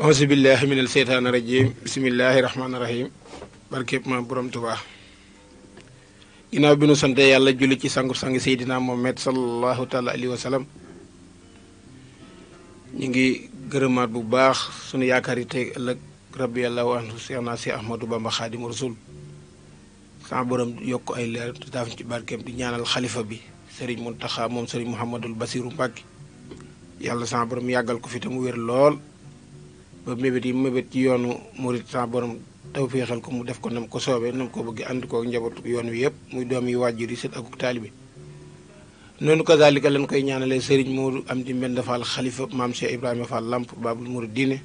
auzu billahi minal seytaani rajim bismillahi rahmaani rahim barkeb ma borom Tuubaa ginnaaw bi nu sante yàlla julli ci sangu-sangi seydina Muhammad sallallahu taala alayhi wa sallam ñu ngi gërëmaat bu baax sunu yaakaar yi tey ëllëg rabbi yàlla wa anhu seexna si Ahmadou Bamba Xaadimu Rasuul sama borom yokk ay leer te daaf ci barkeem di ñaanal xalifa bi Serigne Mountakha moom Serigne Mouhamadul Basiru Mbàkke yàlla sama borom yàggal ko fi te mu wér lool ba mébét yi mébét ci yoonu murit sama borom tawféexal ko mu def ko nam ko soobee nam ko bëgg ànd ko njabootu yoon wi yëpp muy doom yi wàjjur yi sët akuk taalibe noonu kazalika lañ koy ñaanalee Serigne Modou Amdi Mbend Fall xalifa maam Cheikh Ibrahima Fall Lamp Babul Mouridine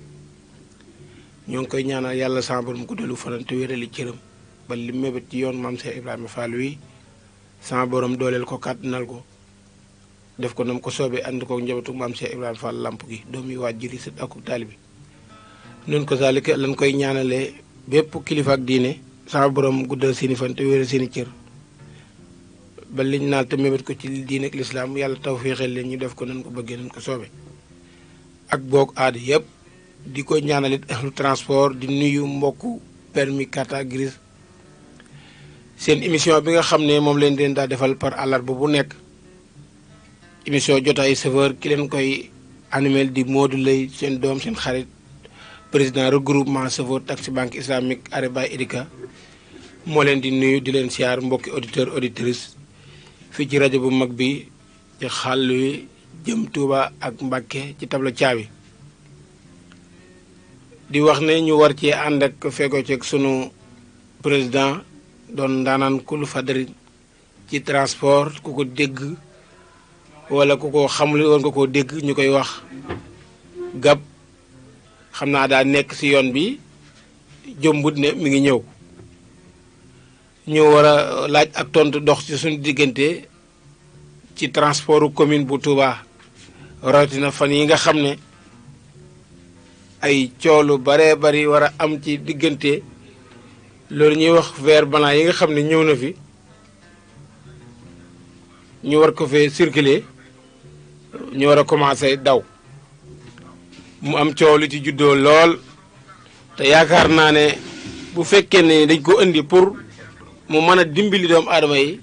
ñoo ngi koy ñaanal yàlla sama borom guddalu fanam te wérali cëram ba li mébét ci yoon maam Cheikh Ibrahima Fall wi sama borom dooleel ko kàttanal ko def ko nam ko soobee ànd ko njabootu maam Cheikh Ibrahima Fall Lamp gi doom yi wàjjur yi sët akuk taalibe noonu ko zalika lañ koy ñaanalee bépp kilifa ak diine sama borom guddal seeni fan te wéral seeni cër ba liñ naal te mébét ko ci diine ak lislaam yàlla tawféexal leen ñu def ko nañ ko bëggee nañ ko soobe ak boog aada yëpp di ko ñaanalit ahlu transport di nuyu mbokku permis carte grise seen émission bi nga xam ne moom leen den daa defal par àllarba bu nekk émission jotaay chauffeur ki leen koy animel di Modou Lay seen doom seen xarit président regroupement chauffeur taxi banque islamique Areba Edika moo leen di nuyu di leen siyaar mbokki auditeur auditrice fii ci rajo bu mag bi ci xàll wi jëm Touba ak Mbàkke ci tabla caabi di wax ne ñu war ci ànd ak feggoo ci sunu président doon ndaanaan kulu fadari ci transport ku ko dégg wala ku ko xamul woon nga koo dégg ñu koy wax gab xam naa daa nekk ci yoon bi jombut ne mi ngi ñëw ñu war a laaj ak tontu dox ci suñu diggante ci transportu commune bu Touba rawatina fan yi nga xam ne ay coolu baree bari war a am ci diggante loolu ñuy wax vert blanc yi nga xam ne ñëw na fi ñu war ko fee circuler ñu war a commencé daw mu am coow li ci juddoo lool te yaakaar naa ne bu fekkee ne dañ ko indi pour mu mën a dimbali doomu aadama yi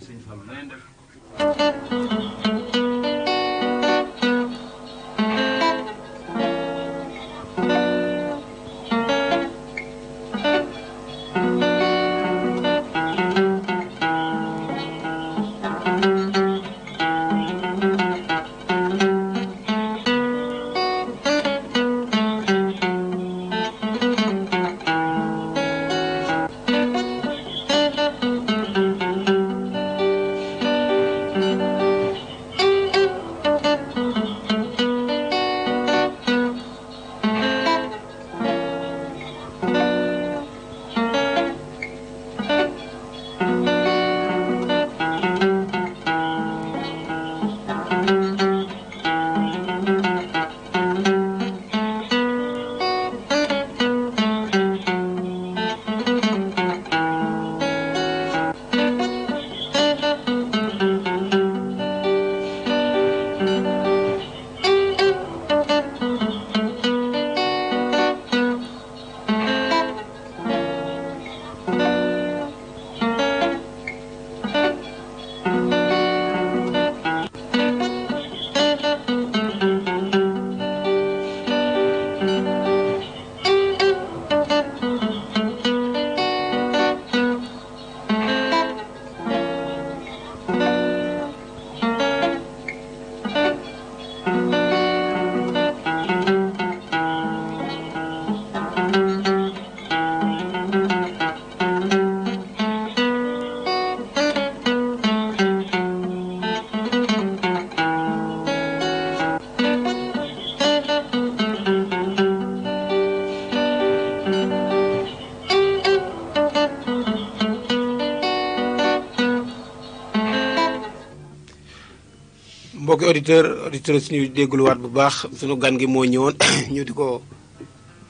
mbokki auditrice ñu déggluwaat bu baax sunu gan gi moo ñëwoon ñu di ko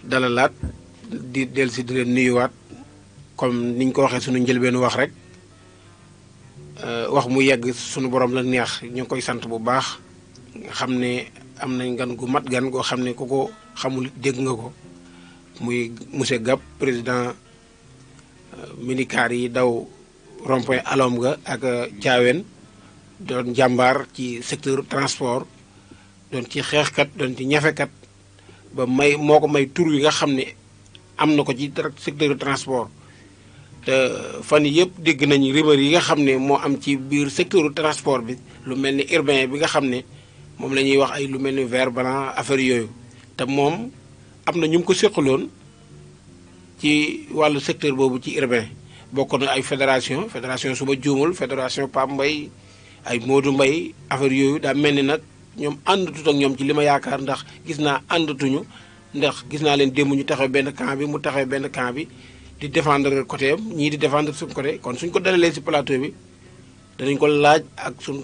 dalalaat di del si di leen nuyuwaat comme niñ ko waxee sunu njëlbeenu wax rek wax mu yegg sunu borom la neex ñu ngi koy sant bu baax nga xam ne am nañ gan gu mat gan goo xam ne ku ko xamul dégg nga ko muy monsieur Gap président minicar yi daw rond-point alom ga ak Thiawène doon jàmbaar ci secteur transport doon ci xeexkat doon ci ñafekat ba moo ko may tur yi nga xam ne am na ko ci secteur transport te fan yëpp dégg nañu rumeur yi nga xam ne moo am ci biir secteur transport bi lu mel ni urbain bi nga xam ne moom la ñuy wax ay lu mel ni vert blanc affaire yooyu te moom am na ñu ko séqaloon ci wàllu secteur boobu ci urbain bokk na ay fédération suba juumul fédération Pape Mbaye ay Modou Mbaye affaire yooyu daa mel ni nag ñoom àndatut ak ñoom ci li ma yaakaar ndax gis naa àndatuñu ndax gis naa leen démb ñu taxaw benn camp bi mu taxaw benn camp bi di défendre côté am ñii di défendre suñu côté kon suñ ko dalalee ci plateau bi danañ ko laaj ak suñ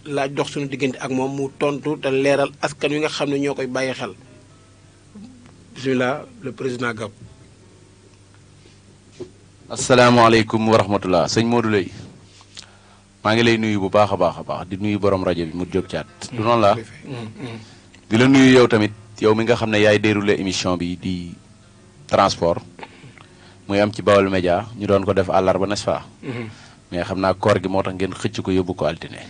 laaj dox suñu diggante ak moom mu tontu te leeral askan wi nga xam ne ñoo koy bàyyi xel bismillah le président Gab. asalaamaaleykum wa rahmatullah sëñ Modou Lay maa ngi lay nuyu bu baax a baax di nuyu borom rajo bi mu jóg caat du noonu la di la nuyu yow tamit yow mi nga xam ne yaay déroulé émission bi di transport muy am ci Baol Média ñu doon ko def àllarba n'est-ce pas mais xam naa koor gi moo tax ngeen xëcc ko yóbbu ko altine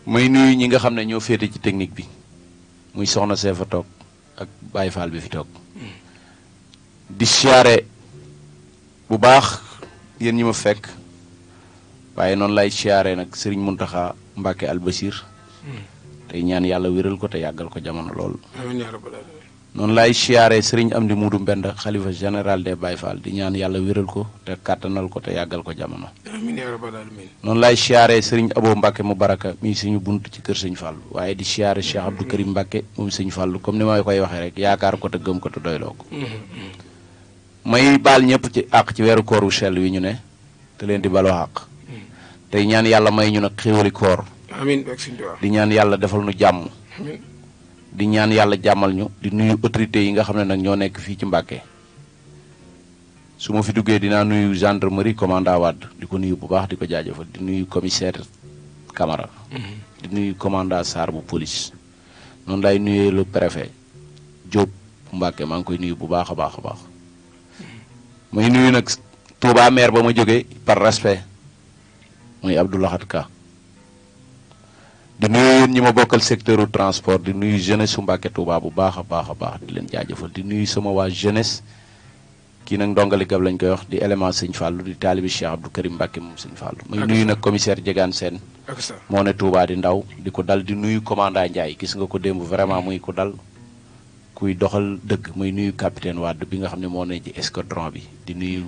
may nuyu ñi nga xam ne ñoo féete ci technique bi muy soxna see fa toog ak Baye Fall bi fi toog di siyaare bu baax yéen ñi ma fekk waaye noonu lay siyaare nag Serigne Mountakha Mbacké Al Bachir tey ñaan yàlla wéral ko te yàggal ko jamono lool. amiin yaa rabbal aalamiin. noonu lay siyaare Serigne Amdi Moudou Mbenda xalifa général des Baye Fall di ñaan yàlla wéral ko te kàttanal ko te yàggal ko jamono. amiin yaa rabbal aalamiin. noonu lay siyaare Serigne Abo Mbacké mu baraka mi suñu bunt ci kër Sëñ Fall waaye di siyaare Cheikh Abdou Karim Mbacké moom Sëñ Fall comme ni ma koy waxee rek yaakaar ko te gëm ko te doyloo ko. may baal ñëpp ci àq ci weeru koor wu sell wi ñu ne te leen di baloo àq tey ñaan yàlla may ñu nag xéwali koor amiin di ñaan yàlla defal nu jàmm amiin di ñaan yàlla jàmmal ñu di nuyu autorités yi nga xam ne nag ñoo nekk fii ci Mbàkke su ma fi duggee dinaa nuyu gendarmerie commandant Wade di ko nuyu bu baax di ko jaajëfal di nuyu commissaire Camara di nuyu commandant Sarr bu police noonu lay nuyee le préfet Diop Mbàkke maa ngi koy nuyu bu baax a baax a baax may nuyu nag Touba maire ba ma jógee par respect muy Abdou Lahad Ka di nuyu yéen ñi ma bokkal secteur u transport di nuyu jeunesse su Mbàkke Touba bu baax a baax di leen jaajëfal di nuyu sama waa jeunesse kii nag ndongali gab lañ koy wax di élément Sëñ Fallou di taalibi Cheikh Abdou Karim Mbàkke moom Sëñ Fallou may nuyu nag commissaire Diegane Sène moo ne Touba di ndaw di ko dal di nuyu commandant Ndiaye gis nga ko démb vraiment muy ko dal kuy doxal dëgg muy nuyu capitaine Wade bi nga xam ne moo ne ci escadron bi di nuyu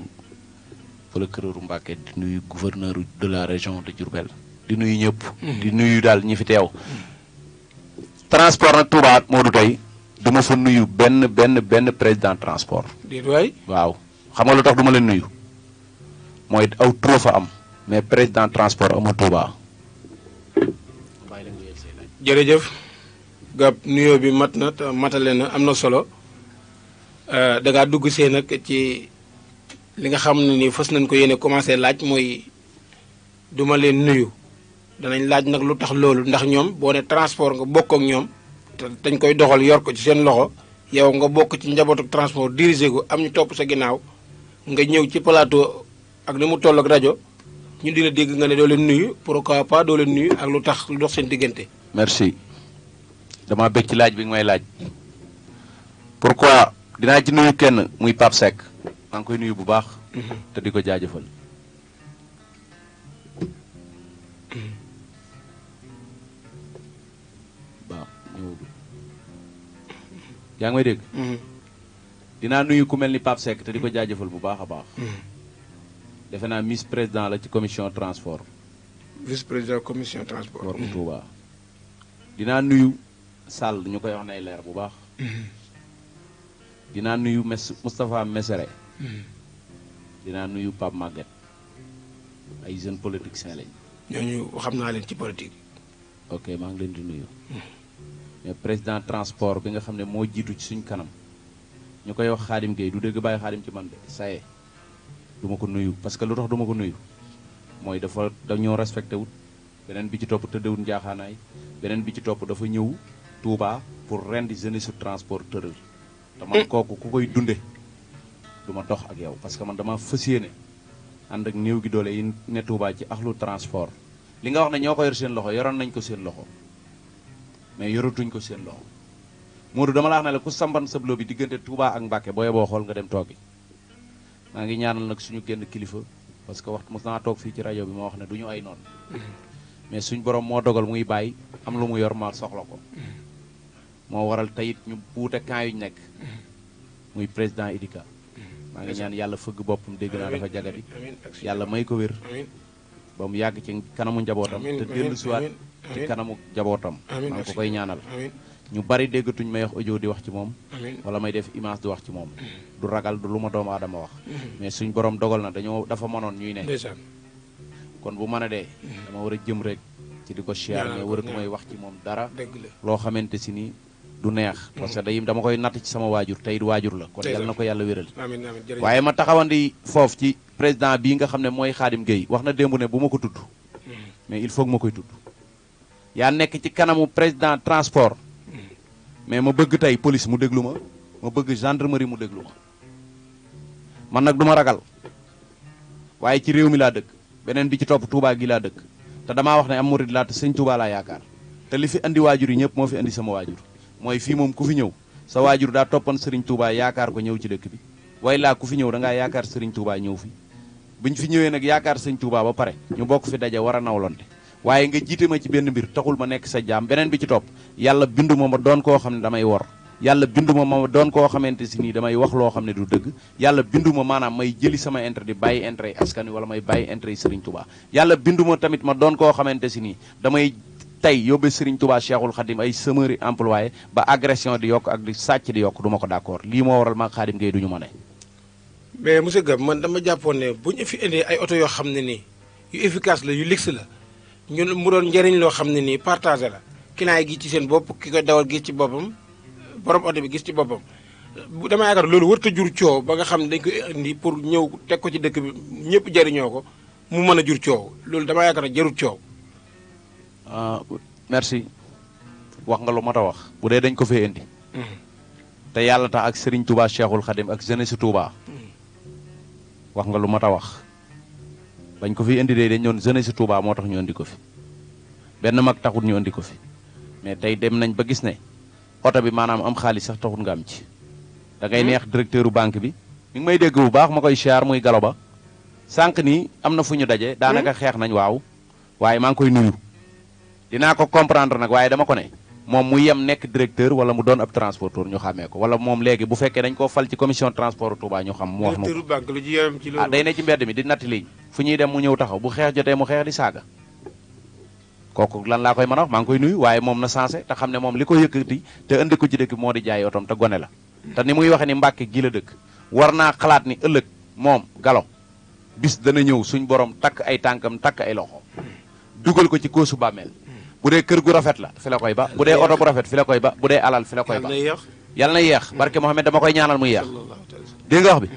procureur Mbàkke di nuyu gouverneur de la région de Diourbel di nuyu ñëpp di nuyu daal ñi fi teew transport nag Touba moo du tey du ma fa nuyu benn président transport waaw xam nga lu tax du ma leen nuyu mooy aw trop fa am mais président transport ama Touba jërëjëf Gab nuyoo bi mat na te matale na am na solo da ngaa dugg see nag ci li nga xam ne ni fas nañ ko yéene commencé laaj mooy duma leen nuyu danañ laaj nag lu tax loolu ndax ñoom boo ne transport nga bokk ak ñoom te dañ koy doxal yor ko ci seen loxo yow nga bokk ci njabootu transport dirigé ko am ñu topp sa ginnaaw nga ñëw ci plateau ak ni mu toll ak rajo ñu dina dégg nga ne doo leen nuyu pourquoi pas doo leen nuyu ak lu tax lu dox seen diggante. merci dama bëgg ci laaj bi nga may laaj pourquoi dinaa ci nuyu kenn muy Pape Seck maa ngi koy nuyu bu baax. te di ko jaajëfal. waaw yaa ngi may dégg. dinaa nuyu ku mel ni Pape Seck te di ko jaajëfal bu baax a baax. defe naa vice président la ci commission transport. vice président commission transport. war bu Touba. dinaa nuyu Sall ñu koy wax nay leer bu baax. dinaa nuyu Moustapha Messere. dinaa nuyu Pape Maguette ay jeunes politiciens lañ. ñooñu xam naa leen ci politique. ok maa ngi leen di nuyu. mais président transport bi nga xam ne moo jiitu ci suñ kanam ñu koy wax Xaadim Gueye du dégg bàyyi Xaadim ci man de saye du ma ko nuyu parce que lu tax du ma ko nuyu mooy dañoo respecté wut beneen bi ci topp tëddewut njaaxaanaay beneen bi ci topp dafa ñëw Touba pour rendi jeunesse su transport tëral te man kooku ku koy dunde du ma dox ak yow parce que man dama fas yéene ànd ak néew gi doole yi ne Touba ci axlu transport li nga wax ne ñoo ko yor seen loxo yoroon nañ ko seen loxo mais yoratuñ ko seen loxo Modou dama la wax ne la ku samban sablo bi diggante Touba ak Mbàkke booye boo xool nga dem toogi maa ngi ñaanal nag suñu génn kilifa parce que waxtu mos naa toog fii ci rajo bi ma wax ne du ñu ay noonu mais suñ borom moo dogal muy bàyyi am lu mu yor ma soxla ko moo waral tayit ñu buute camp yuñ nekk muy président Idika maa ngi ñaan yàlla fëgg boppam dégg naa dafa jagadi yàlla may ko wér ba mu yàgg ci kanamu njabootam te dellu siwaat ci kanamu njabootam maa ngi ko koy ñaanal ñu bari déggatuñ may wax audio di wax ci moom wala may def image di wax ci moom du ragal du lu ma doomu aadama wax mais suñ borom dogal na dafa mënoon ñuy ne kon bu mën a dee dama war a jëm rek ci di ko siyaar mais waratu may wax ci moom dara loo xamante si ni du neex parce que day dama koy natt ci sama waajur tey waajur la kon yàlla na ko yàlla wéral waaye ma taxawandi foofu ci président bii nga xam ne mooy Khadim Gueye wax na démb ne bu ma ko tudd mais il faut que ma koy tudd yaa nekk ci kanamu président transport mais ma bëgg tey police mu déglu ma bëgg gendarmerie mu déglu ma man nag du ma ragal waaye ci réew mi laa dëkk beneen bi ci topp Touba gi laa dëkk te damaa wax ne am murid laa te sëñ Touba laa yaakaar te li fi andi waajur yi ñëpp moo fi andi sama waajur mooy fii moom ku fi ñëw sa waajur daa toppan Serigne Touba yaakaar ko ñëw ci dëkk bi way laa ku fi ñëw da ngaa yaakaar Serigne Touba ñëw fi buñ fi ñëwee nag yaakaar Serigne Touba ba pare ñu bokk fi daje war a nawlonte waaye nga jiite ma ci benn mbir taxul ma nekk sa jaam beneen bi ci topp yàlla bindu ma doon koo xam ne damay wor yàlla bindu ma doon koo xamante si nii damay wax loo xam ne du dëgg yàlla bindu ma maanaam may jëli sama intérêt di bàyyi intérêt yi askan wi wala may bàyyi intérêt yi Serigne Touba yàlla bindu ma tamit ma doon koo xamante si nii damay tey yóbbee Serigne Touba Cheikhul Khadim ay semeur employé ba agression di yokk ak di sàcc di yokk du ma ko d'accord lii moo waral maa Khadim Gueye du ñu ma ne mais monsieur Gab man dama jàppoon ne bu ñu fi indee ay oto yoo xam ne nii yu efficace la yu luxe la ñun mu doon njëriñ loo xam ne nii partagé la client yi gis ci seen bopp ki ko dawal gis ci boppam borom oto bi gis ci boppam dama yaakaar loolu warut a jur coow ba nga xam ne dañ koy indi pour ñëw teg ko ci dëkk bi ñëpp jëriñoo ko mu mën a jur coow loolu dama yaakaar ne jarut coow. merci wax nga lu mat a wax bu dee dañ ko fee indi. te yàlla tax ak Serigne Touba Cheikhul Khadim ak jeunesse Touba. wax nga lu mat a wax bañ ko fi indi de dañ doon jeunesse Touba moo tax ñu indi ko fi benn mag taxul ñu indi ko fi mais tey dem nañ ba gis ne oto bi maanaam am xaalis sax taxul nga am ci. da ngay neex directeur banque bi mi ngi may dégg bu baax ma koy siyaar muy galo ba sànq nii am na fu ñu daje. daanaka xeex nañ waaw waaye maa ngi koy nuyu. dinaa ko comprendre nag waaye dama ko ne moom mu yem nekk directeur wala mu doon ab transporteur ñu xàmmee ko wala moom léegi bu fekkee dañ koo fal ci commission transport Touba ñu xam mu wax directeur banque lu ci yaram ci loolu day ne ci mbedd mi di natt liñ fu ñuy dem mu ñëw taxaw bu xeex jotee mu xeex di saaga kooku lan laa koy mën a wax maa ngi koy nuyu waaye moom na sensé te xam ne moom li ko yëkkati te indi ko ci dëkk moo di jaay otom te gone la te ni muy waxe ni Mbàkke gi la dëkk war naa xalaat ni ëllëg moom galo bis dana ñëw suñ borom takk ay tànkam takk ay loxo dugal ko ci koosu bàmmeel bu dee kër gu rafet la fi la koy ba bu dee oto bu rafet fi la koy ba bu dee alal fi la koy ba yàlla na yeex barke Mohamed dama koy ñaanal muy yeex dégg nga wax bi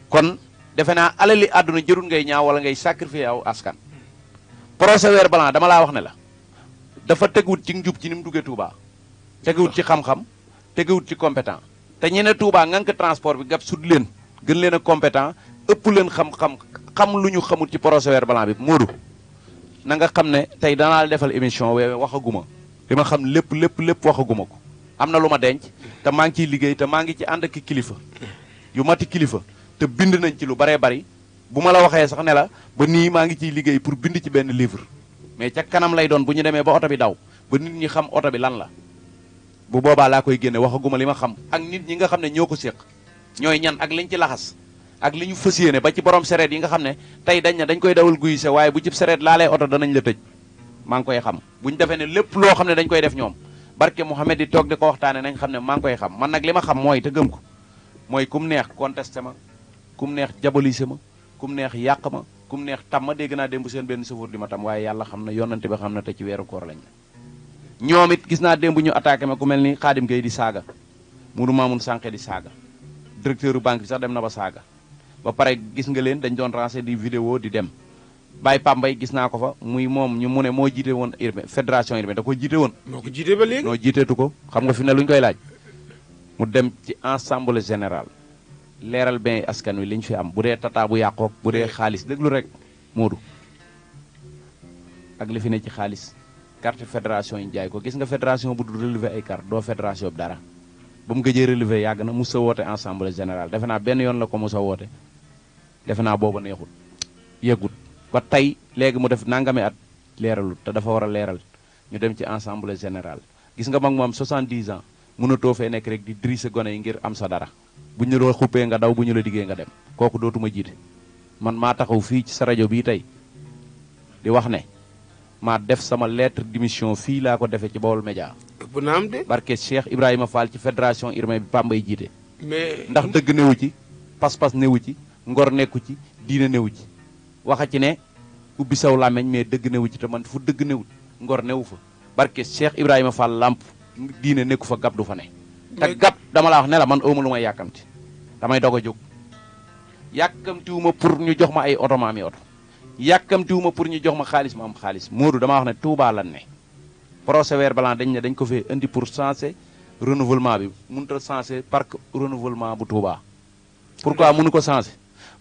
kon defe naa alali àdduna jërul ngay ñaaw wala ngay sacrifier aw askan procès verbal dama laa wax ne la dafa teguwut ci njub ci ni mu duggee Touba teguwut ci xam-xam teguwut ci compétent te ñene Touba ngànk transport bi gab sud leen gën leen a compétent ëpp leen xam lu ñu xamul ci procès verbal bi Modou na nga xam ne tey danaa la defal émission we waxaguma li ma xam lépp waxaguma ko am na lu ma denc te maa ngi ciy liggéey te maa ngi ci ànd ak kilifa yu mati kilifa te bind nañ ci lu baree bari bu ma la waxee sax ne la ba nii maa ngi ciy liggéey pour bind ci benn livre mais ca kanam lay doon bu ñu demee ba oto bi daw ba nit ñi xam oto bi lan la bu boobaa laa koy génne waxaguma li ma xam ak nit ñi nga xam ne ñoo ko séq ñooy ñan ak liñ ci laxas ak li ñu fas yéene ba ci borom sereet yi nga xam ne tey dañ ne dañ koy dawal guy se waaye bu cib sereet laalee oto danañ la tëj maa ngi koy xam bu ñu defee ne lépp loo xam ne dañ koy def ñoom barke Mouhamed di toog di ko waxtaane nañ xam ne maa ngi koy xam man nag li ma xam mooy te gëm ko mooy kum neex contesté ma kum neex jabolise ma kum neex yàq ma kum neex tam ma dégg naa démb seen benn sëfoor di ma tam waaye yàlla xam na yonante bi xam na te ci weeru koor lañ ne ñoom it gis naa démb ñu attaqué ma ku mel ni Khadim Gueye di saaga Moudou Mamoun Sànqe di saaga directeur banque bi sax dem na ba saaga ba pare gis nga leen dañ doon rancé di vidéo di dem Baye Pambay gis naa ko fa muy moom ñu mu ne moo jiite woon urbain fédération urbaine da ko jiite woon. moo ko jiite ba léegi. noo jiiteetu ko xam nga fi ne lu ñu koy laaj mu dem ci assemblée générale leeral ben askan wi liñ fi am bu dee tata bu yàqook bu dee xaalis déglu rek Modou ak li fi ne ci xaalis carte fédération yi jaay ko gis nga fédération bu dul relever ay carte doo fédération bi dara ba mu gëjee relever yàgg na mos a woote assemblée générale defe naa benn yoon la ko mos a woote defe naa booba neexul yëggut ba tey léegi mu def nangami at leeralul te dafa war a leeral ñu dem ci assemblée générale gis nga mag moom 70 ans mënatoo fee nekk rek di diri sa gone yi ngir am sa dara bu ñu la xuppee nga daw bu ñu la diggee nga dem kooku dootuma jiite man maa taxaw fii ci sa rajo bii tey di wax ne maa def sama lettre d'émission fii laa ko defee ci Baol Média ëpp na am de. barke Cheikh Ibrahima Fall ci fédération urbaine bi Pambay jiite mais ndax dëgg newu ci pas-pas newu ci ngor nekku ci diine newu ci waxa ci ne ubbi saw làmmeñ mais dëgg newu ci te man fu dëgg newut ngor newu fa barke Cheikh Ibrahima Fall lamp diine nekku fa gab du fa ne te gab dama la wax ne la man awma lu may yàkkamti damay doog a jóg yàkkamtiwuma pour ñu jox ma ay oto ma ami oto yàkkamtiwuma pour ñu jox ma xaalis ma am xaalis Modou dama wax ne Touba lan ne procès verbal dañ ne dañ ko fee indi pour changer renouvellement bi mënut a changer parc renouvellement bu Touba pourquoi mënu ko changer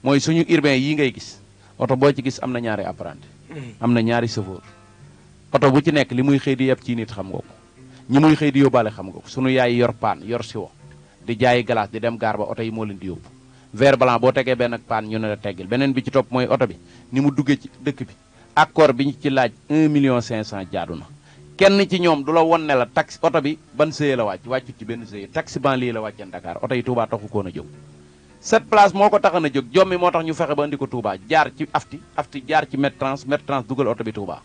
mooy suñu urbain yi ngay gis oto boo ci gis am na ñaari apprenti am na ñaari chauffeur oto bu ci nekk li muy xëy di yeb ci nit xam nga ko ñi muy xëy di yóbbaale xam nga ko suñu yaay yor paan yor siwo di jaayi glace di dem gaar ba oto yi moo leen di yóbbu vert blanc boo tegee benn paan ñu ne la teggil beneen bi ci topp mooy oto bi ni mu duggee ci dëkk bi accord bi ñu ci laaj 1,5 million jaadu na kenn ci ñoom du la won ne la taxi oto bi ban sëye la wàccut ci benn sëye taxi banlieue la wàcceen Dakar oto yi Touba taxu koon a jóg 7 place moo ko taxan a jóg jommi moo tax ñu fexe ba andi ko Touba jaar ci afti jaar ci Medtrans dugal oto bi Touba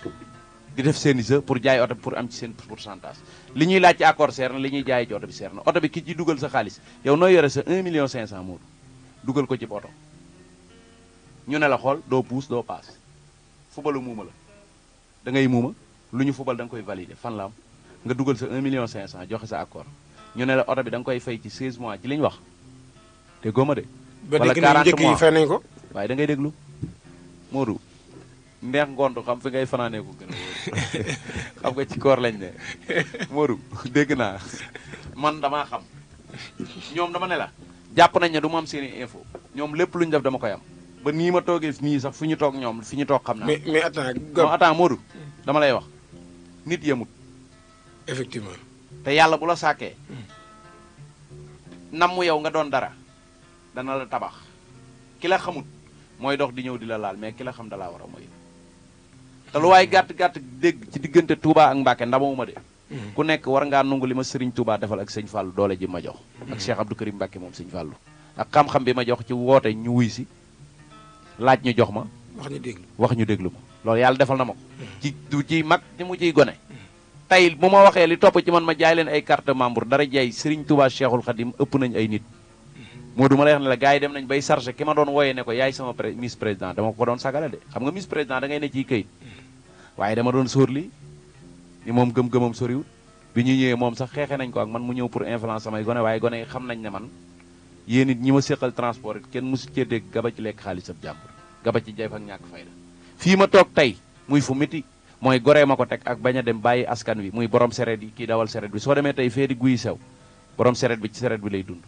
di def seeni jeu pour jaay oto bi pour am ci seen pourcentage li ñuy laaj ci accord seer na li ñuy jaay ci oto bi seer na oto bi ki ci dugal sa xaalis yow nooy yore sa 1,5 million Modou dugal ko ci oto ñu ne la xool doo puus doo paas fubalu muuma la da ngay muuma lu ñu fubal da nga koy valider fan la am nga dugal sa 1,5 million joxe sa accord ñu ne la oto bi da nga koy fay ci 16 mois ci li ñu wax te góoma de wala 40 mois fay nañ ko waaye da ngay déglu Modou neex ngont xam fi ngay fanaanee ko gën a wóor xam nga ci koor lañ ne Modou dégg naa man damaa xam ñoom dama ne la jàpp nañ ne du ma am seeni info ñoom lépp lu ñu def dama koy am ba nii ma toogee nii sax fu ñu toog ñoom fi ñu toog xam naa mais attends Modou dama lay wax nit yemut effectivement te yàlla bu la sàkkee nam mu yow nga doon dara dana la tabax ki la xamut mooy dox di ñëw di la laal mais ki la xam dalaa war a mooy te lu waay gàtt dégg ci diggante Touba ak Mbacke ndamawuma de ku nekk war ngaa nungu li ma Serigne Touba defal ak sëñ Fallou doole ji ma jox ak Cheikh Abdou Karim Mbacke moom sëñ Fallou ak xam-xam bi ma jox ci woote ñu wuy si laaj ñu jox ma wax ñu déglu ma loolu yàlla defal na ma ko ci du ciy mag ni mu ciy gone tey bu ma waxee li topp ci man ma jaay leen ay carte membre dara jaay Serigne Touba Cheikhul Khadim ëpp nañ ay nit moo du ma lay wax ne la gars yi dem nañ bay chargé ki ma doon wooyee ne ko yaay sama Miss Président dama ko doon sagale de xam nga Miss Président da ngay ne ciy këyit waaye dama doon sóor lii ni moom gëm-gëmam soriwut bi ñu ñëwee moom sax xeexee nañ ko ak man mu ñëw pour influence samay gone waaye gone yi xam nañ ne man yéen it ñi ma séqal transport it kenn mosu cee dégg gaba ci lekk xaalisab jàmbur gaba ci jayf ak ñàkk fayda fii ma toog tey muy fu métti mooy goree ma ko teg ak bañ a dem bàyyi askan wi muy borom seret yi kii dawal seret bi soo demee tey fee di guy sew borom seret bi ci seret bi lay dund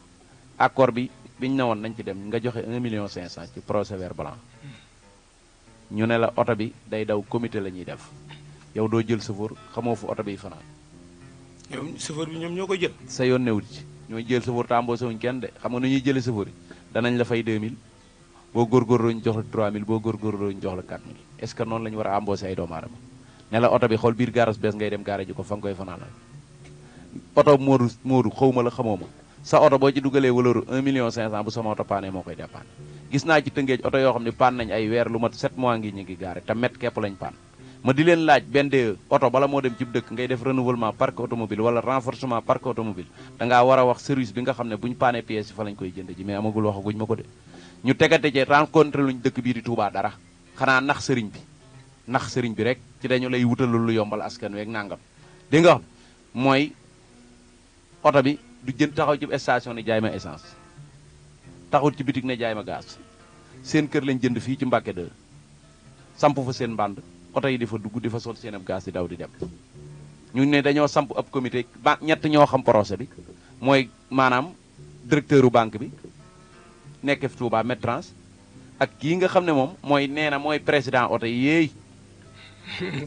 accord bi biñ ne woon nañ ci dem nga joxe 1,5 million ci procès verbal ñu ne la oto bi day daw comité la ñuy def yow doo jël chauffeur xamoo fu oto biy fanaan yow chauffeur bi ñoom ñoo ko jël sa yoon newut ci ñooy jël chauffeur te embauché wuñ kenn de xam nga nu ñuy jëlee chauffeur yi danañ la fay 2000 boo góorgóorloo ñu jox la 3000 boo góorgóorloo ñu jox la 4000 est-ce que noonu la ñu war a embauché ay doomu aadama ne la oto bi xool biir gaaras bees ngay dem gaare ji ko fa nga koy fanaanal oto Modou xawma la xamoo ma sa oto boo ci dugalee valeur 1,5 million bu sama oto paane moo koy dépanne gis naa ci tëngeej oto yoo xam ne paan nañ ay weer lu mat 7 mois ngi ñu ngi gaare te met képp lañ paan ma di leen laaj benn de oto bala moo dem ci dëkk ngay def renouvellement parc automobile wala renforcement parc automobile dangaa war a wax service bi nga xam ne bu ñu paane pièces yi fa lañ koy jënd ji mais amagul waxaguñ ma ko de ñu tegate ci rencontré luñ dëkk bii di Touba dara xanaa nax sëriñ bi rek ci dañu lay wutalul lu yombal askan weeg nangam dégg nga wax mooy oto bi du jënd taxaw ci station ne jaay ma essence taxul ci bitig ne jaay ma gaz seen kër lañ jënd fii ci Mbàkke 2 samp fa seen mbànd oto yi di fa dugg di fa sol seen ab gaz di daw di dem ñu ne dañoo samp ab comité ba ñett ñoo xam procès bi mooy maanaam directeur u banque bi nekk fi Touba Métrans ak kii nga xam ne moom mooy nee na mooy président oto yi yéey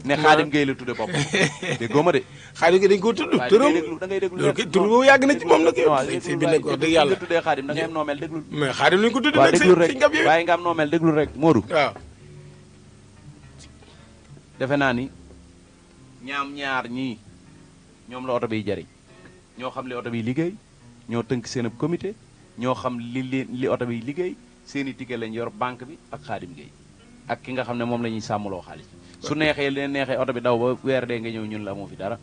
ne Xaadim Gueye la tudde bopp déggoo ma de. Xaadim Gueye dañ ko tudd turam da ngay déglu rek tur boobu yàgg na ci moom nag yow sëñ bi nag wax dëgg yàlla nga tuddee Xaadim da ngay am noo mel déglul mais Xaadim lañ ko tudd waaw nag déglul rek sëñ Ngab yow waaye nga am noo mel déglul rek Modou waaw defe naa ni ñaam ñaar ñii ñoom la oto biy jariñ ñoo xam li oto biy liggéey ñoo tënk seen ab comité ñoo xam li oto biy liggéey seen i ticket lañ yor banque bi ak Xaadim Gueye ak ki nga xam ne moom la ñuy sàmmloo xaalis su neexee leen neexee oto bi daw ba weer dee nga ñëw ñun la amoo fi dara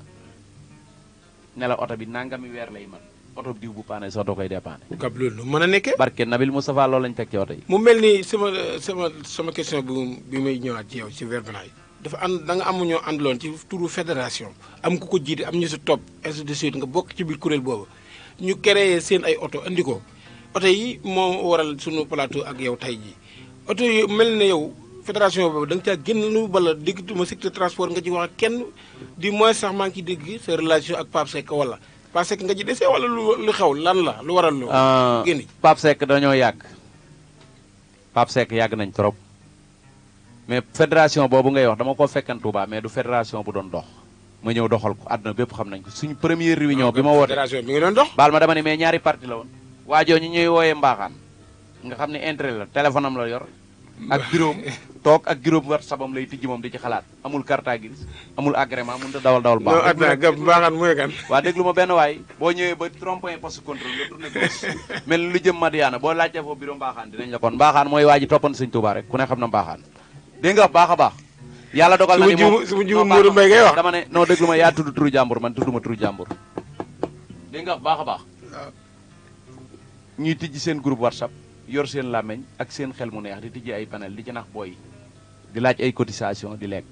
ne la oto bi nangami weer lay man oto diw bu paane sax doo koy dépanne Ngab loolu nu mën a nekkee barke Nabil Moustapha loolu lañ teg ci oto yi mu mel ni sama question bi may ñëwaat ci yow ci Verbena yi dafa ànd da nga amuñoo àndaloon ci turu fédération am ku ko jiite am ñu si topp ainsi de suite nga bokk ci biir kuréel boobu ñu créé seen ay oto andi ko oto yi moo waral sunu plateau ak yow tey jii oto yi mel ne yow fédération boobu da nga caa génn lu bala déggatuma secteur transport nga ci wax ak kenn du moins sax maa ngi ciy dégg sa relation ak Pape Seck wala Pape Seck nga ci desee wala lu xew lan la lu waral lu génn Pape Seck dañoo yàgg Pape Seck yàgg nañ trop mais fédération boobu ngay wax dama ko fekkan Touba mais du fédération bu doon dox ma ñëw doxal ko àdduna bépp xam nañ ko suñu première réunion bi ma woote fédération bi nga doon dox baal ma dama ne mais ñaari parti la woon waajoo ñu ñuy wooyee mbaaxaan nga xam ne intérêt la téléphone am la yor ak bureau toog ak bureau WhatsApp am lay tijji moom di ci xalaat amul carte grise amul agrément mënut a dawal non baax attends Ngab mbaaxaan mooy kan waa déglu ma benn waay boo ñëwee ba rond-point poste contrôle nga tourné gauche mel ni lu jëm Madiana boo laajtee foofu bureau mbaaxaan dinañ la kon mbaaxaan mooy waa ji toppan sëñ Touba rek ku ne xam na mbaaxaan dégg nga baax a baax yàlla dogal na ni moom su ma jiwu Modou Mbaye ngay wax dama ne non déglu ma yaa tudd turu jàmbur man tudduma turu jàmbur dégg nga baax a baax ñuy tijji seen groupe WhatsApp yor seen làmmeñ ak seen xel mu neex di tijji ay panel di ci nax booy di laaj ay cotisation di lekk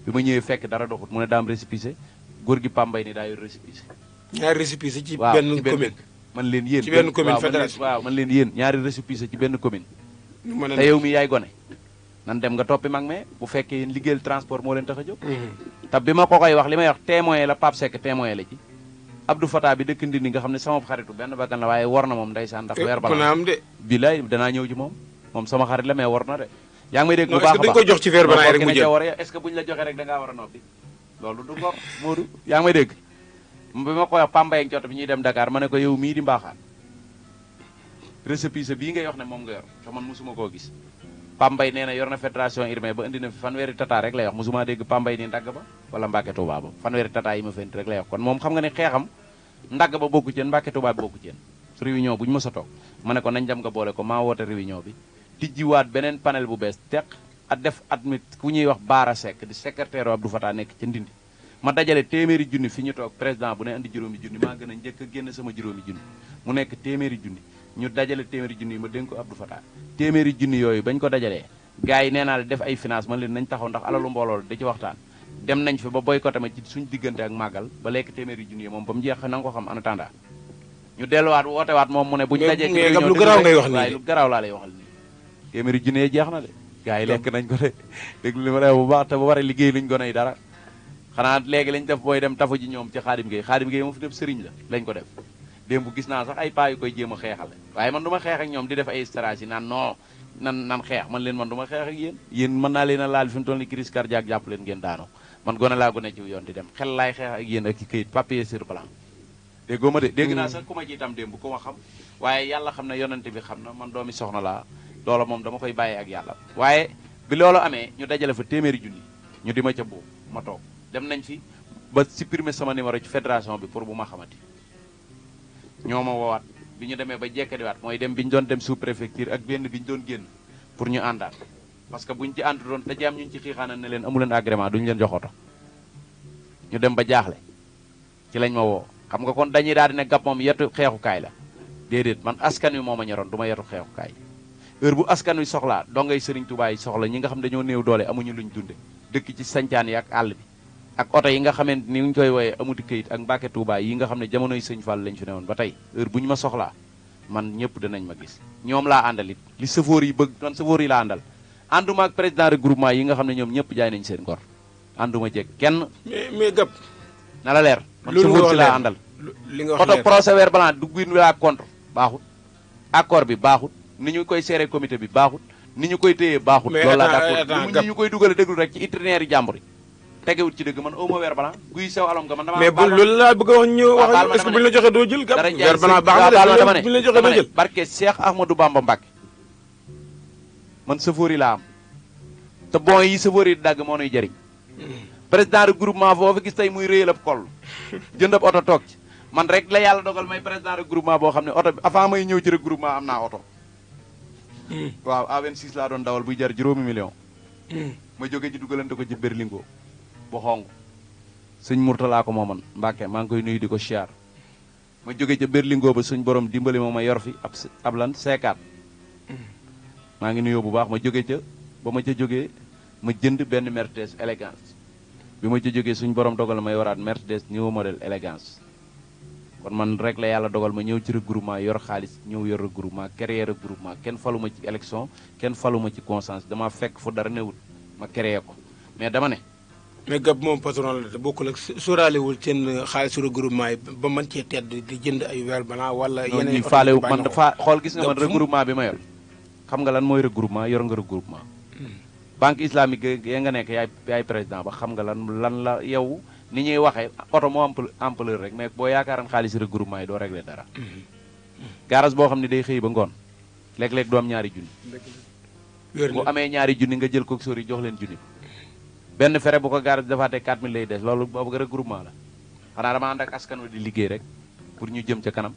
bi ma ñëwee fekk dara doxut mu ne daam récépissé góor gi Pambay ni daa yor récépissé ñaari récépissé ci waaw benn ci commune man leen yéen ci benn commune waaw fédération waaw man leen yéen ñaari récépissé ci benn commune ñu mën a te yow mi yaay gone nan dem nga toppi mag mais bu fekkee yéen liggéeyal transport moo leen tax a jóg te bi ma ko koy wax li may wax témoin la Pape Seck témoin la ci Abdou Fata bi dëkk Ndindi nga xam ne sama xaritu benn bakkan la waaye war na moom ndeysaan ndax weer ku na am de bilaay danaa ñëw ci moom sama xarit la mais war na de yaa ngi may dégg bu non baax est-ce que dañ koy jox ci Verbena yi rek mu jël est-ce que buñu la joxee rek da ngaa war a noppi loolu du ngor Modou yaa ngi may dégg bi ma koy wax Pambay ak jot bi ñuy dem Dakar ma ne ko yow mii di mbaaxaan récépissé bii ngay wax ne moom nga yor te man mosuma koo gis Pambay nee na yor na fédération urbaine ba indi na fi fanweeri tata rek lay wax mosuma dégg Pambay ni ndagg ba wala Mbacke Touba ba fanweeri tata yi ma fent rek lay wax kon moom xam nga ne xeexam ndagg ba bokku ci yéen Mbacke Touba bi bokku ci yéen su réunion bu ñu mës a toog ma ne ko nañ dem nga boole ko maa woote réunion bi tijjiwaat beneen panel bu bees teq ak def admit ku ñuy wax Baara Seck di secrétaire Abdou Fata nekk ca Ndindi ma dajale téeméeri junni fi ñu toog président bu ne andi juróomi junni maa gën a njëkk a génn sama juróomi junni mu nekk téeméeri junni ñu dajale téeméeri junni yi ma dénk ko Abdou Fata téeméeri junni yooyu bañ ko dajalee gars yi nee naa la def ay finance man leen nañ taxaw ndax alalu mbooloo da ci waxtaan dem nañ fi ba boycotté ma ci suñ diggante ak màggal ba lekk téeméeri junni yi moom ba mu jeex na nga ko xam en attendant ñu delluwaat wootewaat moom mu ne buñu dajee ci réunion lu garaaw ngay wax nii waaye lu garaaw laa lay waxal nii téeméeri junni yi jeex na de gars yi lekk nañ ko de déglu li ma lay bu baax te ba war a liggéey luñ gone yi dara xanaa léegi lañ def booy dem tafu ji ñoom ci Xaadim Gueye moo fi def sëriñ la lañ ko def démb gis naa sax ay paa yu koy jéem a xeexal waaye man du ma xeex ak ñoom di def ay stratégie naan non nan xeex man leen man du ma xeex ak yéen mën naa leen a laal fi mu toll ni crise cardiaque jàpp leen ngeen daano man gone laa gone ci yoon di dem xel laay xeex ak yéen ak i këyit papier sur blanc déggoo ma de dégg naa sax ku ma ci itam démb ku ma xam waaye yàlla xam ne yonente bi xam na man doomi soxna laa loola moom dama koy bàyyee ak yàlla waaye bi loolu amee ñu dajale fa téeméeri junni ñu di ma ca boobu ma toog dem nañ fi ba supprimer sama numéro ci fédération bi pour bu ma xamati ñoo ma woowaat bi ñu demee ba jekkadiwaat mooy dem bi ñu doon dem sous préfecture ak benn bi ñu doon génn pour ñu àndaat parce que buñu ci ànd doon da ci am ñu ci xiixaana ne leen amu leen agrément duñu leen jox oto ñu dem ba jaaxle ci lañ ma woo xam nga kon dañuy daal di ne gàpp moom yetu xeexukaay la déedéet man askan wi moo ma ñoroon du ma yetu xeexukaay heure bu askan wi soxlaa dongay Serigne Touba yi soxla ñi nga xam dañoo néew doole amuñu luñ dunde dëkk ci sancaan yi ak àll bi ak oto yi nga xamante ni ñu koy wooyee amuti këyit ak Mbacke Touba yi nga xam ne jamonoy Sëñ Fall lañ fi newoon ba tey heure bu ñu ma soxlaa man ñëpp danañ ma gis ñoom laa àndal it li sëfoor yi bëgg man sëfoor yi laa àndal ànduma ak président regroupement yi nga xam ne ñoom ñëpp jaay nañ seen ngor ànduma jeeg kenn mais Gab na la leer man sëfoor si laa àndal li nga wax oto procès verbal du guin laa contre baaxut accord bi baaxut ni ñu koy seere comité bi baaxut ni ñu koy téyee baaxut. mais loolu laa attends, d'accord ni ñu koy dugale déglu rek ci itinéraire yi jàmbur yi tegewut ci dëgg man au moins weer blanc guy sew alom nga man dama mais bu loolu laa bëgg a wax ñu wax est-ce que bu ñu la joxee doo jël gab weer balaa baax na dama ne bu ñu la joxee doo jël barke Cheikh Ahmadou Bamba Mbacke man sëfoor yi laa am te bon yi sëfoor yi dagg moo nuy jëriñ président de groupement foo fi gis tey muy réyal ab koll jënd ab oto toog ci man rek la yàlla dogal may président de groupement boo xam ne oto bi avant may ñëw ci regroupement am naa oto waaw A26 laa doon dawal buy jar juróomi million ma jóge ci dugalante ko ci berlingo bu xong sëñ Mourtala ko moo man Mbàkke maa ngi koy nuyu di ko siyaar ma jóge ca berlingo ba suñ borom dimbali ma yor fi ab lan C4 maa ngi nuyoo bu baax ma jóge ca ba ma ca jógee ma jënd benn Mercedes élégance bi ma ca jógee suñ borom dogal may waraat Mercedes nouveau modèle élégance kon man rek la yàlla dogal ma ñëw ci regroupement yor xaalis ñëw yor regroupement créer regroupement kenn faluma ci élection kenn faluma ci conscience dama fekk fu dara newul ma créer ko mais dama ne mais gab moom patron la te bokkul ak sóoraalewul seen xaalisu regroupement yi ba mën cee tedd di jënd ay weer balaa wala yeneen ñi faalewu man dafa xool gis nga man regroupement bi ma yor xam nga lan mooy regroupement yor nga regroupement banque islamique ya nga nekk yaay président ba xam nga lan la yow ni ñuy waxee oto moo ampleur rek mais boo yaakaaran xaalis regroupement yi doo régler dara garage boo xam ne day xëy ba ngoon léeg-léeg doo am ñaari junni bu amee ñaari junni nga jël ko sori jox leen junni benn fere bu ko garage defaatee 4000 lay des loolu boobu regroupement la xanaa dama ànd ak askan wi di liggéey rek pour ñu jëm ca kanam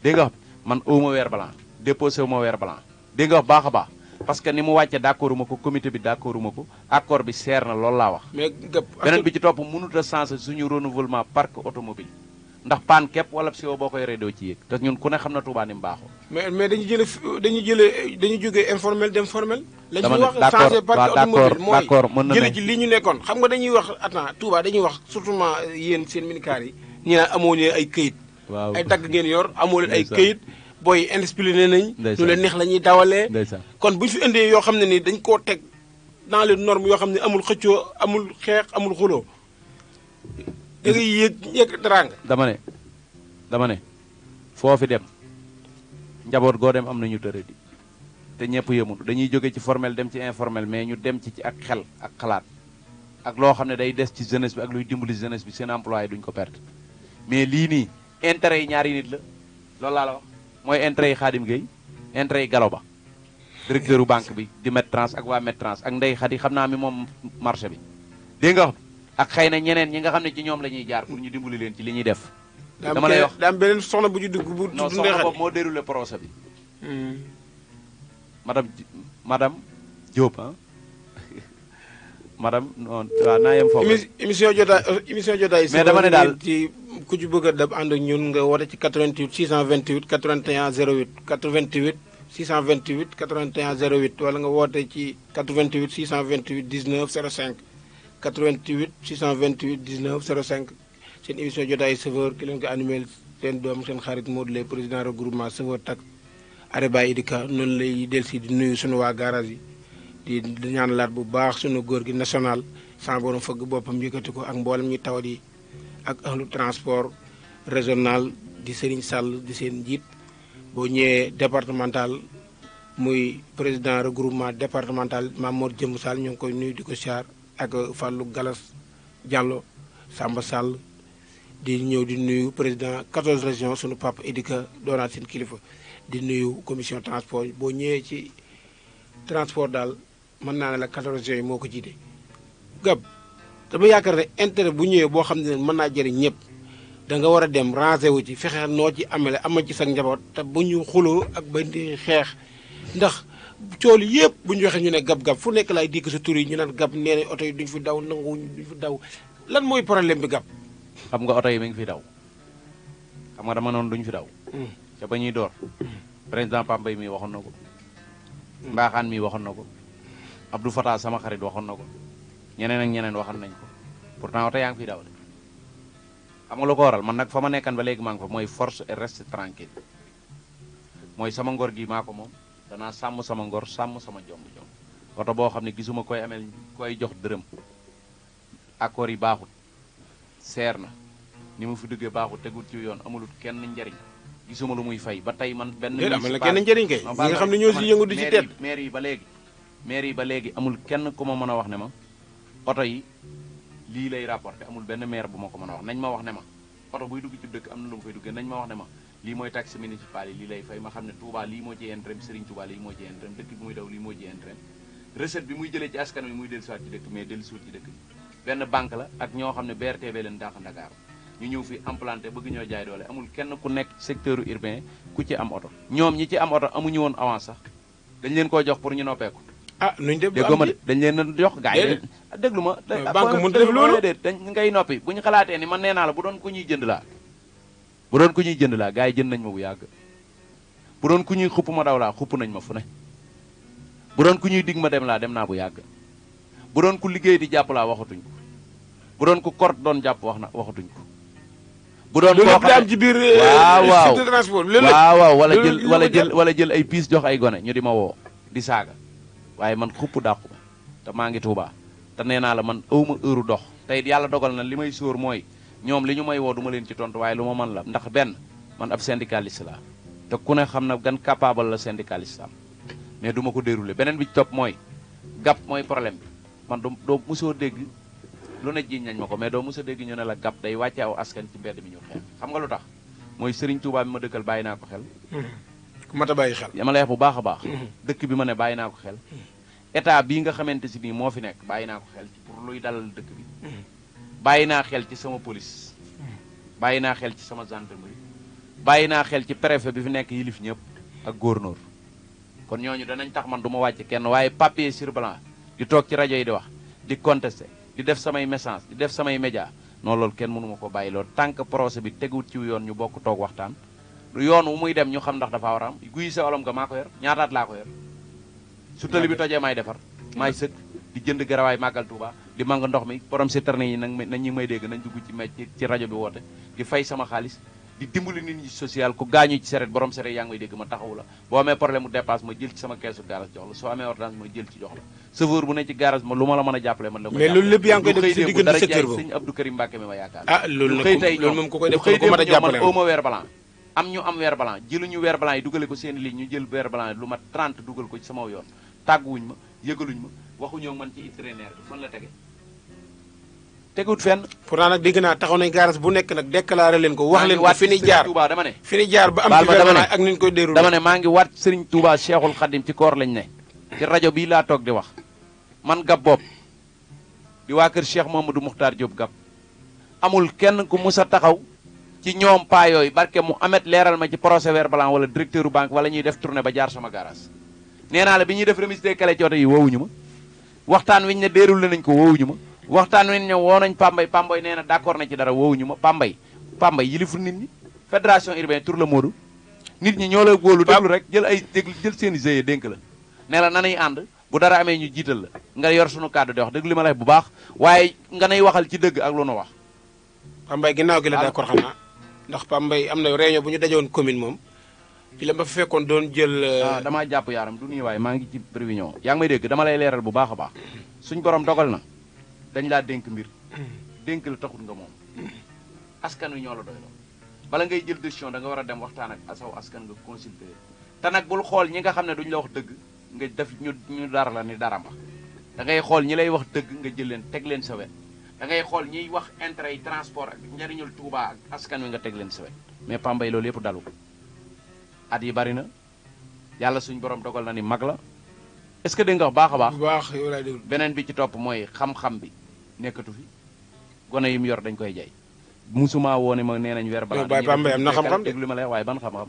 dégg nga wax man awuma weer blanc déposé wu ma weer blanc dégg nga wax baax a baax parce que ni mu wàcce d'accorduma ko comité bi d'accorduma ko accord bi seer na loolu laa wax mais gab beneen bi ci topp mënut a changer suñu renouvellement parc automobile ndax paan képp wala siwo boo ko yoree doo ci yéeg te ñun ku ne xam na Touba ni mu baaxoo mais dañu jógee informel dem formel la ñuy wax d'accord changer parc automobile mooy d'accord mën na jële ci li ñu nekkoon xam nga dañuy wax attends Touba dañuy wax surtout yéen seen minicar yi ñi naan amoo leen ay këyit waaw ay dagg ngeen yor amoo leen ay këyit booy indiscipliné nañ ndeysaan ñu leen neex la ñuy dawalee ndeysaan kon bu ñu fi indee yoo xam ne ni dañ koo teg dans les normes yoo xam ne amul xëccoo amul xeex amul xuloo da ngay yéeg teraanga dama ne foofi dem njaboot goo dem am nañu tëradi te ñëpp yëmul dañuy jóge ci formel dem ci informel mais ñu dem ci ak xel ak xalaat ak loo xam ne day des ci jeunesse bi ak luy dimbali jeunesse bi seen employé duñ ko perte mais lii nii intérêt yi ñaari nit la loolu laa la wax mooy intérêt yi Khadim Gueye intérêt yi Galo Ba directeur u banque bi di Medtrans ak waa Medtrans ak Ndeye Khady xam naa mi moom marché bi dégg nga wax ak xëy na ñeneen ñi nga xam ne ci ñoom la ñuy jaar pour ñu dimbali leen ci li ñuy def dama lay wax daa am beneen soxna bu ñu dugg bu non soxna boobu moo déroulé procès bi madame Diop ah madame non waaw naa yem foofu émission jotaay mais dama ne daal ci ku ci bëgg a dab ànd ak ñun nga woote ci 88 628 81 08 88 628 81 08 wala nga woote ci 88 628 19 05 88 628 19 05 seen émission jotaay chauffeur ki leen ko animé seen doom seen xarit Modou Lay président regroupement chauffeur tax Areba Idika noonu lay delsi di nuyu suñu waa garage yi di ñaanalaat bu baax suñu góor gi national sans borom fëgg boppam yëkkati ko ak mboolem ñu tawat yi ak ahlu transport régional di Serigne Sall di seen njiit boo ñëwee départemental muy président regroupement départemental Mamour Jëmb Sall ñu ngi koy nuyu di ko siyaar ak Fallou Galas Diallo Samba Sall di ñëw di nuyu président 14 régions sunu papa Idika doonaat seen kilifa di nuyu commission transport boo ñëwee ci transport daal mën naa ne la 14 régions yi moo ko jiite gab dama yaakaar ne intérêt bu ñëwee boo xam ne mën naa jëriñ ñëpp da nga war a dem ranger wu ci fexe noo ci amele amal ci sa njaboot te bu ñu xuloo ak ba di xeex ndax cool yëpp bu ñu waxee ñu ne gab-gab fu nekk laay dikk sa tur yi ñu naan gab nee na oto yi duñ fi daw nanguwuñ duñ fi daw lan mooy problème bi gab xam nga oto yi mi ngi fi daw xam nga dama noonu duñ fi daw ca ba ñuy door président Pambay mi waxoon na ko Mbaaxaan mi waxoon na ko Abdou Fatah sama xarit waxoon na ko ñeneen ak ñeneen waxoon nañ ko pourtant oto yaa ngi fiy daw de xam nga lu ko waral man nag fa ma nekkan ba léegi maa ngi fa mooy force et reste tranquille mooy sama ngor gi maa ko moom danaa sàmm sama ngor sàmm sama jomb oto boo xam ne gisuma koy amel koy jox dërëm accords yi baaxut seer na ni mu fi duggee baaxut tegul ci yoon amulut kenn njariñ gisuma lu muy fay ba tey man benn déedéet amal na kenn njëriñ kay ñi nga xam ne ñoo si yëngu di ci teet maire yi ba léegi amul kenn ku ma mën a wax ne ma oto yi lii lay rapporté amul benn maire bu ma ko mën a wax nañ ma wax ne ma oto buy dugg ci dëkk am na lu mu fay duggee nañ ma wax ne ma lii mooy taxe municipal yi lii lay fay ma xam ne Touba lii moo ci intérêt Serigne Touba lii moo ci intérêt dëkk bi muy daw lii moo ci intérêt recette bi muy jëlee ci askan wi muy dellusiwaat ci dëkk mais dellusiwut ci dëkk bi benn banque la ak ñoo xam ne BRTB leen dàq Dakar ñu ñëw fi implanté bëgg ñoo jaay doole amul kenn ku nekk secteur urbain ku ci am oto ñoom ñi ci am oto amuñu woon avance sax dañ leen koo jox pour ñu noppeeku nuñ def déggoo ma dañ leen jox gars yi déglu ma banque mënut a def loolu déet dañ ngay noppi bu ñu xalaatee ni man nee naa la bu doon ku ñuy jënd laa gars yi jënd nañ ma bu yàgg bu doon ku ñuy xupp ma daw laa xupp nañ ma fu ne bu doon ku ñuy dig ma dem naa bu yàgg bu doon ku liggéey di jàpp laa waxatuñ ko bu doon ku kort doon jàpp waxatuñ ko bu doon koo xam ne ci biir waaw transport waaw wala jël ay piis jox ay gone ñu di ma woo di saaga waaye man xupp dàqu ma te maa ngi Tuubaa te nee naa la man awma heure dox tey yàlla dogal na li may sóor mooy ñoom li ñu may woo du ma leen ci tontu waaye lu ma mën la ndax benn man ab syndicaliste la te ku ne xam na gan capable la syndicaliste am mais du ma ko déroulé beneen bi ci topp mooy gàpp mooy problème bi man doo mosoo dégg lu ne jiñ nañ ma ko mais doo mos a dégg ñu ne la gàpp day wàcce aw askan ci mbedd mi ñu xeex xam nga lu tax mooy Serigne Touba bi ma dëkkal bàyyi naa ko xel ku mat a bàyyi xel dama lay wax bu baax a baax dëkk bi ma ne bàyyi naa ko xel état bii nga xamante si nii moo fi nekk bàyyi naa ko xel ci pour luy dalal dëkk bi bàyyi naa xel ci sama police bàyyi naa xel ci sama gendarmerie bàyyi naa xel ci préfet bi fi nekk yilif ñëpp ak gouverneur kon ñooñu danañ tax man du ma wàcc kenn waaye papier sur blanc di toog ci rajo yi di wax di contester di def samay message di def samay média non loolu kenn mënu ma ko bàyyi loolu tant que procès bi teguwut ci yoon ñu bokk toog waxtaan yoon wu muy dem ñu xam ndax dafa war a am guy sa olom ga maa ko yor ñaataat laa ko yor su tali bi tojee maay defar maay sëkk di jënd garawaay màggal Touba di mang ndox mi borom si terne yi nañ ñi may dégg nañ dugg ci rajo bi woote di fay sama xaalis di dimbali nit ñi social ku gaañu ci seret borom seret yaa ngi may dégg ma taxawu la boo amee problème mu dépasse ma jël ci sama keesu garage jox la soo amee ordonnance ma jël ci jox la chauffeur bu ne ci garage ma lu ma la mën a jàppale man la ko mais loolu lépp yaa ngi koy def ci diggante secteur boobu sëñ Abdou Karim Mbacke mi ma yaakaar loolu xëy tey loolu moom ku koy def ko mat a jàppale man weer blanc am ñu am weer blanc jëluñu weer blanc yi dugale ko seen ligne ñu jël weer blanc lu mat 30 dugal ko ci sama yoon tàgguwuñ ma yëgaluñ ma waxuñoo man ci itinéraire bi fan la tege tegut fenn pourtant nag dégg naa taxaw nañ garage bu nekk nag déclaré leen ko wax leen ko fi ni jaar Touba dama ne fi ni jaar ba am ci weer ak niñ koy déroulé dama ne maa ngi waat Serigne Touba Cheikhul Khadim ci koor lañ ne ci rajo bii laa toog di wax man gab bopp di waa kër Cheikh Mamadou Moukhtar Diop gab amul kenn ku mus a taxaw ci ñoom paa yooyu barke mu amet leeral ma ci procès weer blanc wala directeur banque wala ñuy def tournée ba jaar sama garage nee naa la bi ñuy def remise des clés ci oto yi woowuñu ma waxtaan wiñ ne déroulé nañ ko woowuñu ma waxtaan wiñ ne woo nañ Pambay nee na d'accord na ci dara woowuñu ma Pambay yilifu nit ñi fédération urbaine tur la Modou nit ñi ñoo la góolu déglu rek jël ay déglu jël seeni GIE dénk la ne la nanuy ànd bu dara amee ñu jiital la nga yor sunu kàddu di wax déglu li ma lay bu baax waaye nga nay waxal ci dëgg ak lu nu wax Pambay ginnaaw gi la d'accord xam naa ndax Pambay am na réunion bu ñu dajoon commune moom ci la ma fa fekkoon doon jël damaa jàpp yaaram du nuy waaye maa ngi ci réunion yaa ngi may dégg dama lay leeral bu baax a baax suñ borom dogal na dañ laa dénk mbir dénk la taxul nga moom askan wi ñoo la doy loo bala ngay jël décision da nga war a dem waxtaan ak asaw askan nga consulter te nag bul xool ñi nga xam ne duñ la wax dëgg nga def ñu dara la ni dara ma da ngay xool ñi lay wax dëgg nga jël leen teg leen sa wet da ngay xool ñiy wax intérêt yi transport ak njariñul Touba ak askan wi nga teg leen sa wet mais Pambay loolu yëpp dalu at yi bari na yàlla suñ borom dogal na ni mag la est-ce que dégg nga baax a baax bu baax yow laay déglu beneen bi ci topp mooy xam-xam bi nekkatu fi gone yi mu yor dañ koy jay musuma woone ma nee nañ weer balaa Pambay am na xam-xam de déglu li ma lay waaye ban xam-xam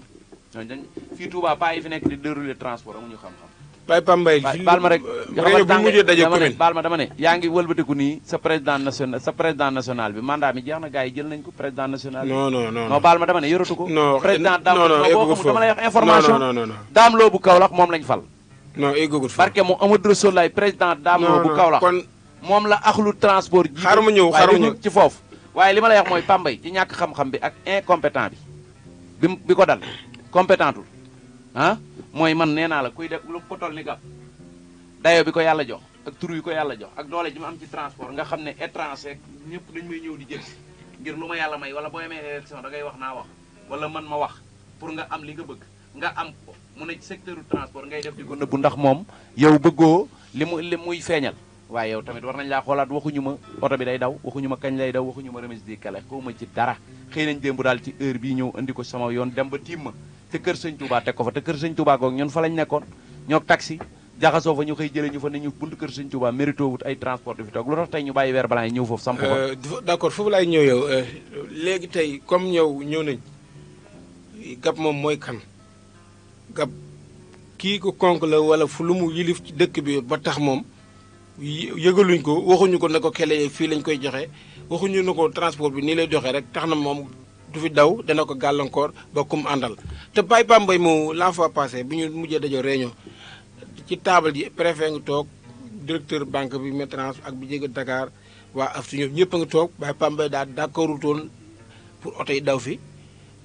ñooñu dañ fii Touba paa yi fi nekk di dérouler transport amuñu xam-xam Baye Pambay baal ma rek réunion bu mujjee daje commune baal ma dama ne yaa ngi wëlbatiku nii sa président national bi mandat mi jeex na gars yi jël nañ ko président national bi non baal ma dama ne yoratu ko président boo xamul dama lay wax information daam loo bu Kaolack moom lañ fal non éggagul fa barke mu Amadou Rasulaay président daam loo bu Kaolack kon moom la axlu transport ji xaaral ma ñëw ci foofu waaye li ma lay wax mooy Pambay ci ñàkk xam-xam bi ak incompétent bi ko dal compétentul mooy man nee naa la kuy def lu ko toll ni gàpp dayo bi ko yàlla jox ak tur yi ko yàlla jox ak doole ji ma am ci transport nga xam ne étranger ñëpp dañ may ñëw di jël ngir lu ma yàlla may wala boo yemee élection da ngay wax naa wax wala man ma wax pour nga am li nga bëgg nga am ko mu ne secteur transport ngay def di ko nëbbu ndax moom yow bëggoo li muy feeñal waaye yow tamit war nañ laa xoolaat waxuñu ma oto bi day daw waxuñu ma kañ lay daw waxuñu ma remise di kale xaw ma ci dara xëy nañ démb daal ci heure bii ñëw andi ko sama yoon dem ba tiim ma te kër sëñ Touba teg ko fa te kër sëñ Touba goog ñun fa lañ nekkoon ñoog taxi jaxasoo fa ñu xëy jëlee ñu fa ne ñu buntu kër sëñ Touba mérito wut ay transport du fi toog lu tax tey ñu bàyyi weer balaa yi ñëw foofu samp ko d'accord foofu laay ñëw yow léegi tey comme ñëw nañ gab moom mooy kan gab kii ko konk la wala fu lu mu yilif ci dëkk bi ba tax moom yëgaluñ ko waxuñu ko ne ko kele fii lañ koy joxe waxuñu ne ko transport bi nii lay doxee rek tax na moom du fi daw dana ko gàllankoor ba kum àndal te Baye Pambay mu la fois passée bi ñu mujjee dajoo réunion ci table ji préfet nga toog directeur banque bi Métrans ak bi jóge Dakar waa aftu ñoom ñëpp a ngi toog Baye Pambay daal d'accordutoon pour oto yi daw fi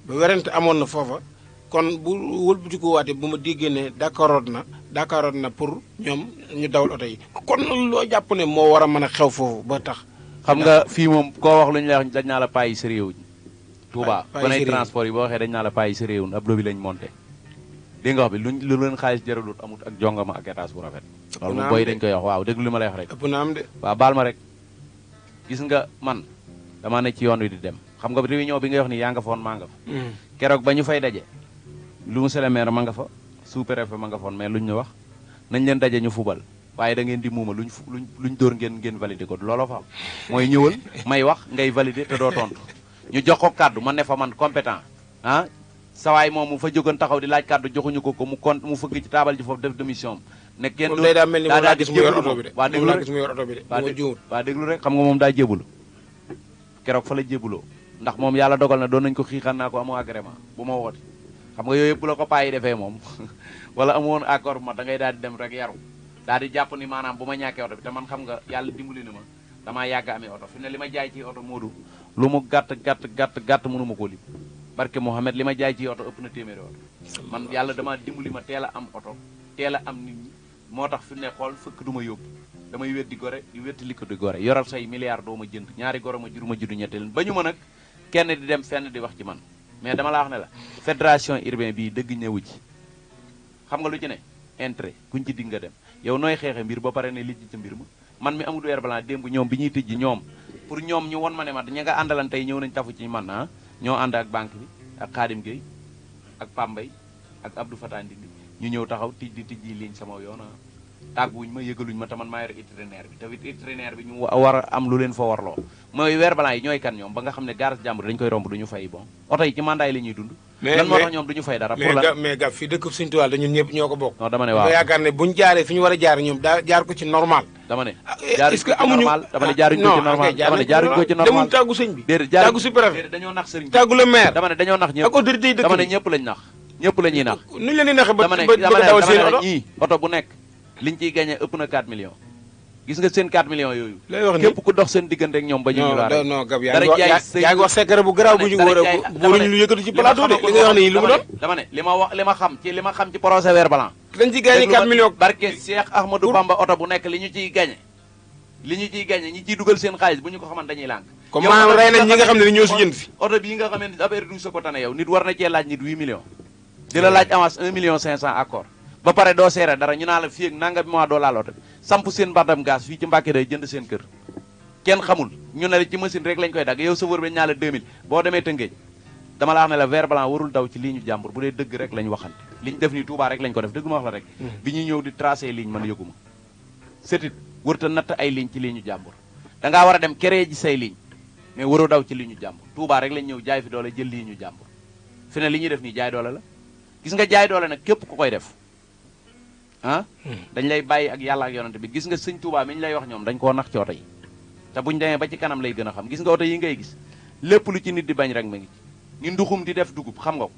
ba werante amoon na foofa kon bu wëlbatiku waate bu ma déggee ne d'accordoon na pour ñoom ñu dawal oto yi kon loo jàpp ne moo war a mën a xew foofu ba tax xam nga fii moom koo wax lu ñu lay wax dañ naa la payi sa réew Touba kon ay transport yi boo waxee dañ naa la payi sa réew ab lobby lañ monté dégg nga wax bi lu leen xaalis jaralut amut ak jongama ak étage bu rafet loolu moom booy dañ koy wax waaw déglu li ma lay wax rek ëpp na am de waaw baal ma rek gis nga man dama ne ci yoon wi di dem xam nga réunion bi nga wax ni yaa nga fa woon maa nga fa keroog ba ñu fay daje lu monsieur le maire ma nga fa sous-préfet ma nga fa woon mais luñ ñu wax nañ leen daje ñu fubal waaye da ngeen di muuma luñ dóor ngeen validé ko looloo fa am mooy ñëwal may wax ngay validé te doo tontu ñu jox ko kàddu man ne fa man compétent ah sawaay moom mu fa jógoon taxaw di laaj kàddu joxuñu ko mu fëgg ci taabal ji foofu def démission ne kenn daa mel ni moom laa gis mu yor oto bi de waa déglu rek xam nga moom daa jébulu keroog fa la jébuloo ndax moom yàlla dogal na doon nañ ko xiixan naa ko amoo agrément bu ma woote xam nga yooyu yëpp bu la ko payi defee moom wala amoon accord ma da ngay daal di dem rek yaru daal di jàpp ni maanaam bu ma ñàkkee oto bi te man xam nga yàlla dimbali na ma damaa yàgg amee oto fi ne li ma jaay ci oto Moodu lu mu gàtt mënu ma koo lim barke Mohamed li ma jaay ci oto ëpp na téeméeri oto man yàlla dama dimbali ma teel a am oto teel a am nit ñi moo tax fi ne xool fëkk du ma yóbbu damay weddi gore di wetti li ko di gore yoral say milliards doo ma jënd ñaari goro ma juru ma juddu ñetteel ba ñu ma nag kenn di dem fenn di wax ci man mais dama la wax ne la fédération urbain bii dëgg ñëwu ci xam nga lu ci ne intérêt kuñ ci dig nga dem yow nooy xeexe mbir ba pare ne lijji ca mbir ma man mi amul weer balaa démb ñoom bi ñuy tëjji ñoom pour ñoom ñu won ma ne ma ña nga àndalan tey ñëw nañ tafu ci man ah ñoo ànd ak banque bi ak Khadim Gueye ak Pambay ak Abdou Fatah Ndindi ñu ñëw taxaw tijji ligne sama yoon tàgguwuñ ma yëgaluñ ma te man maa yor itinéraire bi te itinéraire bi ñu war a am lu leen fa warloo mooy weer balaa yi ñooy kan ñoom ba nga xam ne garas jàmbur dañu koy romb duñu fay bon oto yi ci mandat yi la ñuy dund lan moo tax ñoom duñu fay dara pour la mais gab fii dëkk Sëñ Tuubaa dañun ñëpp ñoo ko bokk non dama ne waaw nga yaakaar ne buñ jaaree fi ñu war a jaar ñoom daa jaar ko ci normal dama ne est-ce que amuñu dama ne jaaruñ ko ci normal dama ne jaaruñ ko ci normal demul tàggu sëñ bi déedéet tàggu si préfet dañoo nax sëriñ bi tàggu le maire dama ne dañoo nax ñëpp ak autorité yi dëkk dama ne ñëpp lañ nax ñëpp la ñuy nax nuñu leen di naxe ba dama ne dawal seen oto ñii oto bu nekk liñ ciy gagné ëpp na 4 millions gis nga seen 4 millions yooyu lay wax ni képp ku dox seen diggante ak ñoom ba ñu la rek non gab yaa ngi wax secret bu garaaw bu ñu war a waruñu lu yëkkati ci plateau de li nga wax ni lu mu doon dama ne li ma xam ci projet vert blanc dañ ci gagné 4 millions barke Cheikh Ahmadou Bamba oto bu nekk li ñu ciy gagné ñi ciy dugal seen xaalis bu ñu ko xaman dañuy lànk comme maanaam rey nañ ñi nga xam ne ñoo si jënd si oto bii nga xam ne affaire du sa ko tane yow nit war na cee laaj nit 8 millions di la laaj avance 1 million 500 accord ba pare doo seere dara ñu naa la fii ak nanga bi mois doo laal oto bi samp seen mbardam gaz fii ci Mbàkke day jënd seen kër kenn xamul ñu ne la ci machine rek lañ koy dagg yow chauffeur bi dañu naa la 2000 boo demee Tëngéej dama la wax ne la vert blanc warul daw ci ligne jàmbur bu dee dëgg rek lañ waxante liñ def nii Touba rek lañ ko def dëgg ma wax la rek bi ñuy ñëw di tracé ligne man yëguma setit wërta natt ay ligne ci ligne jàmbur dangaa war a dem créer ji say ligne mais waroo daw ci ligne jàmbur Touba rek lañ ñëw jaay fi doole jël ligne jàmbur fi ne li ñuy def nii jaay doole la gis nga jaay doole nag képp ku koy def ah dañ lay bàyyi ak yàlla ak yonante bi gis nga sëñ Touba mi ñu lay wax ñoom dañ koo nax ci oto yi te buñu demee ba ci kanam lay gën a xam gis nga oto yi ngay gis lépp lu ci nit di bañ rek ma ngi ci ni nduxum di def dugub xam nga ko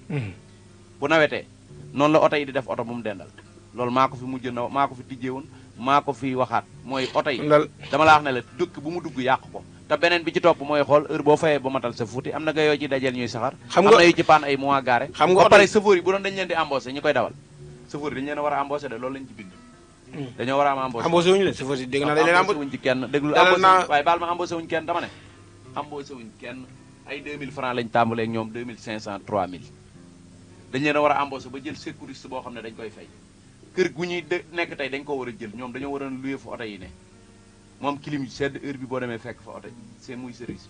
bu nawetee noonu la oto yi di def oto bu mu dendal loolu maa ko fi mujj na maa ko fi tijjee woon maa ko fi waxaat mooy oto yi dama la wax ne la dëkk bu mu dugg yàq ko te beneen bi ci topp mooy xool heure boo fayee ba matal sa fuuti am na nga yoo ci dajeel ñuy saxar am na yu ci paan ay mois garé ba pare chauffeur yi bu doon dañ leen di embauché ñi koy dawal chauffeur yi dañ leen a war a embauché de loolu lañ ci bind dañoo war a am embauché wuñu leen chauffeur yi dégg naa dañ leen embauché wuñ ci kenn déglu embauché waaye baal ma embauché wuñ kenn dama ne embauché wuñ kenn ay 2000 francs lañ tàmbalee ak ñoom 2500 3000 dañ leen a war a embaucher ba jël sécuriste boo xam ne dañ koy fay kër gu ñuy nekk tey dañ ko war a jël ñoom dañoo war a louer fa oto yi ne moom clim yu sedd heure bi boo demee fekk fa oto c'est muy service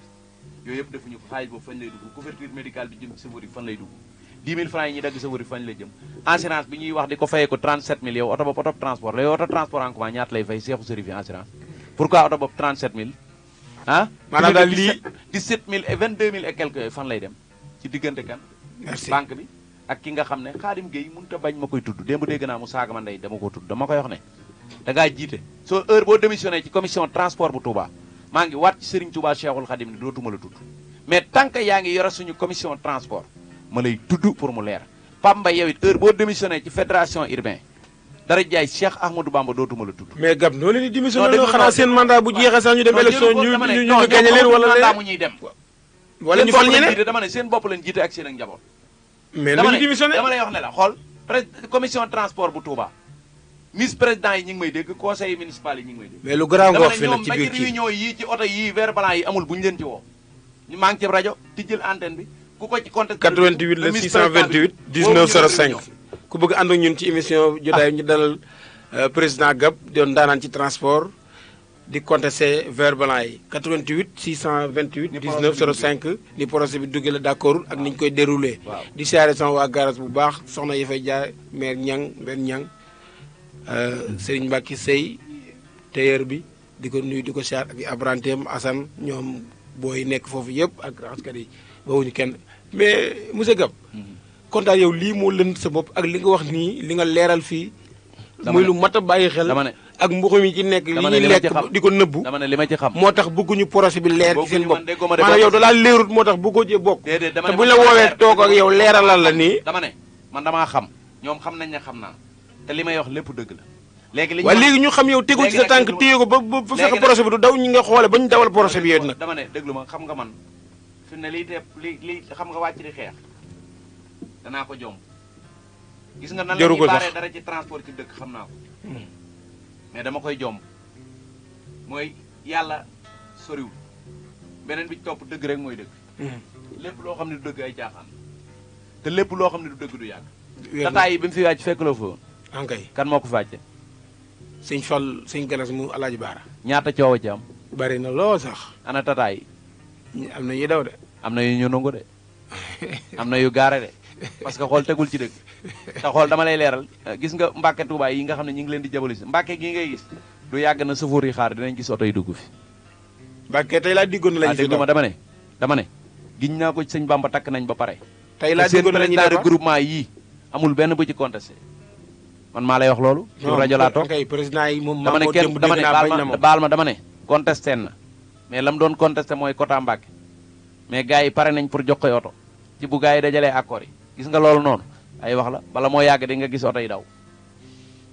bi yooyu yëpp defuñu ko xaalis boobu fañ lay dugg couverture médicale bi jëm ci chauffeur yi fan lay dugg 10 000 francs yi ñuy dagg chauffeur yi fañ lay jëm assurance bi ñuy wax di ko fayee ko 37 000 yow oto boobu oto transport la yow oto transport en commun ñaata lay fay seexu sëriñ fi assurance pourquoi oto boobu 37 000 ah maanaam daal lii 17 000 et 22 000 et quelques yooyu fan lay dem ci diggante kan merci banque bi ak ki nga xam ne Khadim Gueye mënut a bañ ma koy tudd démb dégg naa mu saaga ma ndey dama ko tudd dama koy wax ne da ngaa jiite soo heure boo démissionné ci commission transport bu Touba maa ngi waat ci Serigne Touba Cheikhul Khadim ne dootuma la tudd mais tant que yaa ngi yore suñu commission transport ma lay tudd pour mu leer Pape Mbaye yow it heure boo démissionné ci fédération urbain dara jaay Cheikh Ahmadou Bamba dootuma la tudd. mais Gab noo leen di démissionné loo xanaa seen mandat bu jeexee sax ñu dem élection ñu gagné leen wala mandat mu ñuy dem wala ñu fal ñeneen dama ne seen bopp leen jiite ak seen ak njaboot mais nañu démissionné dama lay wax ne la xool commission transport bu Touba vice président yi ñu ngi may dégg conseil municipal yi ñu ngi may dégg mais lu garaaw nga wax fi nag ci biir kii réunion yii ci oto yii vert blanc yi amul bu ñu leen ci woo ñu maa ngi ci rajo ti jël antenne bi ku ko ci contacté 88 la 628 19 05 ku bëgg ànd ak ñun ci émission jotaay ñu dalal président Gab doon daanaan ci transport di contesté vert blanc yi 88 628 19 05 ni procès bi duggee la d'accord ak ni ñu koy déroulé di siyaare sama waa garage bu baax soxna yi fay jaay maire Ñang benn Ñang Serigne Mbacke Sey tailleur bi di ko nuyu di ko siyaar ak Abrantem Assane ñoom booy nekk foofu yëpp ak raxaskat yi bawuñu kenn mais monsieur Gab kontaan yow lii moo lënd sa bopp ak li nga wax nii li nga leeral fii muy lu mat a bàyyi xel ak mbuxum yi ci nekk li ñuy lekk di ko nëbbu dama ne li ma ci xam moo tax bëgguñu projet bi leer ci seen bopp maanaam yow dalaa leerut moo tax bëggoo cee bokk te buñu la woowee toog ak yow leeralal la nii dama ne man damaa xam ñoom xam nañ ne xam naa te li may wax lépp dëgg la léegi waaye léegi ñu xam yow tegul ci sa tànk téye ko ba fekk projet bi du daw ñi nga xoole ba ñu dawal projet bi yooyu nag dama ne déglu ma xam nga man fi ne lii te lii xam nga wàcc di xeex danaa ko jomb gis nga nan la ñuy baaree dara ci transport ci dëkk xam naa ko mais dama koy jomb mooy yàlla soriwul beneen bi ci topp dëgg rek mooy dëgg lépp loo xam ne du dëgg ay caaxaan te lépp loo xam ne du dëgg du yàgg tataay yi bi mu fi wàcc fekk la fa woon ankay kan moo ko fàcce sëñ Fall sëñ Galas mu Alaaji Baara ñaata coow ci am bari na lool sax ana tataay yi am na yu daw de am na yu ñu nangu de am na yu gaare de parce que xool tegul ci dëgg te xool dama lay leeral gis nga Mbàkke Tuubaa yi nga xam ne ñu ngi leen di jabali si Mbàkke gi ngay gis du yàgg na sëfoor yi xaar dinañ gis oto yi dugg fi Mbàkke tey laa diggoon lañu fi dégg ma dama ne giñ naa ko ci sëñ Bamba takk nañ ba pare tey laa diggoon lañu seen regroupement yii amul benn bu ci contesté man maa lay wax loolu ci rajo laa toog kay président yi moom dama ne kenn dama ne baal ma dama ne contesté na mais la mu doon contesté mooy quota Mbàkke mais gars yi pare nañ pour jox koy oto ci bu gars yi dajalee accord yi gis nga loolu noonu ay wax la bala moo yàgg di nga gis oto yi daw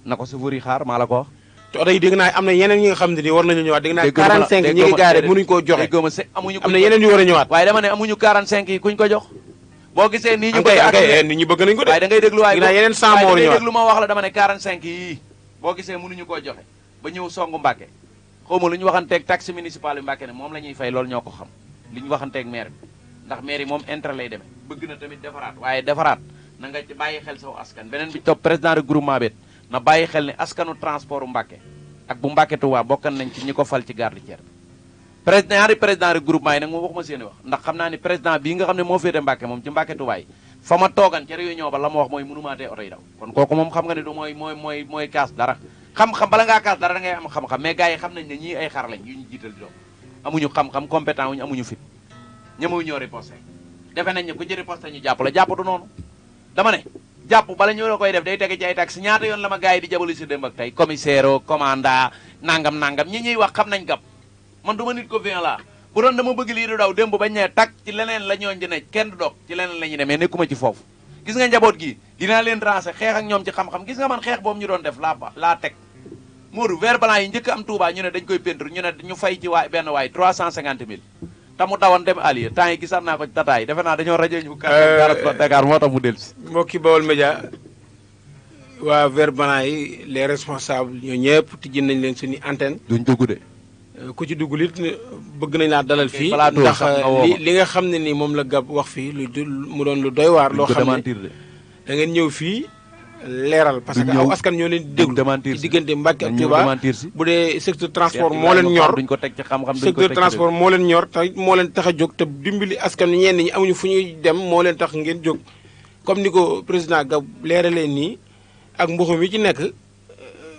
na ko chauffeur yi xaar maa la ko wax te oto yi dégg naa am na yeneen ñi nga xam ne ni war nañu ñëwaat dégg naa 45 ñi ngi gaare mënuñu koo joxe am na yeneen yu war a ñëwaat waaye dama ne amuñu 45 yi kuñ ko jox boo gisee nii ñu koy nit ñi bëgg nañ ko de waaye da ngay déglu waaye dégg naa yeneen 100 moo war a ñëwaat déglu ma wax la dama ne 45 yii boo gisee mënuñu koo joxe ba ñëw songu Mbàkke xaw ma lu ñu waxanteeg taxe municipal bi Mbàkke ne moom la ñuy fay loolu ñoo ko xam li ñu waxanteeg maire bi ndax maire yi moom intérêt lay demee bëgg na tamit defaraat waaye defaraat na nga ci bàyyi xel saw askan beneen bi topp président de groupement bet na bàyyi xel ne askanu transport Mbàkke ak bu Mbàkke Tuubaa bokkan nañ ci ñi ko fal ci gare routière bi président ñaari président de groupement yi nag moom waxuma seeni wax ndax xam naa ni président bii nga xam ne moo féete Mbàkke moom ci Mbàkke Tuubaa yi fa ma toogan ca réunion ba la ma wax mooy mënumaatee oto yi daw kon kooku moom xam nga ne du mooy kaas dara xam-xam bala ngaa kaas dara da ngay am xam-xam mais gars yi xam nañ ne ñii ay xar lañ yu ñu jiital di doon amuñu xam-xam compétent wuñu amuñu fit ñëmawuñu ñoo riposté defe nañ ne ku ci riposté ñu jàpp la jàpp du noonu dama ne jàpp bala ñu la koy def day tege ci ay taxi ñaata yoon la ma gars yi di jabali si démb ak tey commissaire o commandant nangam ñi ñuy wax xam nañ Gab man du ma nit ko vient la bu doon dama bëgg lii du daw démb bañ ne tak ci leneen la ñooñ di ne kenn du dog ci leneen la ñuy demee nekkuma ci foofu gis nga njaboot gi dinaa leen rancé xeex ak ñoom ci xam-xam gis nga man xeex boobu ñu doon def laa teg Modou vert blanc yi njëkk am Touba ñu ne dañ koy peinture ñu ne ñu fay ci benn waay 350 000 te mu dawoon dem allié temps yi gisaat naa ko ci tata yi defe naa dañoo rajo ñu garas Dakar moo tax mu dellu si mbokki Baol Média waa vert blanc yi les responsables ñoo ñëpp tijji nañ leen suñu antenne duñ dugg de ku ci dugg it bëgg nañ laa dalal fii ndax li nga xam ne ni moom la Gab wax fii mu doon lu doy waar loo xam ne da ngeen ñëw fii leeral parce que aw askan ñoo leen di déglu ci diggante Mbàkke ak Touba bu dee secteur transport moo leen ñor duñ ko teg ci xam-xam secteur transport moo leen ñor te moo leen tax a jóg te dimbali askan ñenn ñi amuñu fu ñuy dem moo leen tax ngeen jóg comme ni ko président Gab leeralee nii ak mbuxum yi ci nekk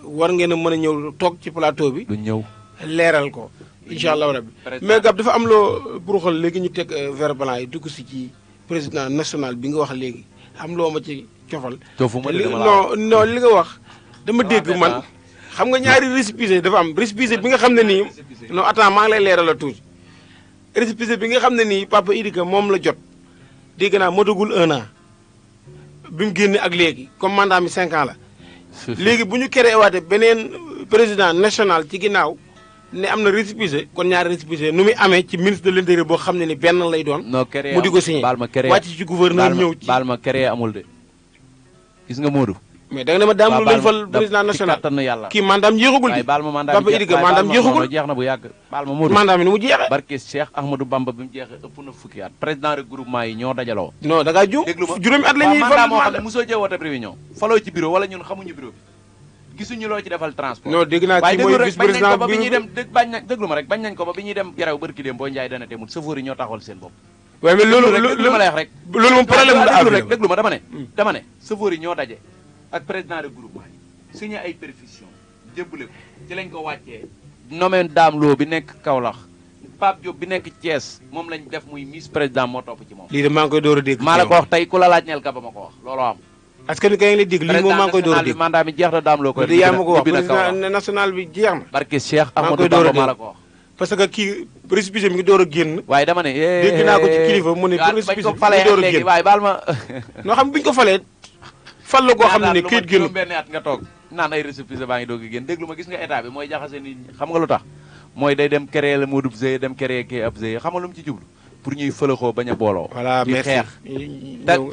war ngeen a mën a ñëw toog ci plateau bi duñ ñëw leeral ko incha allah rabbi mais Gab dafa am loo buruxal léegi ñu teg vert blanc yi dugg si ci président national bi nga wax léegi am loo ma ci cofal non li nga wax dama dégg man xam nga ñaari récépissé dafa am récépissé bi nga xam ne nii non attends maa ngi lay leeral la tuuti récépissé bi nga xam ne nii Papa Idika moom la jot dégg naa motagul 1 an bi mu génne ak léegi comme mandat mi 5 ans la léegi bu ñu créé waate beneen président national ci ginnaaw ne am na récépissé kon ñaari récépissé nu muy amee ci ministre de l'intérieur boo xam ne ni benn lay doon mu di ko signé wàcc ci gouverneur ñëw ci baal ma créé amul de gis nga Modou mais da nga ne ma daam lañ fal président national kii mandaam jeexagul di baal ma mandat Papa Idika mandaam jeexagul jeex na bu yàgg baal ma Modou mandat mi ni mu jeexee barke Cheikh Ahmadou Bamba bi mu jeexee ëpp na fukki at président regroupement yi ñoo dajaloo non da ngaa juum déglu ma juróomi at la ñuy mandat moo xam ne mosoo jee woote réunion faloo ci bureau wala ñun xamuñu bureau bi gisuñu loo ci defal transport non dégg naa kii mooy vice président ba bi ñuy dem déglu ma rek bañ nañ ko ba bi ñuy dem gerew barki dem boo njaay dana temul chauffeur yi ñoo taxawal seen bopp waaye mais loolu li ma lay wax rek loolu moom problème déglu rek déglu ma dama ne chauffeur yi ñoo daje ak président de groupement yi signé ay perfusion jébbale ko ci lañ ko wàccee nommé Dame Lo bi nekk Kaolack Pape Diop bi nekk Thiès moom lañ def muy vice président moo topp ci moom lii de maa ngi koy door a dégg maa la ko wax tey ku la laaj neel ka ba ma ko wax looloo am askan wi kay ngi lay dégg lii moom maa ngi koy door a dégg mandat mi jeex na Dame Lo koy yaa ma ko wax président national bi jeex na barke Cheikh Amadou Bamba maa la ko wax parce que kii récépissé mi ngi door a génn waaye dama ne dégg naa ko ci kilifa mu ne récépissé mi ngi door a génn waaye baal ma noo xam bi ñu ko falee fal la goo xam ne këyit génn benn at nga toog naan ay récépissé baa ngi doog a génn déglu ma gis nga état bi mooy jaxase nit ñi xam nga lu tax mooy day dem créer la Modou Zeye dem créer kii ab Zeye xam nga lu mu ci jublu pour ñuy fëlaxoo bañ a booloo voilà di xeex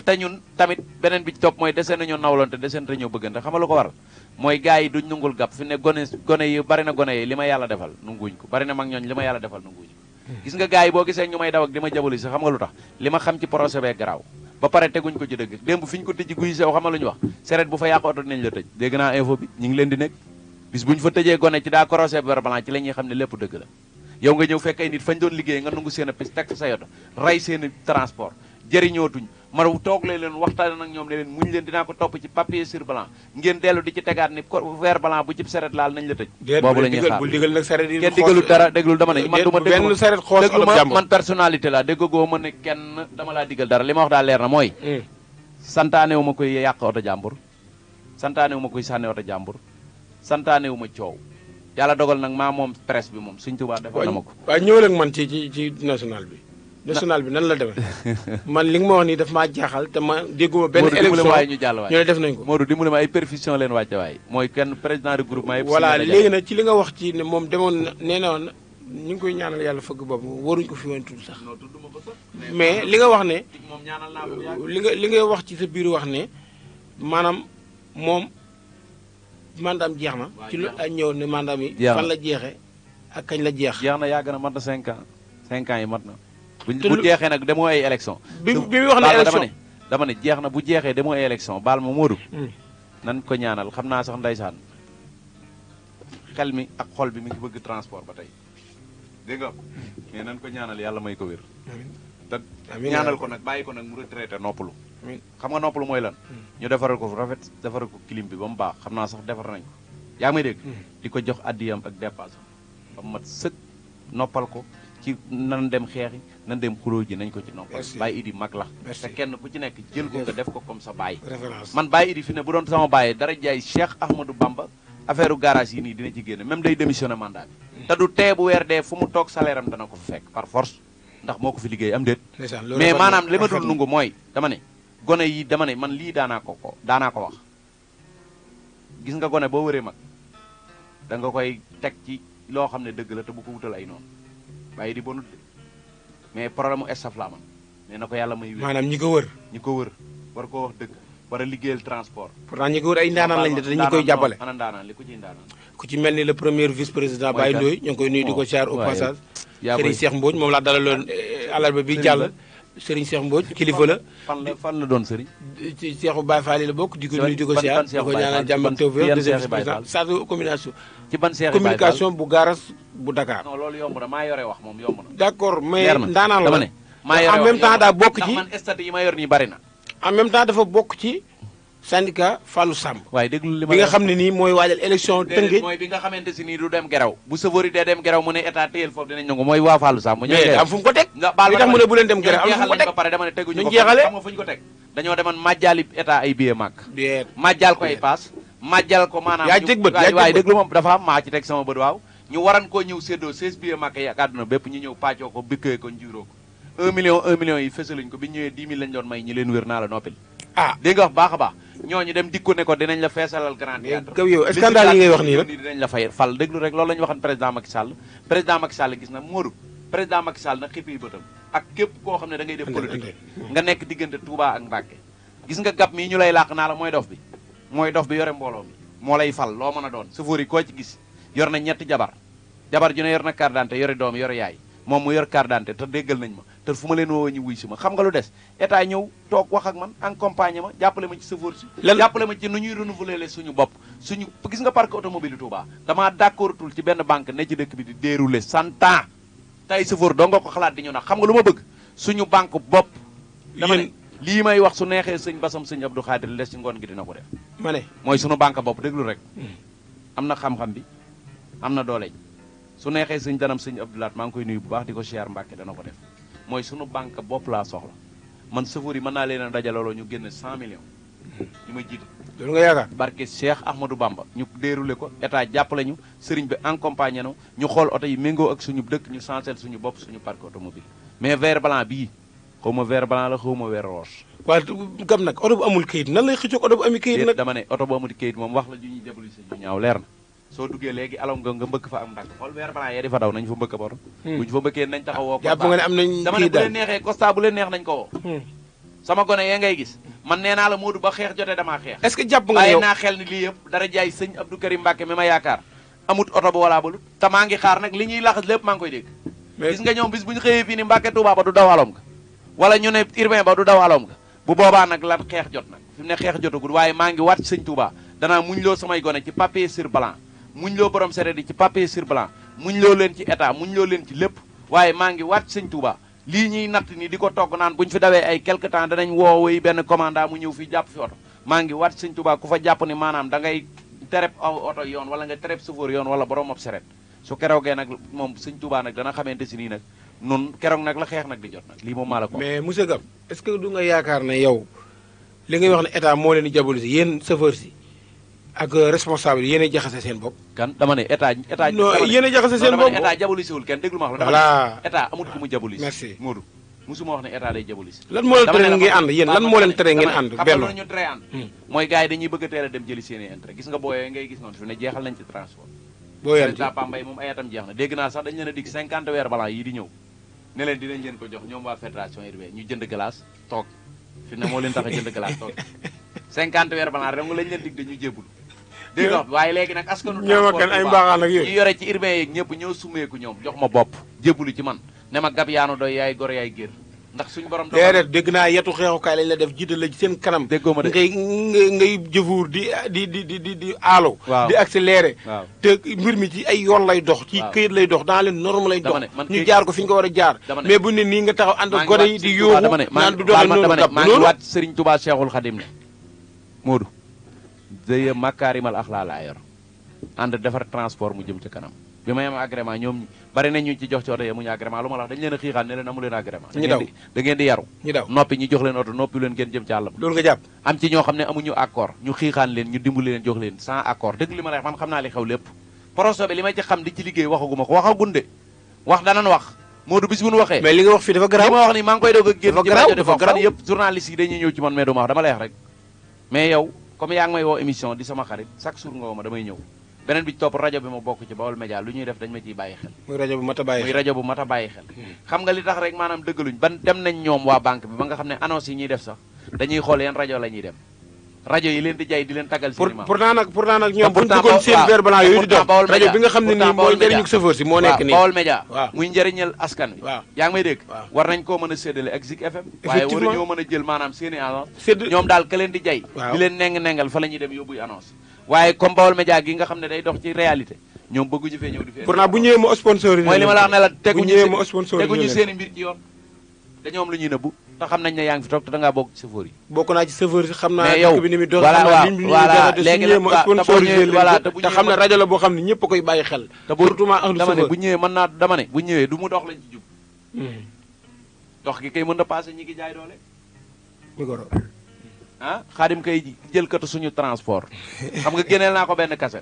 te ñun tamit beneen bi ci topp mooy desee nañoo nawlante desee nañoo bëggante xam nga lu ko waral mooy gars yi duñ nungul gàpp fi ne gone yi bari na gone yi li ma yàlla defal nunguñ ko bari na mag ñooñ li ma yàlla defal nunguñ ko gis nga gars yi boo gisee ñu may daw ak di ma jabali si xam nga lu tax li ma xam ci procès bee garaaw ba pare teguñ ko ci dëgg démb fi ñu ko tëj guy sew xam nga lu ñu wax seret bu fa yàq oto dinañ la tëj dégg naa info bi ñu ngi leen di nekk bis bu ñu fa tëjee gone ci daa procès verbal ci la ñuy xam ne lépp dëgg la yow nga ñëw fekk ay nit fañ doon liggéey nga nungu seen a pis teg sa yoto rey seen i transport jëriñootuñ ma toog leen waxtaan ak ñoom ne leen muñ leen dinaa ko topp ci papier sur blanc ngeen dellu di ci tegaat ni vert blanc bu ci seret laal nañ la tëj boobu la ñuy xaar bul digal nag seret yi kenn digalul dara déglul dama ne man du ma benn seret xoos déglu ma man personnalité la déggagoo ma ne kenn dama laa digal dara li ma wax daal leer na mooy santaane wu ma koy yàq oto jàmbur santaane wu ma koy sànni oto jàmbur santaane wu ma coow yàlla dogal nag maa moom presse bi moom Sëñ Tuubaa defal na ma ko waaye ñëwal ak man ci national bi national bi nan la demee man li nga ma wax nii daf maa jaaxal te ma dégguma benn élection waaye ñu jàll waay ñu ne def nañ ko Modou dimbali ma ay perfusion leen wàcce waay mooy kenn président de groupement yëpp voilà léegi nag ci li nga wax ci ne moom demoon na nee na woon ñu ngi koy ñaanal yàlla fëgg boobu waruñ ko fi woon tudd sax mais li nga wax ne li nga wax ci sa biir wax ne maanaam moom mandaam jeex na ci lu ay ñëw ne mandaam yi fan la jeexee ak kañ la jeex na yàgg na mat na 5 ans 5 ans yi mat na bu jeexee nag demoo ay élection bi muy wax ne élection dama ne jeex na bu jeexee demoo ay élection baal ma Modou nan ko ñaanal xam naa sax ndeysaan xel mi ak xol bi mi ngi bëgg transport ba tey dégg nga mais nan ko ñaanal yàlla may ko wér te ñaanal ko nag bàyyi ko nag mu retraité noppalu xam nga noppalu mooy lan ñu defaral ko rafet defaral ko clim bi ba mu baax xam naa sax defar nañ ko yaa ngi may dégg di ko jox addiyam ak dépasse ba mu mat sëkk noppal ko ci nan dem xeexi nan dem xuloo ji nañ ko ci noppal Baye Idi mag la te kenn ku ci nekk jël ko nga def ko comme sa baay man Baye Idi fi ne bu doon sama baay dara jaay Cheikh Ahmadou Bamba affaire garage yi nii dina ci génne même day démissionné mandat bi te du tee bu weer dee fu mu toog salaire am dana ko fa fekk par force ndax moo ko fi liggéey am déet mais maanaam li ma dul nungu mooy dama ne gone yi dama ne man lii daanaa ko wax gis nga gone boo wëree mag da nga koy teg ci loo xam ne dëgg la te bu ko wutal ay noonu Baye di bonut de mais problème mu estaf la man nee na ko yàlla may wér maanaam ñi ko wër war koo wax dëgg war a liggéeyal transport pourtant ñi ko wër ay ndaanaan lañ de te ñu koy jàppale ana ndaanaan li ko ciy ndaanaan ku ci mel ni le premier vice président Baye Ndoye ñu ngi koy nuyu di ko siyaar au passage Serigne Cheikh Mbodj moom laa dalaloon àllarba bi jàll Serigne Cheikh Mbodj kilifa la. fan la doon Serigne. ci Cheikhu Baye Fall la bokk. di ko nuyu di ko siyaar di ko ñaanal jàmm ak tawfeex deuxième vice-président chargé communication. ci ban Cheikh communication bu gaaras bu Dakar. non loolu yomb na maa yore wax moom yomb na. d'accord mais ndaanaan la dama ne. maa yore en même temps daa bokk ci ndax man statut yi ma yor nii bari na. en même temps dafa bokk ci syndicat Fallou Samb. waaye déglu li ma bi nga xam ne nii mooy waajal élection Tëngéej. mooy bi nga xamante si nii du dem geraw bu sëfoor yi dee dem geraw mu ne état téyel foofu dinañ nangu mooy waa Fallou Samb. mais am fu mu ko teg. nga baal li tax mu ne bu leen dem geraw am fu mu ko teg ba pare dama ne teguñu ko ñu jeexale xam nga fu ñu ko teg dañoo demoon màjjaali état ay billet màkk déet màjjal ko ay paas màjjal ko maanaam yaa teg bët yaa waaye déglu moom dafa am maa ci teg sama bët waaw ñu waran koo ñëw séddoo 16 billet màkk yi ak àdduna bépp ñu ñëw pàccoo ko bikkee ko njuuroo ko 1 million yi fësaluñ ko bi ñu ñëwee 10 000 lañ doon may ñi leen wér naa la noppil dégg nga wax baax a baax ñooñu dem dikku ne ko dinañ la feesalal grand théâtre kaw yow scandale yi ngay wax nii nag dinañ la fay fal déglu rek loolu la ñu waxoon président Macky Sall gis na Modou président Macky Sall nag xippi bëtam ak képp koo xam ne da ngay def politique nga nekk diggante Touba ak Mbacké gis nga gab mii ñu lay làq naa la mooy dof bi yore mbooloo mi moo lay fal loo mën a doon sëfoor yi koo ci gis yor na ñetti jabar ju ne yor na carte d'identité yore doom yore yaay moom mu yor carte d'identité te déggal nañ ma te fu ma leen woowee ñu wuy si ma xam nga lu des état ñëw toog wax ak man accompagner ma jàppale ma ci sëfoor si jàppale ma ci nu ñuy renouveler suñu bopp suñu gis nga parc automobile Touba damaa d'accordatul ci benn banque ne ci dëkk bi di dérouler 100 ans tey sëfoor doo nga ko xalaat di ñu nax xam nga lu ma bëgg suñu banque bopp dama ne lii may wax su neexee sëñ Basam sëñ Abdou Khadir les ci ngoon gi dina ko def ma ne mooy suñu banque bopp déglu rek am na xam-xam bi am na doole su neexee sëñ danam sëñ Abdoulaat maa ngi koy nuyu bu baax di ko siyaar Mbàkke dana ko def mooy sunu banque bopp laa soxla man sëfoor yi mën naa leen a dajaloo ñu génne 100 millions ñu ma jiite loolu nga yaakaar barke Cheikh Ahmadou Bamba ñu déroulé ko état jàppale ñu sëriñ bi accompagné na ñu xool oto yi méngoo ak suñu dëkk ñu changer suñu bopp suñu parc automobile mais vert blanc bii xaw ma vert blanc la xaw ma vert rouge waaye gam nag oto bu amul kayit nan lay xëccoog oto bu amul kayit nag dama ne oto bu amul kayit moom wax la ju ñuy diaboliser ñu ñaaw leer na soo duggee léegi alom nga mbëkk fa am ndànk xool vert blanc yee di fa daw nañ fa mbëkk bor buñu fa mbëkkee nañ taxaw woo jàpp nga ne am nañ dama ne bu leen neexee constat bu leen neex nañ ko woo sama gone yee ngay gis man nee naa la Modou ba xeex jotee damaa xeex est-ce que jàpp nga bàyyi yow naa xel ni lii yëpp dara jaay sëñ Abdou Karim Mbacke mi ma yaakaar amut oto bu walaa balut te maa ngi xaar nag li ñuy laxas lépp maa ngi koy dégg gis nga ñoom bis bu ñu xëyee fii ni Mbacke Touba ba du daw alom nga wala ñu ne urbain ba du daw alom nga bu boobaa nag lan xeex jot nag fi mu ne xeex jotagul waaye maa ngi waat ci sëñ Touba danaa muñ loo samay gone ci papier sur blanc muñ loo borom seret yi ci papier sur blanc muñ loo leen ci état muñ loo leen ci lépp waaye maa ngi waat ci sëñ Touba lii ñuy natt ni di ko togg naan bu ñu fi dawee ay quelque temps danañ woowee benn commandant mu ñëw fii jàpp fi oto maa ngi waat sëñ Touba ku fa jàpp ni maanaam da ngay tereb oto yoon wala nga tereb chauffeur yoon wala borom ab seret su keroogee nag moom sëñ Touba nag dana xamante si nii nag nun keroog nag la xeex nag di jot nag lii moom maa la ko mais monsieur Gam est-ce que du nga yaakaar ne yow li ngay wax ne état moo leen di diaboliser yéen chauffeur si ak responsable yéen a jaxase seen bopp. kan dama ne état non yéen a jaxase seen bopp état diabolisé wul kenn déglu ma wax la. voilà état amut ku mu diabolisé. merci Modou musuma wax ne état day diabolisé. lan moo leen tere ngeen ànd yéen lan moo leen tere ngeen ànd xam benn nga ñu tere ànd mooy gars yi dañuy bëgg a teel a dem jëli seen i intérêt gis nga booyee ngay gis noonu fi ne jeexal nañ ci transport. boo yan président Pambay moom ayatam jeex na dégg naa sax dañ leen a dig 50 weer balaa yi di ñëw ne leen dinañ leen ko jox ñoom waa fédération urbaine ñu jënd glace toog fi ne moo leen tax a jënd glace toog 50 weer balaa rek lañ leen dig dañu jébbul dégg nga waaye léegi nag askanu ñoom ak ay mbaaxaan ak yooyu ñu yore ci urbain yeeg ñëpp ñoo sumeeku ñoom jox ma bopp jébbulu ci man ne ma gab yaanu doy yaay gor yaay gér ndax suñu borom déedéet dégg naa yetu xeexukaay lañ la def jiital la ci seen kanam déggoo ma de ngay jëfuur di aalo di accéléré waaw te mbir mi ci ay yoon lay dox ci këyit lay dox dans les normes lay dox ñu jaar ko fi ñu ko war a jaar mais bu ne nii nga taxaw ànd ak gone yi di yóoxu naan du doxee noonu gab maa ngi waat Serigne Touba Cheikhul Khadim ne Modou dëye makaarimal axlaa laa yor ànd defar transport mu jëm ci kanam bi may am agrément ñoom bari nañ ñu ci jox ci oto yi amuñu agrément lu ma la wax dañu leen a xiixaan ne leen amu leen agrément ñu daw da ngeen di yaru ñu daw noppi ñu jox leen oto noppi leen ngeen jëm ci àll ba loolu nga jàpp am ci ñoo xam ne amuñu accord ñu xiixaan leen ñu dimbali leen jox leen sans accord dëgg li ma lay man xam naa li xew lépp projet bi li ma ci xam di ci liggéey waxaguma ko waxagun de wax danan wax Modou bis bu nu waxee mais li nga wax fii dafa garaaw li ma wax ni maa ngi koy doog a génn dafa garaaw fan yëpp journaliste yi dañuy ñëw ci man mais du ma wax dama lay wax rek mais yow comme yaa ngi may woo émission di sama xarit chaque jour nga woo ma damay ñëw beneen bi ci topp rajo bi ma bokk ci Baol Média lu ñuy def dañ ma ciy bàyyi xel muy rajo bu mat a bàyyi muy rajo bu mat a bàyyi xel xam nga li tax rek maanaam dëggaluñ ban dem nañ ñoom waa banque bi ba nga xam ne annonce yi ñuy def sax dañuy xool yan rajo la ñuy dem rajo yi leen di jay di leen taggal pour seen imam pourtant nag ñoom bu ñu pourtant bëggoon seen vert blanc yooyu di dox Bawol rajo Média bi nga xam ne nii pourtant mooy Bawol njëriñu Média. chauffeur si moo nekk nii Bawol Média waaw muy njëriñal askan wi waaw yaa ngi may dégg waaw. war nañ koo mën a séddale ak Zik FM waaye Effectivement. waruñoo mën a jël maanaam seeni annonce sédd ñoom daal ka leen di jay waaw. di leen neng-nengal fa la ñuy dem yóbbuy annonce waaye comme Bawol Média gi nga xam ne day dox ci réalité ñoom bëgguñu fee ñëw di fi pourtant bu ñëwee ma sponsorisé mooy li ma la wax ne la bu teguñu ñëwee ma sponsorisé teguñu leen. seeni mbir ci yoon dañoo am lu ñuy nëbbu te xam nañ ne yaa ngi fi toog te da ngaa bokk ci chauffeur yi bokk naa ci chauffeur si xam naa mais yow dëkk bi ni muy dox voilà xam naa waaw ligne bi ni muy voilà doxee te su léegi ñëwee nag ma waaw te boo sponsorisé ñëwee voilà leen te bu te xam ne rajo la boo xam ne ñëpp a koy bàyyi xel te bu surtout ahlu dama ne chauffeur bu ñëwee mën naa dama ne bu ñëwee du mu dox lañ ci jub dox gi kay mën na passé ñi ngi jaay doole micro ah xaadim kay jël katu suñu transport xam nga génneel naa ko benn kaset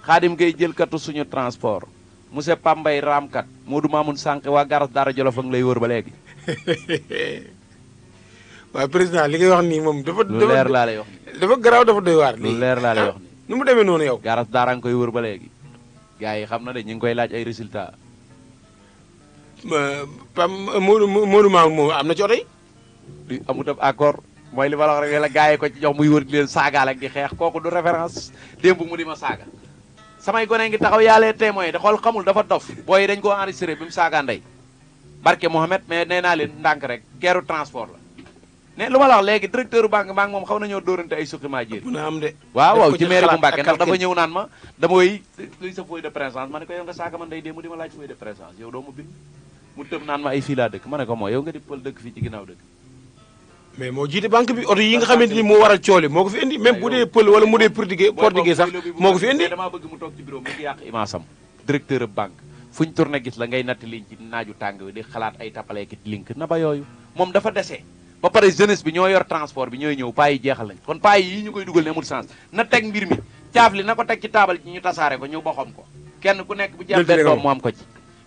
xaadim kay jël katu suñu transport monsieur Pambay raamkat Modou Mamoun Sànq waa garas Daara Jolof a ngi lay wër ba léegi waaw président li ngay wax nii moom dafa lu leer laa lay wax ni dafa garaaw dafa doy waar lu leer laa lay wax ni nu mu demee noonu yow garas Daara nga koy wër ba léegi gars yi xam na de ñu ngi koy laaj ay résultats Pam Modou Mamoun moom am na ci oto yi di amut ab accord mooy li ma la wax rek la gars yi ko ci jox muy wër di leen saagaal ak di xeex kooku du référence démb mu di ma saaga samay gone ngi taxaw yaalee témoin da xool xamul dafa dof booy dañ koo enregistré bi mu saaga ndey barke Mohamed mais nee naa leen ndànk rek keeru transport la ne lu ma la wax léegi directeur banque moom xaw nañoo dóorante ay suqima jéer bu na am de waaw def waaw ko ci mairie bu xalaat Mbàkke ak ndax dafa calcul. ñëw naan ma damay luy sa feuille de présence ma ne ko yow nga saaga man day démb di ma laaj feuille de présence yow doo ma bind mu tëb naan ma ay fii laa dëkk ma ne ko moo yow nga di pël dëkk fii ci ginnaaw dëkk mais moo jiite banque bi oto yi nga xamante ni moo waral coole moo ko fi indi même bu dee pël wala mu dee portugais sax moo ko fi indi damaa bëgg mu toog ci bureau mu ngi yàq image am directeur banque fu ñu tourné gis la ngay natt liñ ci naaju tàng wi di xalaat ay tapaleeki link na ba yooyu moom dafa dese ba pare jeunesse bi ñoo yor transport bi ñooy ñëw paa yi jeexal nañ kon paa yi ñu koy dugal ne amul sens na teg mbir mi caaf li na ko teg ci taabal ci ñu tasaare ko ñu boxam ko kenn ku nekk bu ci am benn doom mu am ko ci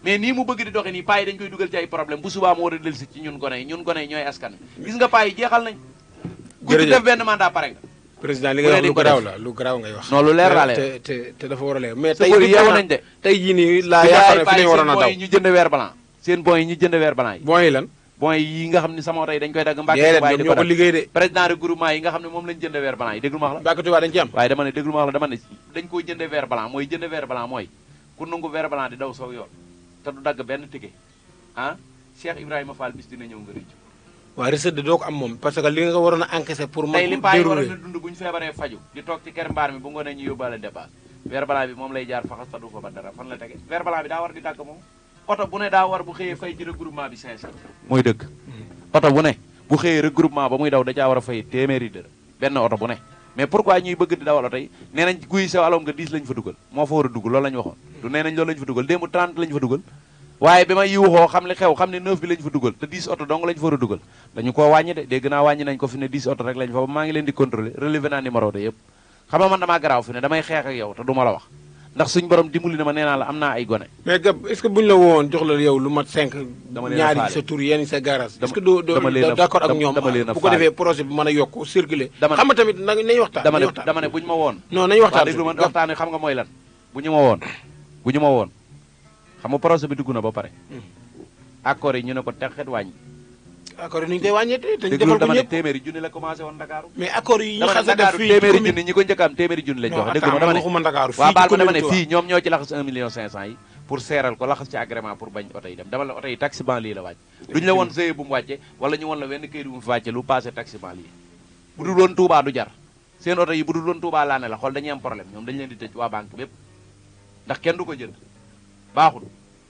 mais nii mu bëgg di doxe nii paa yi dañ koy dugal ci ay problème bu subaa mu war a dellusi ci ñun gone yi ñooy askan wi gis nga paa yi jeexal nañ ku ci def benn mandat pare nga président li nga wax lu garaaw la lu garaaw ngay wax non lu leer laa leen te dafa war a leer mais sa tey bëri yeewu nañ de tey jii nii laa yaakaar ne fi lañ waroon a daw seen ñu jënd weer blanc seen bon yi ñu jënd weer blanc yi bon yi lan bon yi nga xam ne sama oto yi dañ koy dagg mbàkk déedéet waaye ñoom di ñoo ko ko dagg liggéey de président de groupement yi nga xam ne moom lañ jënd weer blanc yi déglu ma wax la Mbàkke Tuubaa dañ ci am waaye dama ne déglu ma wax la dama ne dañ koy jënde weer blanc mooy jënd weer blanc mooy ku nangu weer blanc di daw saw yoon te du dagg benn ticket ah Cheikh Ibrahima Fall bis dina ñëw nga rëcc waaw recette doo ko am moom parce que li nga waroon a encaissé pour tey li paa yi waroon dérouler na dund bu ñu feebaree faju di toog ci kër mbaar mi bu ngoonee ñu yóbbaale dépasse weer blanc bi moom lay jaar faxas ta du fa ba dara fan la tege weer blanc bi daa war di dagg moom oto bu ne daa war bu xëyee fay ci regroupement bi 500 mooy dëgg oto bu ne bu xëyee regroupement ba muy daw da caa war a fay téeméeri dërëm benn oto bu ne mais pourquoi ñuy bëgg di dawal oto yi nee nañ guy sew alom nga 10 lañ fa dugal moo fa war a dugg loolu lañ waxoon du nee nañ loolu lañ fa dugal démb 30 lañ fa dugal waaye bi ma yiwuxoo xam li xew xam ne 9 bi lañ fa dugal te 10 oto dong lañ fa war a dugal dañu koo wàññi de dégg naa wàññi nañ ko fi ne 10 oto rek lañ fa ba maa ngi leen di contrôler relevé naa numéro oto yëpp xam nga man damaa garaaw fi ne damay xeex ak yow te du ma la wax ndax suñ borom dimbali na ma nee naa la am naa ay gone mais gab est ce que buñu la woowoon jox la yow lu mat 5 Dama leen a ñaari faale. sa tur yenn sa garage est ce que dama leen a- d'accord ak ñoom dama leen a bu ko faale. defee projet bi mën a yokk circuler Dama ne- xam nga tamit nag nañu waxtaan dama nañu ne waxtaan dama ne bu ñu ma woon non nañu waxtaan waaw déglu ma waxtaan wi xam nga mooy lan bu ñu ma woon bu ñu ma woon xam nga projet bi dugg na ba pare accord yi ñu ne ko texet wàññi accord yi ni ñu koy wàññeetee te ñu déglul defal ko dama ne ñëpp téeméeri junni la commencé woon Dakar mais accord yi ñu dama ne xas a def Dakar fii téeméeri commune- junni ñi ko njëkk a am téeméeri junni lañ non joxe déglu ma dama ne waxuma Ndakaaru waaw baal ma dama commune ne Touba. fii ñoom ñoo ci laxas 1 million 500 yi pour seeral ko laxas ci agrément pour bañ oto yi dem dama la oto yi taxi ban lii la wàcc duñu la woon GIE bu mu wàcce wala ñu woon la wenn këyit bu mu fi wàcce lu passé taxi ban lii bu dul woon Touba du jar seen oto yi bu dul woon Touba laa ne la xool dañuy am problème ñoom dañu leen di tëj waa banque bépp ndax kenn du ko jënd baaxul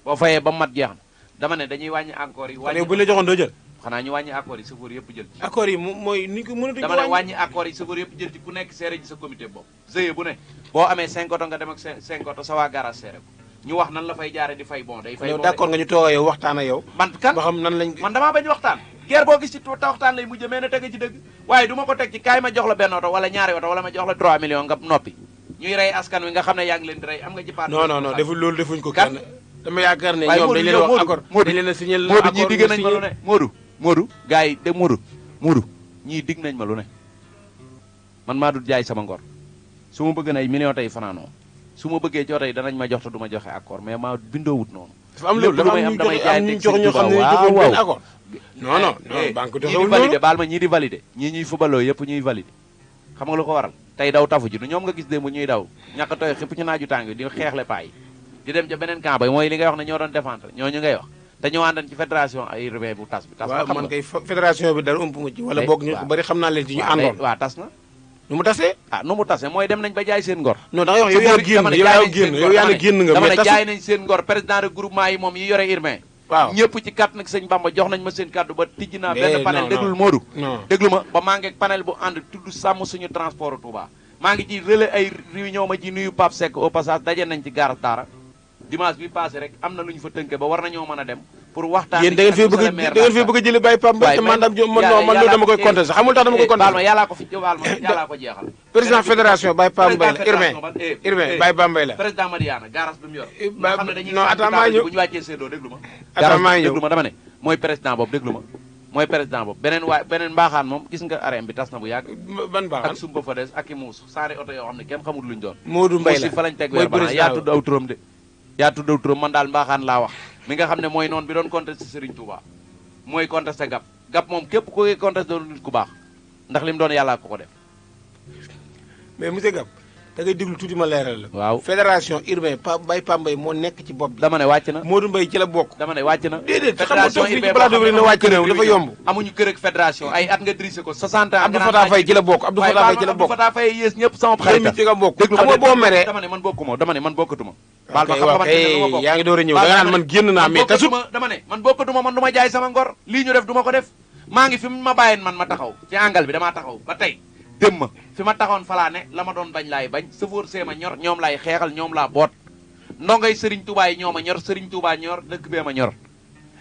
boo fayee ba mu mat jeex na dama ne dañuy wàññi encore yi kon yow bu ñu la joxoon doo jël xanaa ñu wàññi accord yi chauffeur yëpp jël ci accord yi mooy ni ko mënatuñ ko dama ne wàññi accord yi chauffeur yëpp jël ci ku nekk seere ji sa comité bopp GIE bu ne boo amee 5 oto nga dem ak 5 oto sa waa garage seere ko ñu wax nan la fay jaare di fay bon day fay yow bon d'accord nga ñu toog ak yow waxtaan ak yow man kan ba xam nan lañ man damaa bañ waxtaan guerre boo gis ci waxtaan lay mujjë mais na tege ci dëgg waaye du ma ko teg ci kaay ma jox la benn oto wala ñaari oto wala ma jox la 3 millions nga noppi ñuy rey askan wi nga xam ne yaa ngi leen di rey am nga ci part non non non defuñ loolu defuñ ko Kan? kenn dama yaakaar ne waaye ñoom dañ leen wax Modou, accord Modou, dañ leen a signé Modou ñii accord digg ñu nañ ma lu signé. ne Modou gars yi de Modou ñii digg nañ ma lu ne man maa dul jaay sama ngor su ma bëgg na ay millions tey fanaanoo su ma bëggee ci oto yi danañ ma jox te du ma joxe accord mais maa bindoowut noonu dafa am loolu lépp lu dafa may am am damay ñu jaay ñu teg jox Sëñ ñoo xam ne Tuubaa. joxuñ waaw benn accord non non non banque ñii di doxewul validé noonu baal ma ñii di validé ñii ñuy fubaloo yëpp ñuy validé xam nga lu ko waral tey daw tafu ji du ñoom nga gis démb ñuy daw ñàkk tooy xipp ci naaju tàng di xeexle paay di dem ca beneen camp ba mooy li ngay wax ne ñoo doon défendre ñooñu ngay wax te ñoo àndan ci fédération ay urbain bu tas bi tas na waaw man kay fédération bi dara ëmp ma ci wala boog ñu bari xam naa leen ci ñu àndoon waaw tas na nu mu tasee nu mu tasee mooy dem nañ ba jaay seen ngor non da ngay wax yow yaa génn nga dama mais ne jaay nañ seen ngor président de groupement yi moom yi yore urbain waaw ñëpp ci kat nag sëñ Bamba jox nañ ma seen kàddu ba tijji naa benn panel déglul Modou déglu ma ba maa ngi panel bu ànd tudd sàmm suñu transport Touba maa ngi ci relais ay réunion ma ci nuyu Pape Seck au passage daje nañ ci gaara Daara dimanche bi passé rek am na lu ñu fa tënke ba war nañoo mën a dem pour waxtaan yéen da ngeen fee bëgg a jëli Baye Pape Mbaye te mandat man loolu dama koy compter sax xamul tax dama koy compter baal ma yàllaa ko fi baal ma yàllaa ko jeexal président fédération Baye Pape Mbaye la urbain Baye Pape Mbaye la président Madiana garas bi mu yor nga xam ne dañuy non attends maa ñëw bu ñu wàccee séddoo déglu ma attends maa ñëw déglu ma dama ne mooy président boobu déglu ma mooy président boobu beneen mbaaxaan moom gis nga arène bi tas na bu yàgg ban mbaaxaan ak sumba fa des ak i muus saari oto yoo xam ne kenn xamul luñ doon Modou Mbaye la fa lañ teg weer bana yaa tudd aw turam de yaa tudd aw turam man daal mbaaxaan laa wax mi nga xam ne mooy noonu bi doon contesté Serigne Touba mooy contesté gap moom képp ku koy contesté doon nit ku baax ndax li mu doon yàllaa ko def mais monsieur Gap da ngay déglu tuuti ma leeral la waaw fédération urbain Baye Pape Mbaye moo nekk ci bopp bi dama ne wàcc na Modou Mbaye ci la bokk dama ne wàcc na déedéet xam nga toog fii ci plateau bi na wàcc réew dafa yomb amuñu kër ak fédération ay at nga drisé ko 60 ans Abdou Fatah Faye ci la bokk Abdou Fatah Faye ci la bokk Abdou Fatah Faye yées ñëpp sama xarit ci nga bokk xam nga boo meree dama ne man bokkuma dama ne man bokkatuma baal ma xam nga yaa ngi door a ñëw da nga naan man génn naa mais tasut dama ne man bokkatuma man du ma jaay sama ngor lii ñu def du ma ko def maa ngi fi ma bàyyeen man ma taxaw ci angal bi damaa taxaw ba tey dem ma fi ma taxoon falaa ne la ma doon bañ laay bañ sëfoor see ma ñor ñoom laay xeexal ñoom laa boot ndongay Serigne Touba yi ñoo ma ñor Serigne Touba ñor dëkk bee ma ñor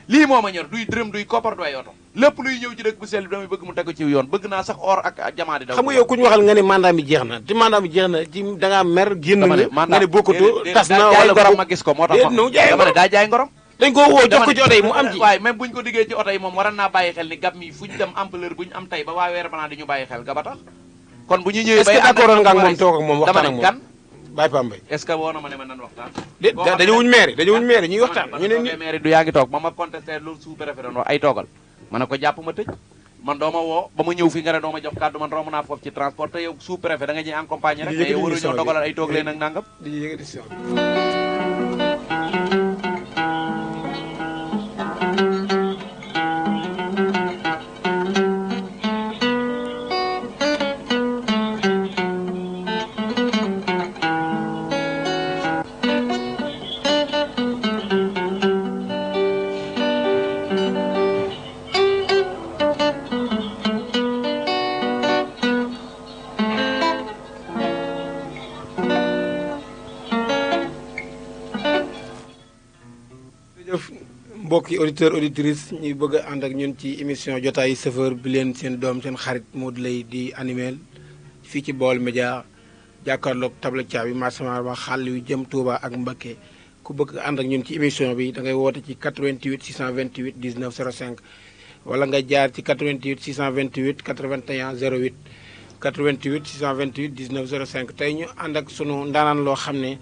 lii moo ma ñor duy dërëm duy koppar du ay oto lépp luy ñëw ci dëkk bu sell bi damay bëgg mu tegu ci yoon bëgg naa sax or ak jamaa di daw xam nga yow ku ñu waxal nga ne mandat bi jeex na te mandat bi jeex na ci da ngaa mer génn nga ne bokkatu tas na wala ngorom ma gis ko moo tax dama ne daa jaay ngorom dañ ko woo jox ko ci oto yi mu am ci waaye même buñ ko diggee ci oto yi moom waran naa bàyyi xel ni gab mi fu ñu dem ampleur bu ñu am tey ba waa weer banaa di ñu bàyyi xel gaba tax kon bu ñu ñëwee est-ce que d'accord nga ak moom toog ak moom waxtaan ak moom kan Baye Pape Mbaye est-ce que woo na ma ne ma nan waxtaan dañu wuñ maire ñuy waxtaan ñu ne ni maire du yaa ngi toog ma ma contesté loolu sous-préfet doon wax ay toogal ma ne ko jàpp ma tëj man doo ma woo ba ma ñëw fii nga ne doo ma jox kàddu man romb naa foofu ci transport te yow sous-préfet da nga ñuy accompagner rek mais yow waroo ñoo dogalal ay toog leen ak nangam mbokki auditeur auditrice ñuy bëgg a ànd ak ñun ci émission jotaayu chauffeur bi leen seen doom seen xarit Modou Lay di animel fii ci Baol Média jàkkaarloog table caabi marsement ba xàll yu jëm Touba ak Mbacké ku bëgg ànd ak ñun ci émission bi da ngay woote ci 88 628 19 05 wala nga jaar ci 88 628 81 08 88 628 19 05 tey ñu ànd ak sunu ndaanaan loo xam ne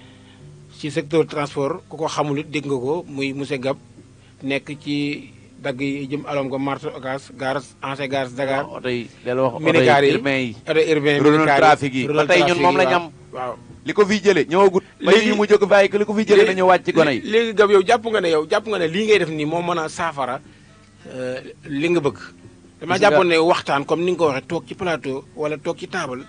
ci secteur transport ku ko xamul it dégg nga ko muy monsieur Gap nekk ci dagg yi jëm alom ko marché Ocass gare ancien gare Dakar oto yi del wax minicar yi urbain yi oto urbain rôle trafic yi ba tey ñun moom la ñu am waaw li ko fiy jëlee ñëwagut léegi ñu mu jóg fi ay li ko fiy jëlee na ñëw wàcc ci gone yi léegi Gap yow jàpp nga ne lii ngay def nii moo mën a saafara li nga bëgg dama jàppoon ne waxtaan comme ni nga ko waxee toog ci plateau wala toog ci table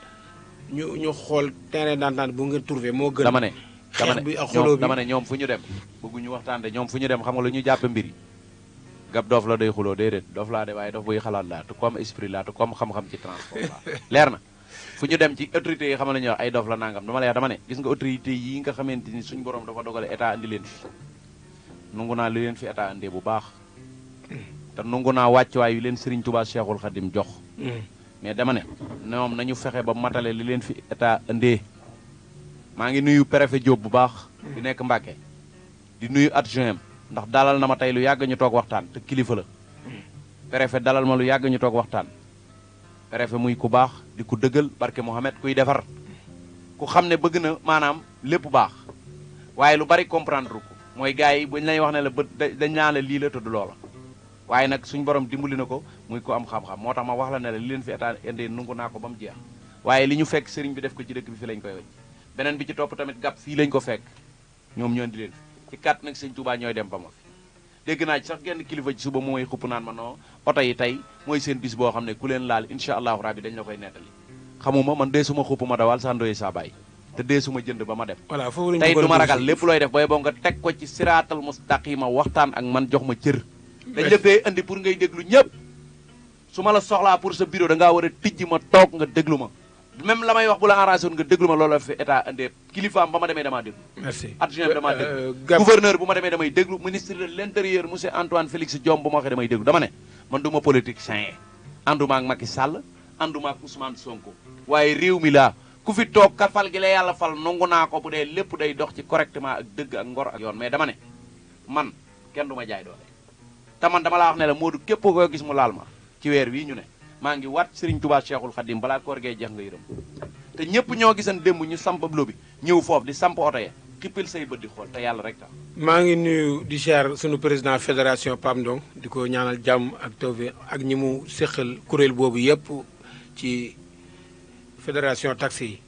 ñu xool terrain d'entente bu ngeen trouvé moo gën dama ne xeex bi ak xoloo bi dama ne ñoom fu ñu dem bëgguñu waxtaan de ñoom fu ñu dem xam nga lu ñu jàppe mbir yi Gap doof la day xuloo déedéet doof laa de waaye doof buy xalaat laa te comme esprit laa te comme xam-xam ci transport laa leer na fu ñu dem ci autorités yi xam la ñuy wax ay doof la nangam dama lay dama ne gis nga autorités yi nga xamante ni suñu borom dafa dogale état andi leen fi nungu naa li leen fi état andee bu baax te nungu naa wàccuwaay yu leen Serigne Touba Cheikhul Khadim jox mais dama ne ñoom nañu fexe ba matale li leen fi état andee maa ngi nuyu préfet Diop bu baax di nekk Mbacké di nuyu adjoint ndax dalal na ma tey lu yàgg ñu toog waxtaan te kilifa la préfet dalal ma lu yàgg ñu toog waxtaan préfet muy ku baax di ku dëggal barke Mohamed kuy defar ku xam ne bëgg na maanaam lépp baax waaye lu bari comprendre ko mooy gars yi buñ lay wax ne la bët dañ naa la lii la tudd loola waaye nag suñ borom dimbali na ko muy ko am xam-xam moo tax ma wax la ne la li leen fi état indee nungu naa ko ba mu jeex waaye li ñu fekk sëriñ bi def ko ci dëkk bi fi lañ koy wecc beneen bi ci topp tamit gàpp fii lañ ko fekk ñoom ñoo di leen fi ci kat nag sëñ Touba ñooy dem ba ma fi dégg naa ci sax genn kilifa ci suba mooy xupp naan ma non oto yi tey mooy seen bis boo xam ne ku leen laal incha allahu rabbi dañ la koy nettali xamuma man dee suma xupp ma dawal saa ndoye saa bàyyi te dee suma jënd ba ma dem voilà foofu tey du ma ragal lépp looy def booy boo nga teg ko ci siraatal mustaqima waxtaan ak man jox ma cër dañ la fee indi pour ngay déglu ñëpp su ma la soxlaa pour sa bureau da ngaa war a tijji ma toog nga déglu ma même la may wax bu la arrangé woon nga déglu ma loolu la fi état indee kilifaam ba ma demee damaa déglu merci adjoint bi damaa déglu gouverneur bu ma demee damay déglu ministre de l'intérieur monsieur Antoine Félix Diome bu ma waxee damay déglu dama ne man du ma politicien ànduma ak Macky Sall ànduma ak Ousmane Sonko waaye réew mi laa ku fi toog ka fal gi la yàlla fal nangu naa ko bu dee lépp day dox ci correctement ak dëgg ak ngor ak yoon mais dama ne man kenn du ma jaay doole te man dama laa wax ne la Modou képp koo gis mu laal ma ci weer wii ñu ne maa ngi wat Serigne Touba Cheikhul Khadim balaa koor gee jeex nga yërëm te ñëpp ñoo gisan démb ñu samp lobi ñëw foofu di samp oto ya xippil say bët di xool te yàlla rek tax maa ngi nuyu di ziar sunu président fédération Pape Ndong di ko ñaanal jàmm ak tawfeex ak ñi mu séqal kuréel boobu yëpp ci fédération taxi yi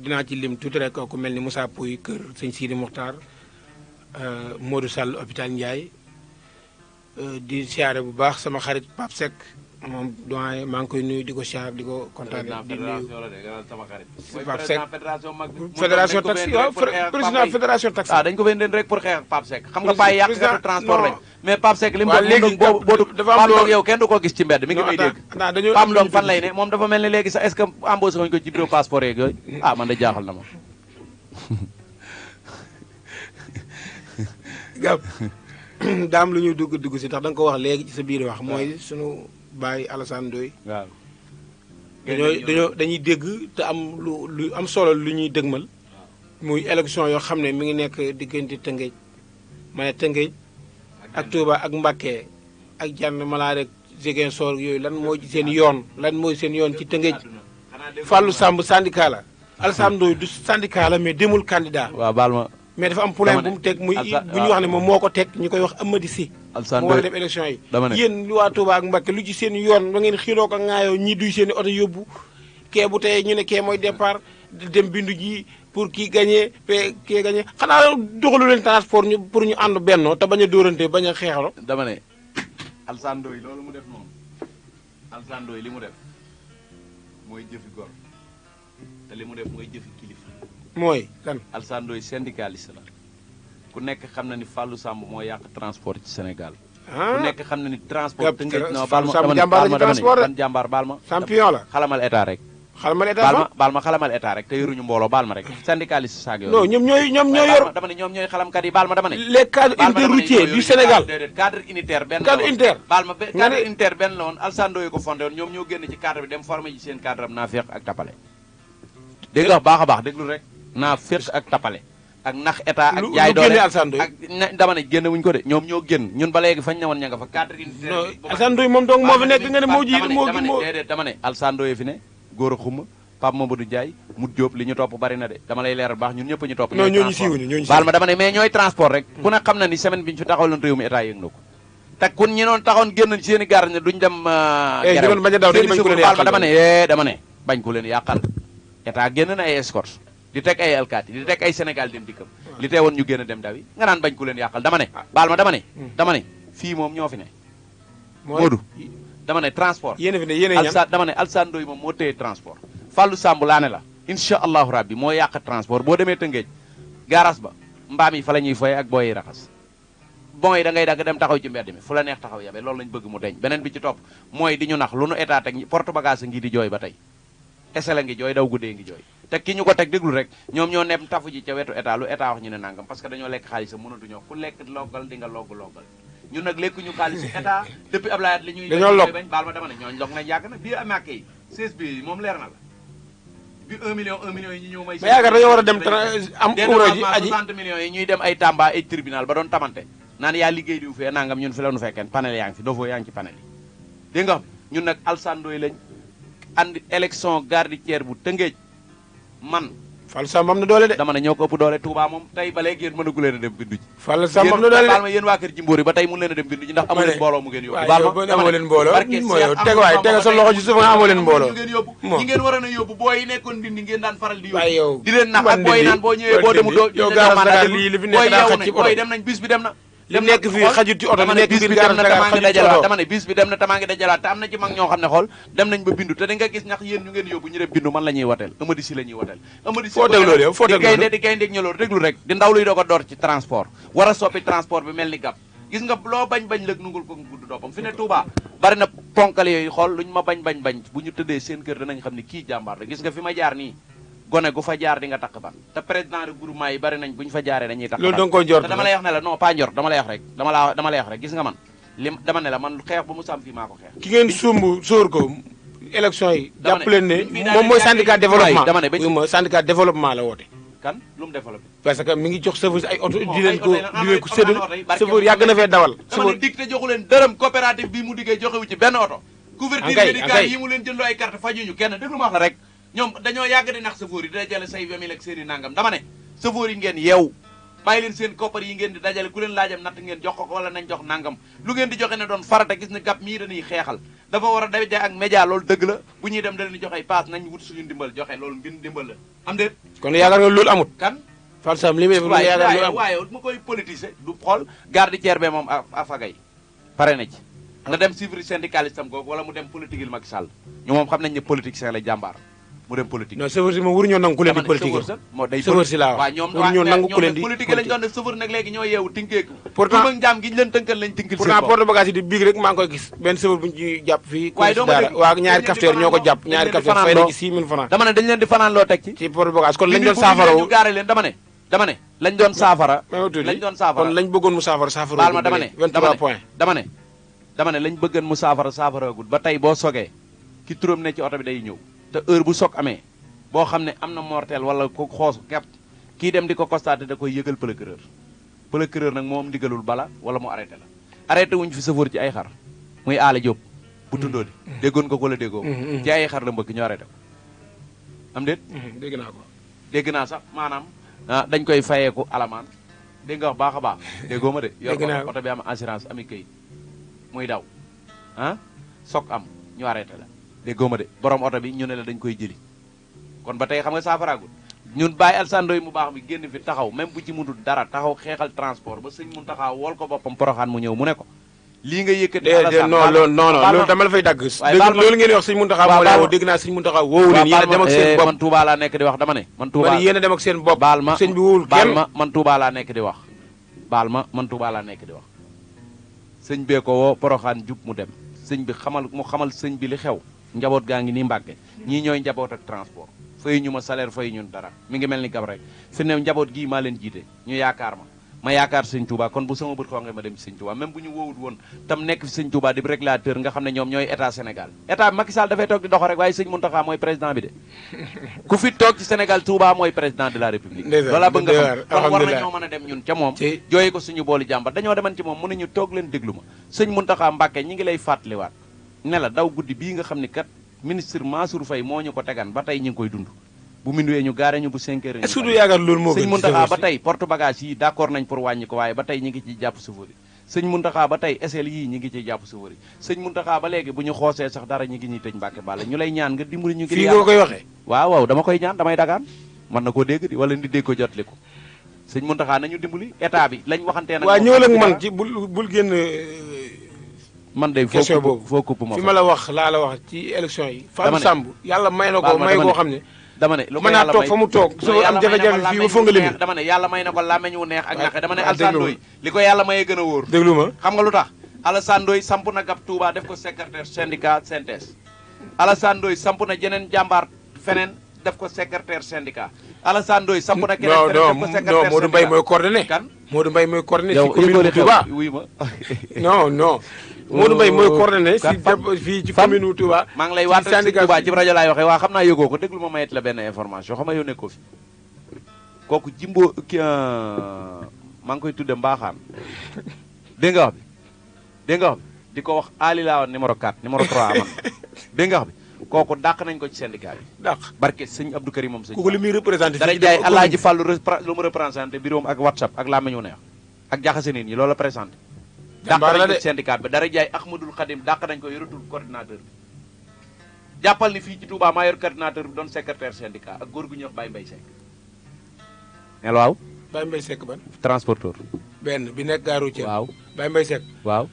dinaa ci lim tuuti rek ku mel ni Moussa Pouy kër sëñ Sidi Mokhtar Modou Sall hôpital Ndiaye di siyaare bu baax sama xarit Pape Seck moom doyen maa ngi koy nuyu di ko siyaare di ko kontaan di nuyu Pape Seck fédération taxi waaw président fédération taxi dañ ko fay leen rek pour xeex ak Pape Seck xam nga bàyyi yàq xeetu transport lañ mais Pape Seck li mu léegi boobu dafa am Pape Ndong yow kenn du ko gis ci mbedd mi ngi may dégg dañoo Pape Ndong fan lay ne moom dafa mel ni léegi sax est-ce que embauché wuñu ko ci bureau passeport yeeg yooyu man da jaaxal na ma gab daam lu ñuy dugg si tax da nga ko wax léegi ci sa biir wax mooy sunu baay Alassane Ndoye waaw dañuy dégg te am lu am solo lu ñuy dëgmal muy élection yoo xam ne mi ngi nekk diggante Tëngéej ma ne Tëngéej ak Touba ak Mbacké ak Diane Malang rek Ziguinchor yooyu lan mooy seen yoon ci Tëngéej Fallou Samb syndicat la Alassane Ndoye du syndicat la mais demul candidat waaw baal ma mais dafa am problème bu mu teg muy bu ñu wax ne moom moo ko teg ñu koy wax Amady Sy moo war a dem élection yi yéen lu waa Touba ak Mbacké lu ci seen yoon ba ngeen xiiroo ko ŋaayoo ñii duy seen i oto yóbbu kee bu tey ñu ne kee mooy départ dem bindu ji pour kii gagné kii gagné xanaa doxalu leen transport ñu pour ñu ànd bennoo te bañ a dóorante bañ a xeexalo dama ne Alassane Ndoye loolu mu def noonu Alassane Ndoye li mu def mooy jëfi gor te li mu def mooy jëfi kilifa mooy lan Alassane Ndoye syndicaliste la ku nekk xam na ni Fallou Samb moo yàq transport ci Sénégal ku nekk xam na ni transport te ngeen non baal ma dama ne ban jàmbaar baal ma champion la xalamal état rek baal ma xalamal état rek te yoruñu mbooloo baal ma rek syndicaliste saag yooyu non ñoom ñooy yor dama ne ñoom ñooy xalamkat yi baal ma dama ne les cadres interroutiers du Sénégal déedéet cadre unitaire benn cadre unitaire baal ma cadre unitaire benn la woon Alassane Ndoye ko fondé woon ñoom ñoo génn ci cadre bi dem formé ji seen cadre am naafeq ak tapale dégg nga baax a baax déglu rek naafeq ak tapale ak nax état ak jaay doole ak dama ne génn wuñu ko de ñoom ñoo génn ñun ba léegi fañ ne woon ña nga fa cadre unitaire Alassane Ndoye moom donc moo fi nekk nga ne moo jiit moo déedéet dama ne Alassane Ndoye fi ne góor a xuma Pape Mamadou Ndiaye Mout Diop li ñu topp bari na de dama lay leeral baax ñun ñëpp ñu topp ñooñu siiwuñu baal ma dama ne mais ñooy transport rek ku ne xam na ni semaine bi ñu fi taxawaloon réew mi état yëg na ko te kun ñi noon taxoon génn ci seen i gaar ne duñ dem baal ma dama ne bañ ko leen yàqal état génn na ay escorte di teg ay alkaati di teg ay Sénégal dem dikkam li tee woon ñu génn dem dawi nga naan bañ ko leen yàqal dama ne baal ma dama ne fii moom ñoo fi ne Modou dama ne transport dama ne Alassane Ndoye moom moo téye transport Fallou Samb laa ne la incha allahu rabbi moo yàq transport boo demee Tëngéej garas ba mbaam yi fa la ñuy foye ak booy yi raxas bon yi da ngay dagg dem taxaw ci mbedd mi fu la neex taxaw yabe loolu lañ bëgg mu deñ beneen bi ci topp mooy di ñu nax lu nu état teg porte bagage ngi di jooy ba tey esela ngi jooy daw guddee ngi jooy te ki ñu ko teg déglu rek ñoom ñoo nem tafu ji ca wetu état lu état wax ñu ne nangam parce que dañoo lekk xaalis mënatuñoo ku lekk loggal di nga logg ñun nag lekk ñu xaalis état depuis Ablaye li ñuy bañ baal ma dama ne ñooñu log nañ yàgg na bii amàkke yi 16 bi moom leer na la bi 1 million yi ñu ñëw may. mais yaakaar dañoo war a dem am umra ji aji 60 millions yi ñuy dem ay Tamba ay tribunal ba doon tamante naan yaa liggéey diw fee nangam ñun fi la nu fekkeen panel yaa ngi fi dofoo yaa ngi ci panel yi dégg nga xam ñun nag Alassane Ndoye lañ andi élection garde tiers bu Tëngéej man Fallou Samb am na doole de. dama ne ñoo ko ëpp doole Touba moom tey ba léegi yéen mënagu leen a dem bindu ji. Fallou Samb am na doole de baal ma yéen waa kër Jimbori ba tey mun leen a dem bindu ji ndax amoo leen mbooloo mu ngeen yóbbu. baal ma amoo leen mbooloo mooy teg waay teg sa loxo ci suuf nga amoo leen mbooloo. ñi ngeen waroon a yóbbu booy yi nekkoon ndindi ngeen daan faral di yóbbu. waaye yow di leen nax ak booy naan boo ñëwee boo demu doo yow gaara Dakar lii li fi nekk daa xaj ci oto booy dem nañ bis bi dem na li nekk fii xajut ci oto li nekk biir gaara Dakar xajut ci oto dama ne bis bi dem na tamaa ngi dajalaat te am na ci mag ñoo xam ne xool dem nañ ba bindu te da nga gis ñax yéen ñu ngeen yóbbu ñu dem bindu man la ñuy wateel Amady Si la ñuy wateel Amady Si foo teg loolu yow foo teg loolu di gaynde ak ñëloor déglu rek di ndaw luy doog a door ci transport war a soppi transport bi mel ni gàpp gis nga loo bañ lëg nungul ko gudd doppam fi ne Touba bari na ponkal yooyu xool luñ ma bañ bu ñu tëddee seen kër danañ xam ne kii jàmbaar la gis nga fi ma jaar nii gone gu fa jaar di nga takk ban te président de groupement yi bari nañ bu ñu fa jaaree dañuy takk ban loolu danga koy jort te dama lay wax ne la non pas njort dama lay wax rek dama lay wax rek gis nga man dama ne la man xeex ba mu sam fii maa ko xeex ki ngeen sumb sóor ko élection yi jàpp leen ne moom mooy syndicat développement dama ne ba syndicat développement la woote kan lu mu développé parce que mi ngi jox chauffeur ay oto di leen ko séddal chauffeur yàgg na fee dawal dama ne dig te joxu leen dërëm coopérative bii mu diggee joxewu ci benn oto couverture médicale yi mu leen jëndoo ay carte fajuñu kenn déglu ma wax la rek ñoom dañoo yàgg di nax chauffeur yi di dajale say 20 ak seeni nangam dama ne chauffeur yi ngeen yeew bàyyi leen seen koppar yi ngeen di dajale ku leen laajam natt ngeen jox ko wala nañ jox nangam lu ngeen di joxe ne doon farata gis ne gàpp mii dañuy xeexal dafa war a daje ak média loolu dëgg la bu ñuy dem da leen di jox ay paas nañ wut suñu ndimbal joxe loolu ngeen ndimbal la am déet kon yaakaar nga loolu amut kan Fallou Samb li muy def yaakaar loolu amut waaye ma koy politiser du xool garde tiers be moom a fagay pare na ci nga dem suivre syndicaliste am googu wala mu dem politique il Macky Sall ñu moom xam nañ ne politicien la jàmbaar mu dem politique non chauffeur si moom waruñoo nangu ku leen di politique moo day chauffeur si laa wax waruñoo nangu ku leen di politique lañ doon def chauffeur nag léegi ñoo yeewu tinkeeku pourtant mag njaam gi ñu leen tënkal lañ tinkil pourtant porte bagage yi di biig rek maa ngi koy gis benn chauffeur bu ñu ci jàpp fii waaye doo ma dégg waa ñaari cafetière ñoo ko jàpp ñaari cafetière fay na ci 6000 francs dama ne dañ leen di fanaan loo teg ci porte bagage kon lañ doon saafara ñu gaare leen dama ne lañ doon saafara kon lañ bëggoon mu saafara baal ma dama ne 23 points dama ne lañ bëggoon mu saafaraagul ba tey boo sogee ki turam ne ci oto bi day ñëw te heure bu soog amee boo xam ne am na mortel wala ko xoos kepp kii dem di ko constaté da koy yëgal procureur nag moom ndigalul bala wala mu arrêté la arrêté wuñ fi sëfoor ci ay xar muy aale Jóob bu tundoo di déggoon ko la déggoo ci ay xar la mbëkk ñu arrêté ko am déet dégg naa ko dégg naa sax maanaam dañ koy fayeeku alamaan dégg nga wax baax a baax déggoo ma de yor oto bi am assurance ami këyit muy daw soog am ñu arrêté la déggoo ma de borom oto bi ñu ne la dañ koy jëli kon ba tey xam nga saafaraagul ñun bàyyi alsando yi mu baax bi génn fi taxaw même bu ci mënul dara taxaw xeexal transport ba sëñ mun taxaw wool ko boppam poroxaan mu ñëw mu ne ko lii nga yëkkati non loolu dama la fay dagg loolu ngeen wax sëñ mun taxaw moo la woo dégg naa sëñ mun taxaw woowu leen yéen a dem ak seen bopp man Touba laa nekk di wax dama ne man Touba yéen a dem ak seen bopp baal ma sëñ bi wóowul kenn man Touba laa nekk di wax baal ma man Touba laa nekk di wax sëñ bee ko woo poroxaan jub mu dem sëñ bi xamal sëñ bi li xew njaboot gaa ngi nii Mbàkke ñii ñooy njaboot ak transport fay ñu ma salaire fay ñun dara mi ngi mel ni gab rek fi ne njaboot gii maa leen jiite ñu yaakaar ma yaakaar sëñ Touba kon bu sama bët xonqee ma dem ci sëñ Touba même bu ñu woowut woon tam nekk fi sëñ Touba di régulateur nga xam ne ñoom ñooy état Sénégal état bi Macky Sall dafay toog di dox rek waaye sëñ Mountakha mooy président bi de ku fi toog ci Sénégal Touba mooy président de la République loolaa bëgg nga xam kon war nañoo mën a dem ñun ca moom jooye ko suñu booli jàmbat dañoo deman ci moom mu ne ñu toog leen déglu ma sëñ Mountakha Mbacké ñi ngi lay fàttaliwaat ne la daw guddi bii nga xam ni kat ministre Mansour Faye moo ñu ko tegan ba tey ñu ngi koy dund bu minuwee ñu gaare ñu bu 5 heures est-ce que du yaakaar loolu moo gën sëñ Mountakha ba tey porte bagage yi d'accord nañ pour wàññi ko waaye ba tey ñi ngi ciy jàpp chauffeur yi sëñ Mountakha ba tey SL yii ñi ngi ciy jàpp chauffeur yi sëñ Mountakha ba léegi bu ñu xoosee sax dara ñi ngi ñuy tëj Mbàkke Balla ñu lay ñaan nga dimbali ñu fii nga koy waxee waaw dama koy ñaan damay dagaan mën na koo dégg di wala ndi dégg ko jotli ko sëñ Mountakha nañu dimbali état bi lañ waxantee nag waaw ñëwal ak man ci bul génn man de question boobu foo kupp ma fi ma la wax laa la wax ci élection yi Fallou Samb yàlla may na ko may koo xam ne dama ne lu ko mën naa toog fa mu toog su am jafe-jafe fii ba foo nga limi dama ne yàlla may na ko làmmeñ wu neex ak naqe dama ne Alassane Ndoye li ko yàlla mayee gën a wóor déglu ma xam nga lu tax Alassane Ndoye samp na gab Touba def ko secrétaire syndicat synthèse Alassane Ndoye samp na jeneen jàmbaar feneen def ko secrétaire syndicat Alassane Ndoye samp na keneen feneen def ko secrétaire non Modou Mbaye mooy coordonné kan Modou Mbaye mooy coordonné ci commune Touba wuy ma non Modou Mbaye mooy coordonné fii ci commune Touba maa ngi lay waatal ci Touba ci rajo laay waxee waa xam naa yëgoo ko déglu ma mayet la benn information xam nga yow nekkoo fi kooku jimbo maa ngi koy tudde mbaaxaan dégg nga wax bi di ko wax Ali laa woon numéro 4 numéro 3 aman dégg nga wax bi kooku dàq nañ ko ci syndicat bi dàq barke sëñ Abdou Karim moom sëñ kooku li muy représenté dara jaay Alaaji Fàllu lu mu représenté bureau ak WhatsApp ak laa meñu neex ak jaxase nit ñi loolu la présenté dàq nañ ko ci syndicat bi dara jaay Ahmadul Khadim dàq nañ ko yoratul coordinateur bi jàppal ni fii ci Touba maa yor coordinateur bi doon secrétaire syndicat ak góor gu ñuy wax Baye Mbaye Seck ne waaw Baye Mbaye Seck ban transporteur benn bi nekk gaaru Thiel waaw Baye Mbaye Seck waaw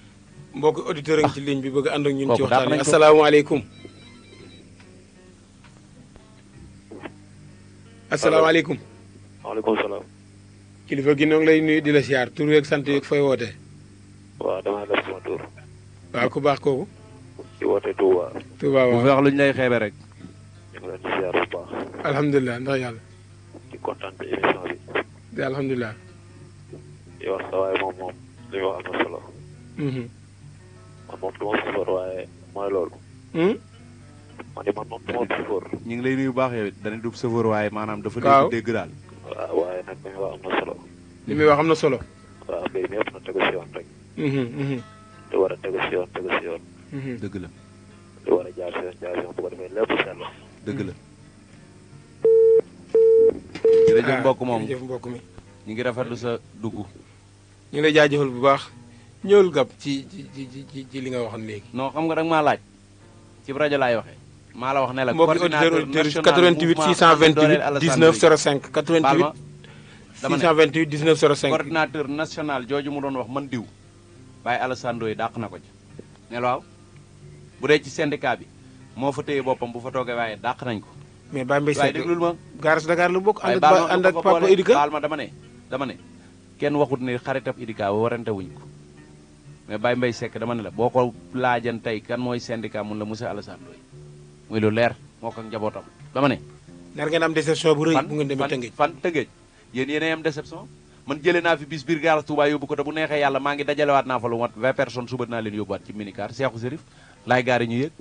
mbokk auditeur a ngi ci ligne bi bëgg ànd ak ñun ci kooku dàq waxtaan nañ wi ko. asalaamaaleykum asalaamaaleykum waaleykum salaam. kilifa gi noo ngi lay nuyu di la siyaar tur yeeg sant yeeg fooy wootee waaw damaa def sama tur. waaw ku baax kooku ci woote Touba. Touba bu waaw fi wax lu ñu lay xeebe rek ñu ngi leen di ziar bu baax. alhamdulilah ndax yàlla di kontaan ci émission bi. di alhamdulilah di wax sa waaye moom li mu wax am na solo. man moom du ma sëfoor waaye mooy loolu. man de man moom du ma sëfoor. ñu ngi lay nuyu bu baax yow it dañuy dugg chauffeur waaye maanaam dafa waaw dégg daal waaw waaye nag li mu wax am na solo. li muy wax am na solo waaw mbir mi yëpp na tegu si yoon rek. li war a tegu si yoon tegu si yoon. dëgg la li war a jaar si yoon jaar si yoon bu ko defee lépp sell. dëgg la jërëjëf mbokk moom jërëjëf mbokk mi ñu ngi rafetlu sa dugg ñu ngi lay jaajëfal bu baax ñëwul gab ci li nga waxoon léegi non xam nga da nga maa laaj ci rajo laay waxee maa la wax ne la mbokki auditeur 88 628 19 05 88 628 19 05 coordinateur national jooju mu doon wax man diw Baye Alassane Ndoye dàq na ko ci ne waaw bu dee ci syndicat bi moo fa téye boppam bu fa toogee waaye dàq nañ ko mais Baye Mbaye waaye Seck déglul ma Gare Dakar lu bokk waaye ànd ak papa Idika baal ma dama ne kenn waxut ne xaritab Idika ba warante wuñ ko mais Baye Mbaye Seck dama ne la boo ko laajan tey kan mooy syndicat mun la monsieur Alassane Ndoye muy lu leer moo ko ak njabootam dama ne nar ngeen am déception bu rëy bu ngeen demee Tëngéej fan Tëngéej yéen yéenay am déception man jëlee naa fi bis biir gaar Touba yóbbu ko te bu neexee yàlla maa ngi dajalewaat naa fa lu mat 20 personnes suba dinaa leen yóbbuwaat ci minicar Cheikhou Serif laay gaari ñu yëg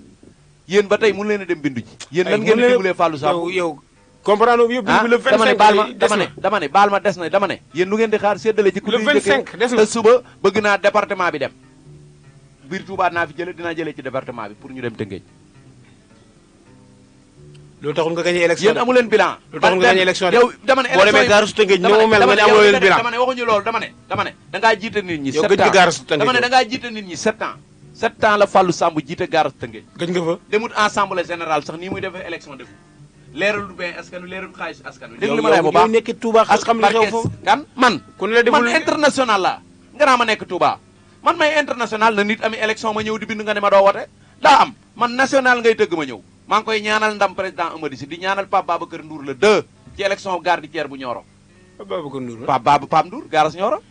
yéen ba tey mun leen a dem bindu ji yéen lan ngeen dimbalee Fallou Samb yow comprendre yëpp bi le 25 dama ne baal ma des na dama ne yéen lu ngeen di xaar séddale ci ku le 25 des na te suba bëgg naa département bi dem biir Touba naa fi jële dinaa jëlee ci département bi pour ñu dem Tëngéej loolu taxul nga gagné élection yéen amu leen bilan lu taxul nga gagné élection yow dama ne boo demee Gare Tëngéej ni mu mel nga ne amoo leen bilan dama ne waxuñu loolu dama ne da ngaa jiite nit ñi yow 7 gëj nga Gare Tëngéej dama ne da ngaa jiite nit ñi 7 ans 7 ans la Fallou Samb jiite Gare Tëngéej gëj nga fa demut assemblée générale sax nii muy defee élection defu leeralul bien askan wi leeralul xaalis askan wi dégg li ma lay bu baax yow nekk Touba xam li xew foofu kan man ku ne la deful man international la nga naa ma nekk Touba man may international na nit ami élection ma ñëw di bind nga ne ma doo wote daa am man national ngay tëgg ma ñëw maa ngi koy ñaanal ndam président Amady Sy di ñaanal Pape Babacar Ndour la 2 ci élection garde-tière bu Nioro Babacar Ndour Pape Ndour garas Nioro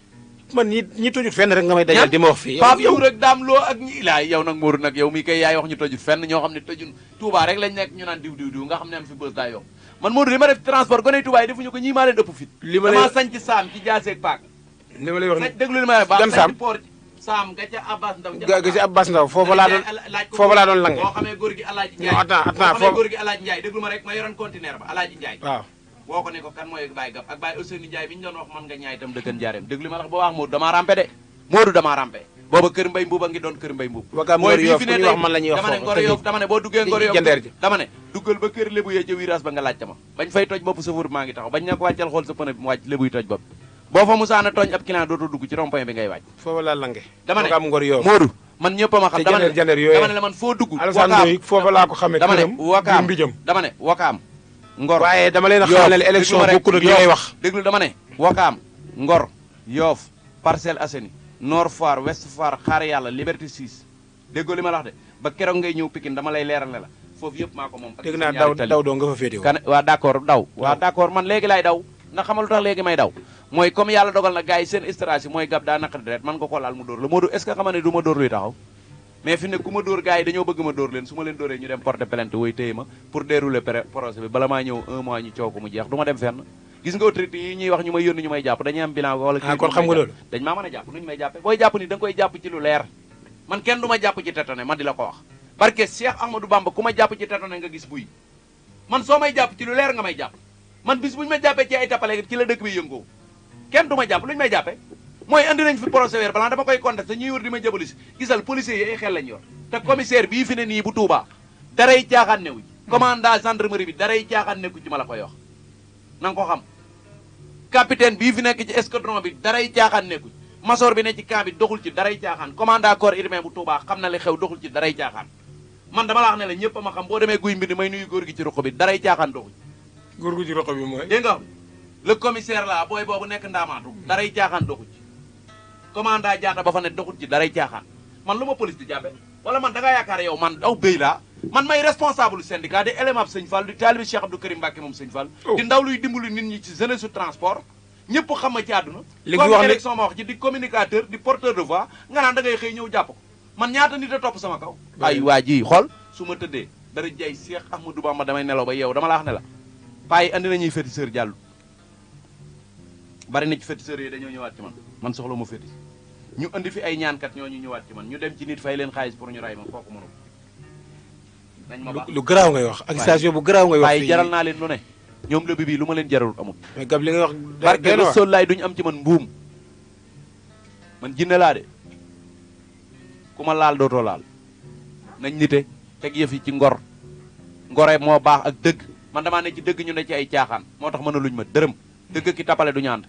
man ñi tojut fenn rek nga may dajal di ma wax fii Pape Ndour rek daam loo ak ñi laay yow nag Modou nag yow mii kay yaay wax ñu tojut fenn ñoo xam ne tojun Touba rek lañ nekk ñu naan diw nga xam ne am fi bës daa yokk man Modou li ma def transport gone Touba yi defuñu ko ñii maa leen ëpp fit damaa sañ ci saam ci jaaseeg paak li ma lay wax déglu li ma lay wax sañ ci port saam ga ca Abbas Ndaw ga ca Abbas Ndaw foofa laa doon lange boo xamee góor gi Alaaji Njaay attends boo xamee góor gi Alaaji Njaay déglu ma rek ma yoroon conteneur ba Alaaji Njaay waaw boo ko ne ko kan mooy Baye Gab ak Baye Ousseynou Njaay bi ñu doon wax man nga ñaay itam dëkkan jaareem déglu ma tax ba wax Modou damaa rampe de Modou damaa rampe booba kër mbay mbuub a ngi doon kër mbay mbuub mooy bii fi ne wax man la ñuy wax dama ne Ngor Yoff dama ne boo duggee Ngor Yoff jandeer ji dama ne duggal ba kër lébu yee ca virage ba nga laajte ma bañ fay toj bopp sëfur maa ngi taxaw bañ na ko wàccal xool sa pneu bi mu wàcc lébuy toj bopp boo fa musaana tooñ ab client dootoo dugg ci rond-point bi ngay wàcc foofa laa lange dama ne am Ngor Yoff Modou man ñëpp a ma xam dama ne la man foo dugg Alassane foofa laa ko xamee dama ne Wakaam mbijam dama ne Wakaam Ngor waaye dama leen a xamal ne élection bokkul ak li ngay wax déglu dama ne Wakaam Ngor Yoff Parcelles Assainies Nord Foire Ouest Foire Xaar Yàlla Liberté 6 déggoo li ma la wax de ba keroog ngay ñëw Pikine dama lay leeral ne la foofu yëpp maa ko moom dégg naa daw doo nga fa féete kan waa d'accord daw waa d'accord man léegi laay daw ndax xamal lu tax léegi may daw mooy comme yàlla dogal na gars yi seen stratégie mooy Gab daa naqari deret man nga ko laal mu dóor la Modou est-ce que xam ne du ma dóor luy taxaw mais fi ne ku ma dóor gars yi dañoo bëgg ma dóor leen su ma leen dóoree ñu dem porter plainte woy téye ma pour dérouler projet bi bala maa ñëw 1 mois ñu coow ko mu jeex du ma dem fenn gis nga autorité yi ñuy wax ñu may yónni ñu may jàpp dañuy am bilan wala kon xam nga loolu dañ maa mën a jàpp nu ñu may jàppe booy jàpp ni da nga koy jàpp ci lu leer man kenn du ma jàpp ci tetone man di la ko wax parce que Cheikh Ahmadou Bamba ku ma jàpp ci tetone nga gis buy man soo may jàpp ci lu leer nga may jàpp man bis bu ñu ma jàppee ci ay tappale ci la dëkk bi yëngoo kenn du ma jàpp lu ñu may jàppe mooy andi nañ fi procès verbal dama koy contesté ñuy wër di ma jëbali si gisal policiers yi ay xel lañ yor te commissaire bii fi ne nii bu Touba daray caaxaan newu ci commandant gendarmerie bi daray caaxaan nekku ci ma la koy wax na nga ko xam capitaine bii fi nekk ci escadron bi daray caaxaan nekku ci masoor bi ne ci camp bi doxul ci daray caaxaan commandant corps urbain bu Touba xam na li xew doxul ci daray caaxaan man dama la wax ne la ñëpp a ma xam boo demee guy mbind may nuyu góor gi ci ruq bi daray caaxaan doxul ci góor gu ci roq bi mooy dégg nga le commissaire la booy boobu nekk ndaamaatu daray caaxaan doxul ci commandant jaata ba fa ne doxul ci daray caaxaan man lu ma police di jàppe wala man da ngaa yaakaar yow man aw béy laa man may responsable syndicat di élément ab sëñ Fall di taalibi Cheikh Abdou Karim Mbacke moom sëñ Fall di ndaw luy dimbali nit ñi ci jeunesse su transport ñëpp xam ma ci àdduna comme élection ma wax ci di communicateur di porteur de voix nga naan da ngay xëy ñëw jàpp ko man ñaata nit a topp sama kaw ay waa ji xool su ma tëddee dara jay Cheikh Ahmadou Bamba damay nelaw ba yow dama la wax ne la paa yi andi nañuy féticheur jàllu bari na ci féticheurs yi dañoo ñëwaat ci man soxla ma fétiche ñu andi fi ay ñaankat ñoo ñu ñëwaat ci man ñu dem ci nit fay leen xaalis pour ñu ray ma kooku mënu nañ ma baax lu garaaw ngay wax accusation bu garaaw ngay wax waaye jaral naa leen lu ne ñoom lëbi bii lu ma leen jaralul amul mais gab li nga wax barke Rasuul laay duñu am ci man mbuum man jinne laa de ku ma laal dootoo laal nañ nite teg yëf yi ci ngor ngore moo baax ak dëgg man damaa ne ci dëgg ñu ne ci ay caaxaan moo tax mën a luñ ma dërëm dëgg ki tapale du ñaand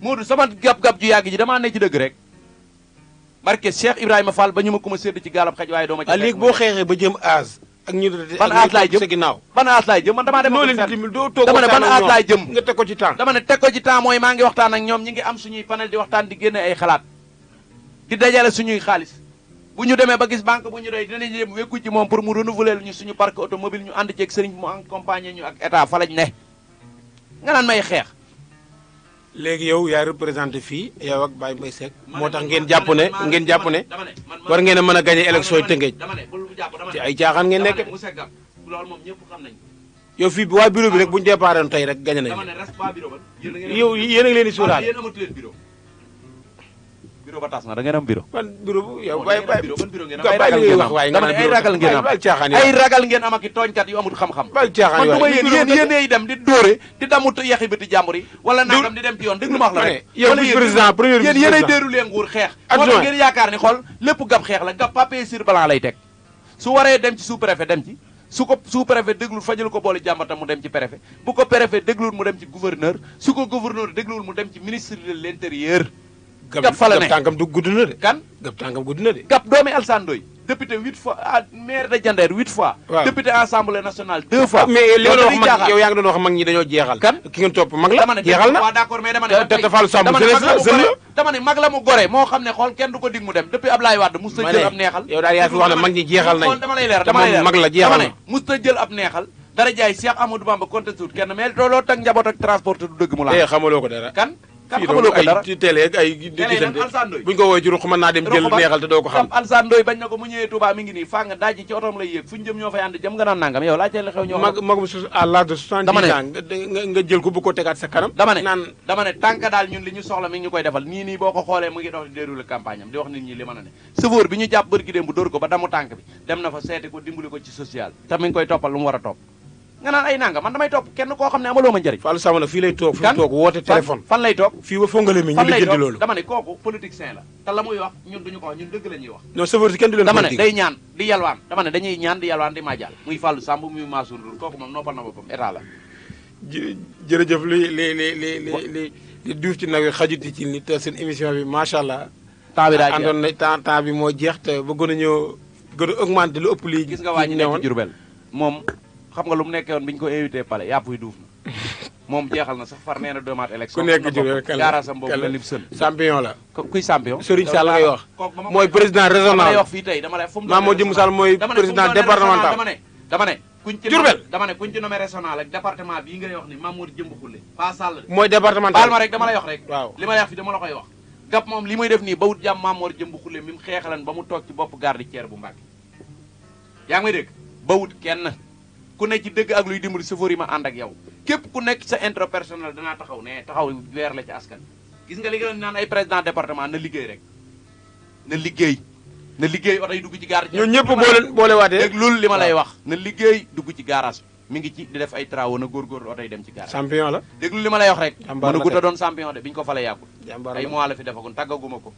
Moodu sama gab-gab ju yàgg ji damaa ne ci dëgg rek barke Cheikh Ibrahima Fall ba ñu ma ko ma sédd ci gaalab xaj waaye doo ma ci léegi boo xeexee ba jëm aas ak ñu ban aas laay jëm sa ginnaaw ban aas laay jëm man damaa dem noo leen dimbali doo toog dama ne ban aas laay jëm nga teg ko ci temps dama ne teg ko ci temps mooy maa ngi waxtaan ak ñoom ñi ngi am suñuy panel di waxtaan di génne ay xalaat di dajale suñuy xaalis bu ñu demee ba gis banque bu ñu doy dinañ dem wekku ci moom pour mu renouveler ñu suñu parc automobile ñu ànd ceeg sëriñ mu accompagner ñu ak état fa lañ ne nga naan may xeex léegi yow yaay représenté fii yow ak Baye Mbaye Seck moo tax ngeen jàpp ne war ngeen a mën a gagné élection yi Tëngéej ci ay caaxaan ngeen nekk loolu moom ñëpp xam nañ yow fii waa bureau bi rek bu ñu déparé tey rek gagné nañu yow yéen a ngi leen di suuraale bureau ba tas na da ngeen am bureau ban bureau yow ban bureau ngeen am ay ragal ngeen am ay ragal ngeen am ak i tooñkat yu amul xam-xam man du ma yéen yéenay dem di dóore di damut yaxi biti jàmbur yi wala nangam di dem ci yoon déglu ma wax la rek yow président premier yéen yéenay déroulé nguur xeex moo tax ngeen yaakaar ni xool lépp gab xeex la gab papier sur blanc lay teg su waree dem ci sous préfet dem ci su ko sous préfet déglul fajal ko boole jàmbatam mu dem ci préfet bu ko préfet déglul mu dem ci gouverneur su ko gouverneur déglul mu dem ci ministre de l'intérieur gab fa la ne tànkam du gudd na de kan gab tànkam gudd na de gab doomi Alsane Ndoye député 8 fois maire de Diender 8 fois député assemblée nationale 2 fois mais li nga doon wax mag yow yaa ngi doon wax mag ñi dañoo jeexal kan ki ngeen topp mag la jeexal na waaw d'accord mais dama ne te Fallou Samb dama ne mag la mu gore moo xam ne xool kenn du ko dig mu dem depuis Ablaye Wade mus ta jël ab neexal yow daal yaa fi wax ne mag ñi jeexal nañ dama lay leer mag la jeexal na mus ta jël ab neexal dara jaay Cheikh Amadou Bamba contesté wut kenn mais looloo tag njaboot ak transport du dëgg mu la xamaloo ko dara kan xamaloo ko dara ci télé ak ay gisante buñ ko woowee ci ruq mën naa dem jël neexal te doo ko xam Alsane Ndoye bañ na ko mu ñëwee Touba mi ngi nii faa nga daaji ci otom lay yéeg fu ñu jëm ñoo fay ànd jëm nga naan nangam yow laa teel xew ñoo magum à l'âge de 70 ans nga jël ko bu ko tegaat sa kanam dama ne tànk daal ñun li ñu soxla mi ngi ñu koy defal nii boo ko xoolee mu ngi dox di déroulé campagne am di wax nit ñi li mën a ne chauffeur bi ñu jàpp bërki démb bu dóor ko ba damu tànk bi dem na fa seeti ko dimbali ko ci social te mi ngi koy toppal lu mu war a topp nga naan ay nanga man damay topp kenn koo xam ne amaloo ma njëriñ Fallou Samb nag fii lay toog fi toog woote téléphone fan lay toog fii ba fongale mi ñu lijjanti loolu dama ne kooku politicien la te la muy wax ñun duñu ko wax ñun dëgg la ñuy wax non chauffeur si kenn du leen dama ne day ñaan di yalwaan dama ne dañuy ñaan di yalwaan di maajaal muy Fallou Samb muy Mansour Ndour kooku moom noppal na boppam état la jërëjëf li duuf ci nag wi xajuti ci ni te seen émission bi macha allah temps bi daa jeex àndoon na temps bi moo jeex te bëggoon a ñëw gën a augmenté lu ëpp lii gis nga waa ñi nekk Jurbel moom xam nga lu mu nekkee woon bi ñu ko invité palais yàpp yi duuf na moom jeexal na sax far nee na demaat élection ku nekk Jurbel gaarasam boobu mel ni sën champion la kuy champion Serigne Sall ngay wax mooy président régional dama lay wax fii tey dama lay fu mu Mamadou Djimou Sall mooy président départemental dama ne kuñ ci Jurbel dama ne kuñ ci nommé régional ak département bii ngay wax ni Mamadou Djimou Khoule Pa Sall mooy départemental baal ma rek dama lay wax rek waaw li ma lay wax fii dama la koy wax gap moom li muy def nii ba wut jàmm Mamadou Djimou Khoule mi mu xeexalan ba mu toog ci bopp garde-tiers bu Mbàkke yaa ngi may dégg ba wut kenn ku nekk ci dëgg ak luy dimbali chauffeur yi ma ànd ak yow képp ku nekk sa intérêt personnel danaa taxaw ne taxaw weer la ci askan gis nga li nga naan ay président département na liggéey rek na liggéey oto yi dugg ci garage ñun ñëpp boole waatee dégg loolu li ma lay wax na liggéey dugg ci garage mi ngi ci di def ay travaux na góorgóorlu oto yi dem ci garage champion la dégg lu li ma lay wax rek mën a guta doon champion de bi ñu ko fale yàggul ay jàmbaar ay mois la fi defagun tàggaguma ko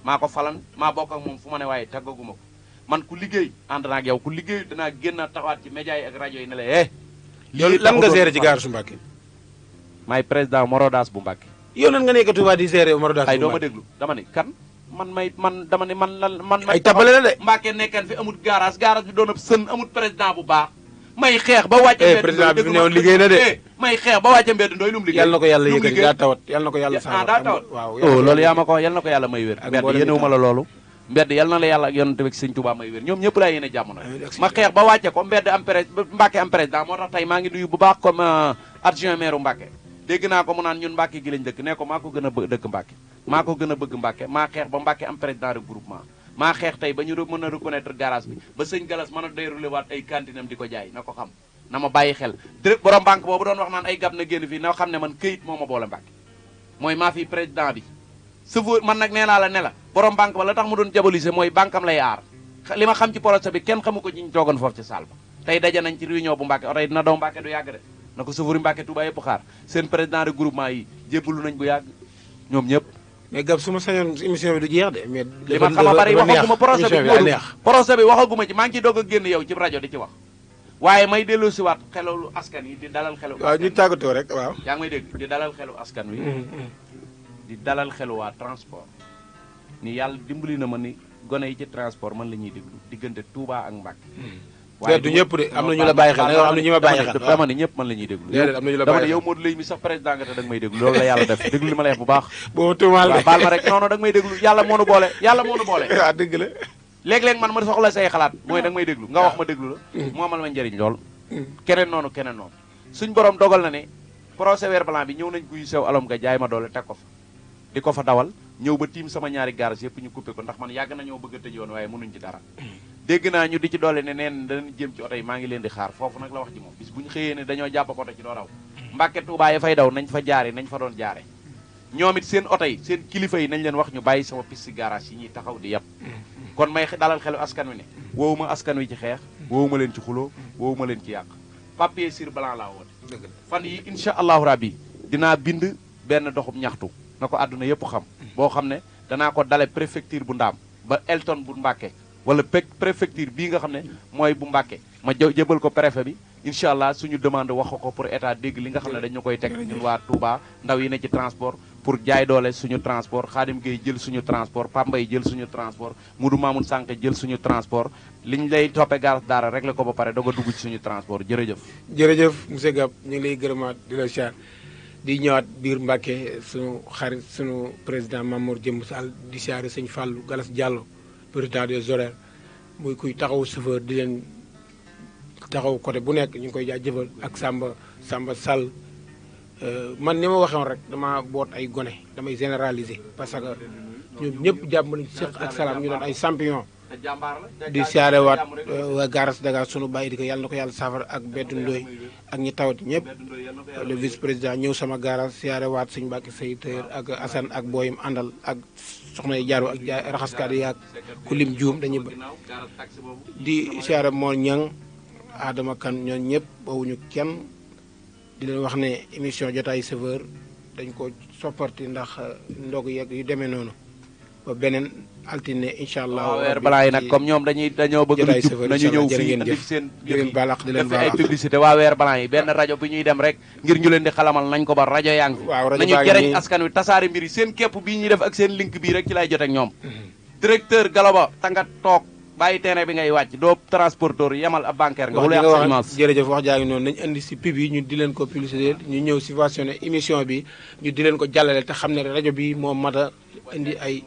maa ko falan maa bokk ak moom fu ma ne waaye tàggaguma ko man ku liggéey ànd naa ak yow ku liggéey danaa génn taxawaat ci média yi ak rajo yi ne la yow lan nga gérer ci gaaru su Mbàkke. maay président Morodas bu Mbàkke. yow nan nga nekk Touba di gérer Morodas bu Mbàkke. ay doo ma déglu dama ne kan man dama ne man ay tabale la de. Mbàkke nekkan fi amut garage bi doon ab sën amut président bu baax may xeex ba wàcce mbedd président bi fi newoon liggéey na de. may xeex ba wàcce mbedd ndooy lu mu liggéey. yàlla na ko yàlla yëkkati daa tawat yàlla na ko yàlla sax daa tawat waaw loolu yaa ma ko yàlla na ko yàlla may wér mbedd yéenewuma la loolu mbedd yàlla na la yàlla ak yonent bi Sëñ Tuubaa may wér ñoom ñëpp laa yéene jàmm nag ma xeex ba wàcce ko mbedd am Mbàkke am président moo tax tey maa ngi nuyu bu baax comme adjoint maire Mbàkke dégg naa ko mu naan ñun Mbàkke gi lañ dëkk ne ko maa ko gën a dëkk Mbàkke maa ko gën a bëgg Mbàkke maa xeex ba Mbàkke am président de groupement maa xeex tey ba ñu mën a reconnaître garage bi ba sëñ Galas mën a déroulé waat ay cantine am di ko jaay na ko xam na ma bàyyi xel direct borom banque boobu doon wax naan ay gab na génn fii na xam ne man këyit moo ma boole Mbàkke mooy maa fi président bi chauffeur man nag nee naa la ne la borom banque ba la tax mu doon diaboliser mooy banque am lay aar li ma xam ci projet bi kenn xamu ko ci ñu toogoon foofu ci salle ba tey daje nañ ci réunion bu Mbàkke oto yi dina daw Mbàkke du yàgg de na ko chauffeur yi Mbàkke Touba yëpp xaar seen président de groupement yi jébbalu nañ bu yàgg ñoom ñëpp mais gab su ma sañoon émission bi du jeex de mais li ma xam a bari waxaguma projet bi waxaguma ci maa ngi ciy doog a génn yow ci rajo di ci wax waaye may dellu si waat xelu askan wi di dalal xelu waaw ñu tàggatoo rek waaw yaa ngi may dégg di dalal xelu askan wi di dalal xelu waa transport ni yàlla dimbali na ma ni gone yi ci transport man la ñuy déglu diggante Touba ak Mbàkke waaye du ñëpp de am na ñu la bàyyi xel am na ñu ma bàyyi xel dama ne ñëpp man la ñuy déglu am na ñu la bàyyi xel dama ne yow Modou Lay mi sax président nga te da nga may déglu loolu la yàlla def déglu li ma lay wax bu baax boo tuumaal waaw baal ma rek non non da nga may déglu yàlla moo nu boole waaw dëgg la léeg-léeg man ma soxla say xalaat mooy da nga may déglu nga wax ma déglu la mu amal ma njëriñ lool keneen noonu suñ borom dogal na ne procès verbal bi ñëw nañ guy sew alom nga jaay ma doole teg ko fa di ko fa dawal ñëw ba tiim sama ñaari garage yëpp ñu coupé ko ndax man yàgg nañoo bëgg a tëj yoon waaye mënuñ ci dara dégg naa ñu di ci doole ne neen danañ jëm ci oto yi maa ngi leen di xaar foofu nag la wax ji moom bis bu ñu xëyee ne dañoo jàpp oto ci doo daw Mbàkke Tuubaa yi fay daw nañ fa jaare nañ fa doon jaare ñoom it seen oto yi seen kilifa yi nañ leen wax ñu bàyyi sama piste garage yi ñuy taxaw di yàpp kon may dalal xelu askan wi ne woowuma askan wi ci xeex woowuma leen ci xuloo woowuma leen ci yàq papier sur blanc laa woote fan yi incha allahu rabbi dinaa bind benn doxub ñaxtu na ko àdduna yëpp xam boo xam ne danaa ko dale préfecture bu Ndaam ba Elton bu Mbàkke wala préfecture bii nga xam ne mooy bu Mbàkke ma jëbal ko préfet bi incha allah suñu demande wax ko pour état dégg li nga xam ne dañu koy teg ñun waa Touba ndaw yi ne ci transport pour jaay doole suñu transport Khadim Gueye jël suñu transport Pambay jël suñu transport Moudou Mamoun Sànq jël suñu transport liñ lay toppe garas daara réglé ko ba pare doog a dugg ci suñu transport jërëjëf monsieur Gab ñu ngi lay gërëmaat di la siyaar di ñëwaat biir Mbàkke suñu xarit suñu président Mamour Jëmb Sall di siyaare sëñ Fallou Galas Diallo président des horaires muy kuy taxaw chauffeur di leen taxaw côté bu nekk ñu ngi koy jaajëfal ak Samba Sall man ni ma waxee woon rek dama boot ay gone damay généraliser parce que ñoom ñëpp jàpp nañu Seex ak Salaam ñu doon ay champion di siyaare waat waa garas Dakar sunu bàyyi di ko yàlla na ko yàlla safara ak Beddu Ndoy ak ñi tawat ñëpp le vice président ñëw sama garas siyaare waat suñu Mbàkke Seyteur ak Assane ak booyum àndal ak soxna yi jaaru ak raxaskat yi ak ku lim juum dañuy di siyaare moo ñang Adama Kan ñoon ñëpp bawuñu kenn di leen wax ne émission jotaay chauffeur dañ ko sopparti ndax ndog yeeg yu demee noonu ba beneen altine incha allah. weer balaa yi nag comme ñoom dañoo bëgg lu jub nañu ñëw fii andi seen def ay publicité waa weer balaa yi benn rajo bi ñuy dem rek ngir ñu leen di xalamal nañ ko ba rajo yaa ngi fi nañu jëriñ askan wi tasaari mbir yi seen képp bii ñuy def ak seen link bii rek ci lay jot ak ñoom directeur Galoba tanga toog bàyyi terrain bi ngay wàcc doo transporteur yamal ab bancaire nga wulu yàq sa image jërëjëf wax jaa ngi noonu nañu indi si pub yi ñu di leen ko publicité ñu ñëw subventionné émission bi ñu di leen ko jàllale te xam ne rajo bi moo mat a indi ay